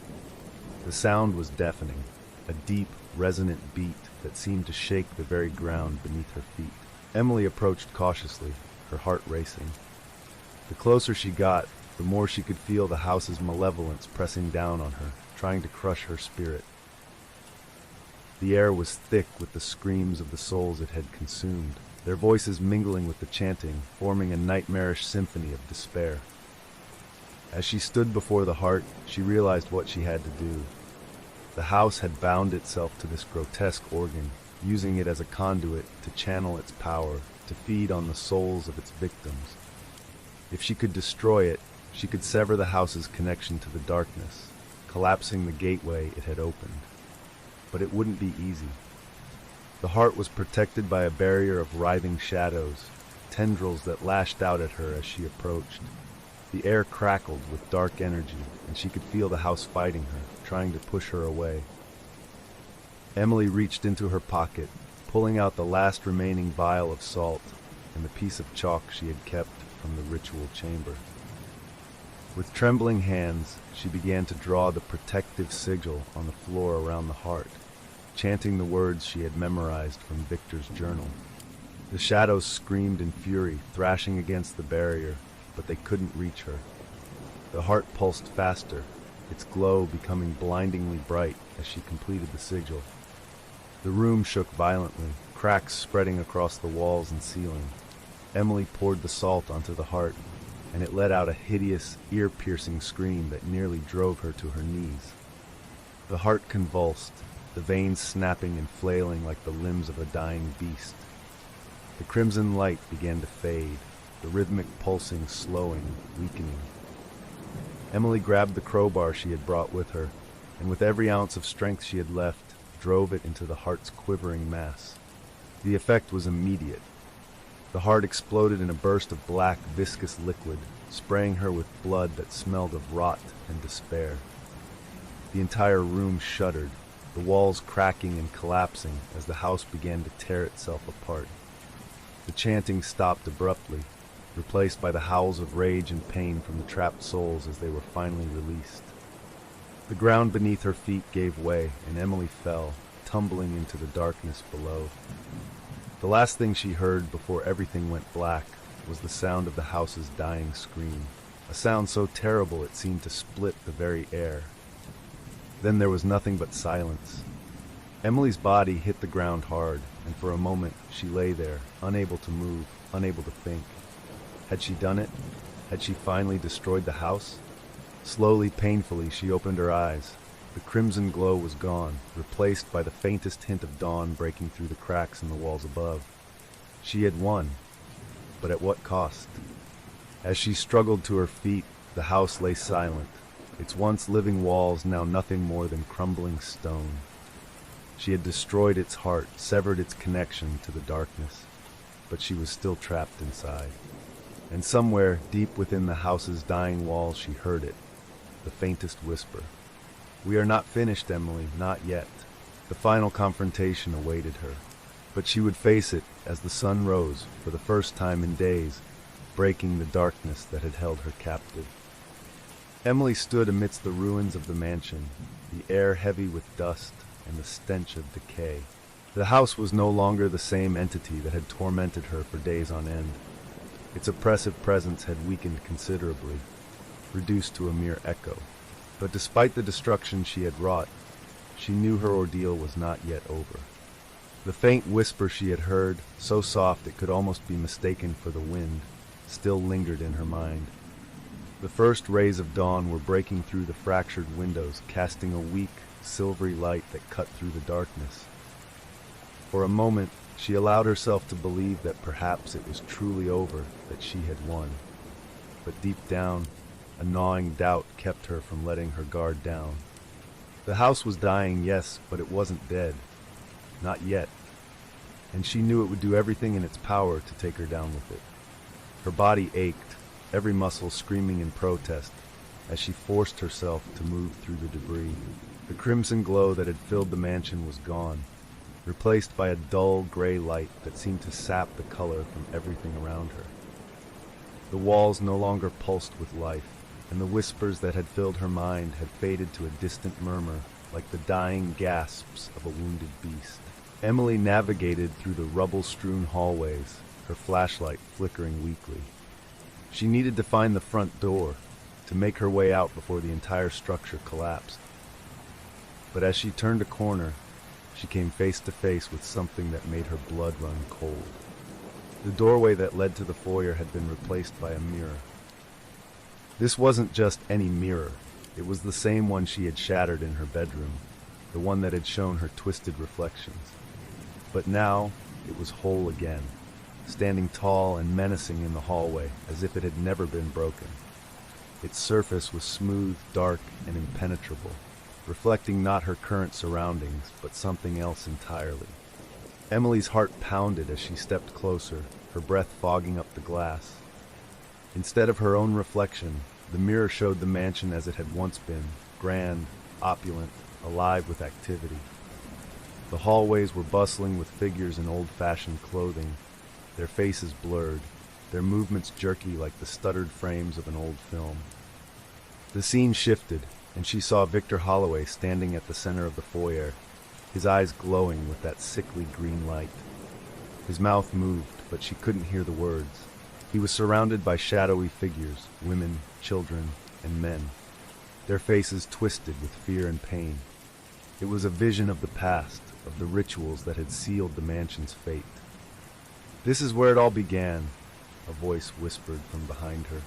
The sound was deafening, a deep, resonant beat that seemed to shake the very ground beneath her feet. Emily approached cautiously, her heart racing. The closer she got, the more she could feel the house's malevolence pressing down on her, trying to crush her spirit. The air was thick with the screams of the souls it had consumed, their voices mingling with the chanting, forming a nightmarish symphony of despair. As she stood before the heart, she realized what she had to do. The house had bound itself to this grotesque organ, using it as a conduit to channel its power, to feed on the souls of its victims. If she could destroy it, she could sever the house's connection to the darkness, collapsing the gateway it had opened. But it wouldn't be easy. The heart was protected by a barrier of writhing shadows, tendrils that lashed out at her as she approached. The air crackled with dark energy, and she could feel the house fighting her, trying to push her away. Emily reached into her pocket, pulling out the last remaining vial of salt and the piece of chalk she had kept from the ritual chamber. With trembling hands, she began to draw the protective sigil on the floor around the heart, chanting the words she had memorized from Victor's journal. The shadows screamed in fury, thrashing against the barrier, but they couldn't reach her. The heart pulsed faster, its glow becoming blindingly bright as she completed the sigil. The room shook violently, cracks spreading across the walls and ceiling. Emily poured the salt onto the heart, and it let out a hideous, ear-piercing scream that nearly drove her to her knees. The heart convulsed, the veins snapping and flailing like the limbs of a dying beast. The crimson light began to fade, the rhythmic pulsing slowing, weakening. Emily grabbed the crowbar she had brought with her, and with every ounce of strength she had left, drove it into the heart's quivering mass. The effect was immediate. The heart exploded in a burst of black, viscous liquid, spraying her with blood that smelled of rot and despair. The entire room shuddered, the walls cracking and collapsing as the house began to tear itself apart. The chanting stopped abruptly, replaced by the howls of rage and pain from the trapped souls as they were finally released. The ground beneath her feet gave way, and Emily fell, tumbling into the darkness below. The last thing she heard before everything went black was the sound of the house's dying scream, a sound so terrible it seemed to split the very air. Then there was nothing but silence. Emily's body hit the ground hard, and for a moment she lay there, unable to move, unable to think. Had she done it? Had she finally destroyed the house? Slowly, painfully, she opened her eyes. The crimson glow was gone, replaced by the faintest hint of dawn breaking through the cracks in the walls above. She had won, but at what cost? As she struggled to her feet, the house lay silent, its once living walls now nothing more than crumbling stone. She had destroyed its heart, severed its connection to the darkness, but she was still trapped inside. And somewhere, deep within the house's dying walls, she heard it, the faintest whisper. "We are not finished, Emily, not yet." The final confrontation awaited her, but she would face it as the sun rose, for the first time in days, breaking the darkness that had held her captive. Emily stood amidst the ruins of the mansion, the air heavy with dust and the stench of decay. The house was no longer the same entity that had tormented her for days on end. Its oppressive presence had weakened considerably, reduced to a mere echo. But despite the destruction she had wrought, she knew her ordeal was not yet over. The faint whisper she had heard, so soft it could almost be mistaken for the wind, still lingered in her mind. The first rays of dawn were breaking through the fractured windows, casting a weak, silvery light that cut through the darkness. For a moment, she allowed herself to believe that perhaps it was truly over, that she had won. But deep down, a gnawing doubt kept her from letting her guard down. The house was dying, yes, but it wasn't dead. Not yet. And she knew it would do everything in its power to take her down with it. Her body ached, every muscle screaming in protest, as she forced herself to move through the debris. The crimson glow that had filled the mansion was gone, replaced by a dull gray light that seemed to sap the color from everything around her. The walls no longer pulsed with life, and the whispers that had filled her mind had faded to a distant murmur, like the dying gasps of a wounded beast. Emily navigated through the rubble-strewn hallways, her flashlight flickering weakly. She needed to find the front door, to make her way out before the entire structure collapsed. But as she turned a corner, she came face to face with something that made her blood run cold. The doorway that led to the foyer had been replaced by a mirror. This wasn't just any mirror. It was the same one she had shattered in her bedroom, the one that had shown her twisted reflections. But now, it was whole again, standing tall and menacing in the hallway as if it had never been broken. Its surface was smooth, dark, and impenetrable, reflecting not her current surroundings, but something else entirely. Emily's heart pounded as she stepped closer, her breath fogging up the glass. Instead of her own reflection, the mirror showed the mansion as it had once been, grand, opulent, alive with activity. The hallways were bustling with figures in old-fashioned clothing, their faces blurred, their movements jerky like the stuttered frames of an old film. The scene shifted, and she saw Victor Holloway standing at the center of the foyer, his eyes glowing with that sickly green light. His mouth moved, but she couldn't hear the words. He was surrounded by shadowy figures, women, children, and men, their faces twisted with fear and pain. It was a vision of the past, of the rituals that had sealed the mansion's fate. "This is where it all began," a voice whispered from behind her.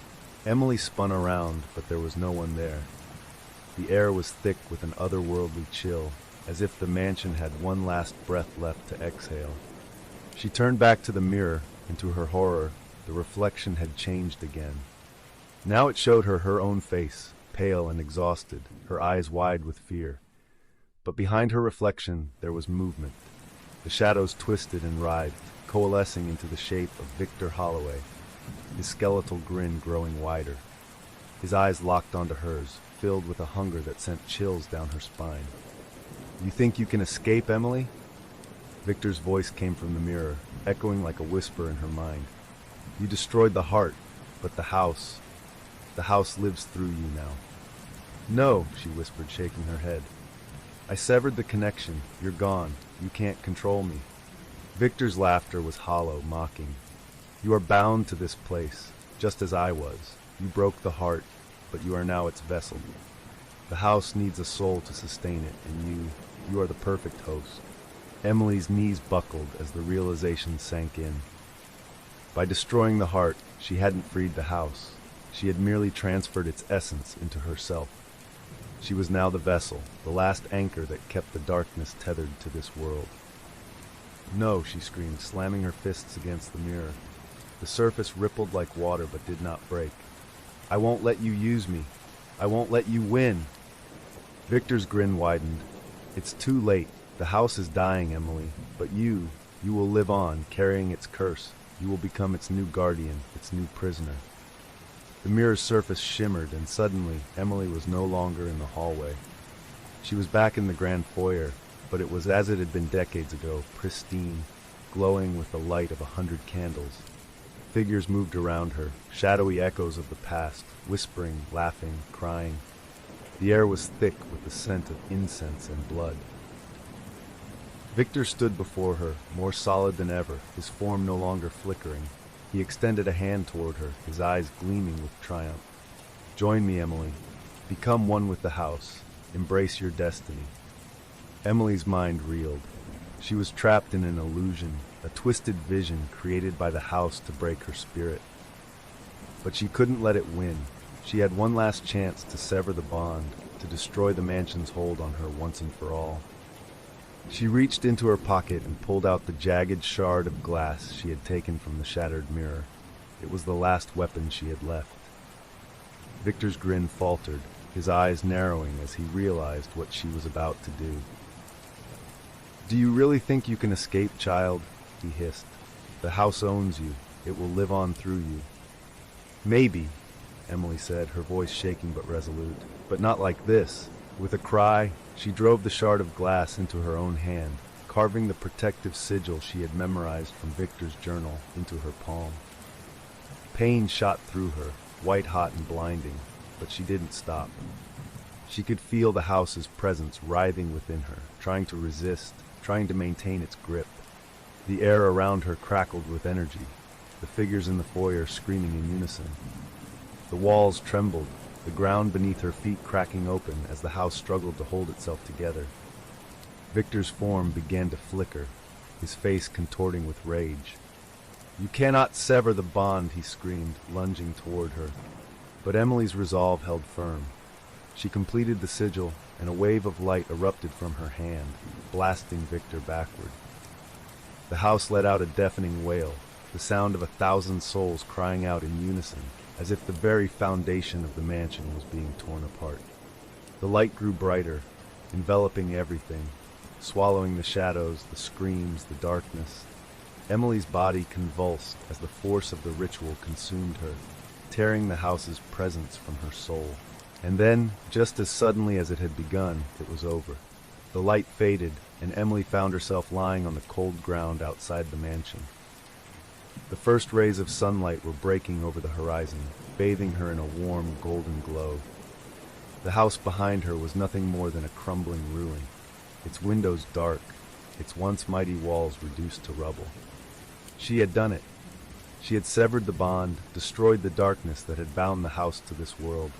Emily spun around, but there was no one there. The air was thick with an otherworldly chill, as if the mansion had one last breath left to exhale. She turned back to the mirror, and to her horror, the reflection had changed again. Now it showed her own face, pale and exhausted, her eyes wide with fear. But behind her reflection there was movement. The shadows twisted and writhed, coalescing into the shape of Victor Holloway, his skeletal grin growing wider. His eyes locked onto hers, filled with a hunger that sent chills down her spine. "You think you can escape, Emily?" Victor's voice came from the mirror, echoing like a whisper in her mind. "You destroyed the heart, but the house lives through you now." "No," she whispered, shaking her head. "I severed the connection. You're gone. You can't control me." Victor's laughter was hollow, mocking. "You are bound to this place, just as I was. You broke the heart, but you are now its vessel. The house needs a soul to sustain it, and you are the perfect host." Emily's knees buckled as the realization sank in. By destroying the heart, she hadn't freed the house. She had merely transferred its essence into herself. She was now the vessel, the last anchor that kept the darkness tethered to this world. "No," she screamed, slamming her fists against the mirror. The surface rippled like water but did not break. "I won't let you use me. I won't let you win." Victor's grin widened. "It's too late. The house is dying, Emily. But you will live on, carrying its curse. You will become its new guardian, its new prisoner." The mirror's surface shimmered, and suddenly Emily was no longer in the hallway. She was back in the grand foyer, but it was as it had been decades ago, pristine, glowing with the light of 100 candles. Figures moved around her, shadowy echoes of the past, whispering, laughing, crying. The air was thick with the scent of incense and blood. Victor stood before her, more solid than ever, his form no longer flickering. He extended a hand toward her, his eyes gleaming with triumph. "Join me, Emily. Become one with the house. Embrace your destiny." Emily's mind reeled. She was trapped in an illusion, a twisted vision created by the house to break her spirit. But she couldn't let it win. She had one last chance to sever the bond, to destroy the mansion's hold on her once and for all. She reached into her pocket and pulled out the jagged shard of glass she had taken from the shattered mirror. It was the last weapon she had left. Victor's grin faltered, his eyes narrowing as he realized what she was about to do. "Do you really think you can escape, child?" he hissed. "The house owns you. It will live on through you." "Maybe," Emily said, her voice shaking but resolute. "But not like this." With a cry, she drove the shard of glass into her own hand, carving the protective sigil she had memorized from Victor's journal into her palm. Pain shot through her, white-hot and blinding, but she didn't stop. She could feel the house's presence writhing within her, trying to resist, trying to maintain its grip. The air around her crackled with energy, the figures in the foyer screaming in unison. The walls trembled, the ground beneath her feet cracking open as the house struggled to hold itself together. Victor's form began to flicker, his face contorting with rage. "You cannot sever the bond," he screamed, lunging toward her. But Emily's resolve held firm. She completed the sigil, and a wave of light erupted from her hand, blasting Victor backward. The house let out a deafening wail, the sound of 1,000 souls crying out in unison, as if the very foundation of the mansion was being torn apart. The light grew brighter, enveloping everything, swallowing the shadows, the screams, the darkness. Emily's body convulsed as the force of the ritual consumed her, tearing the house's presence from her soul. And then, just as suddenly as it had begun, it was over. The light faded, and Emily found herself lying on the cold ground outside the mansion. The first rays of sunlight were breaking over the horizon, bathing her in a warm, golden glow. The house behind her was nothing more than a crumbling ruin, its windows dark, its once mighty walls reduced to rubble. She had done it. She had severed the bond, destroyed the darkness that had bound the house to this world.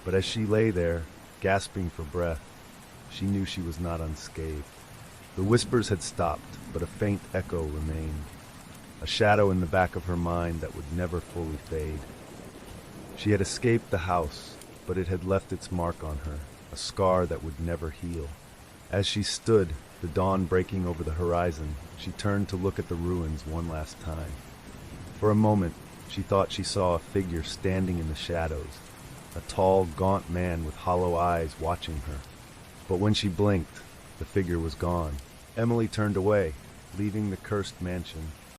But as she lay there, gasping for breath, she knew she was not unscathed. The whispers had stopped, but a faint echo remained, a shadow in the back of her mind that would never fully fade. She had escaped the house, but it had left its mark on her, a scar that would never heal. As she stood, the dawn breaking over the horizon, she turned to look at the ruins one last time. For a moment, she thought she saw a figure standing in the shadows, a tall, gaunt man with hollow eyes watching her. But when she blinked, the figure was gone. Emily turned away, leaving the cursed mansion,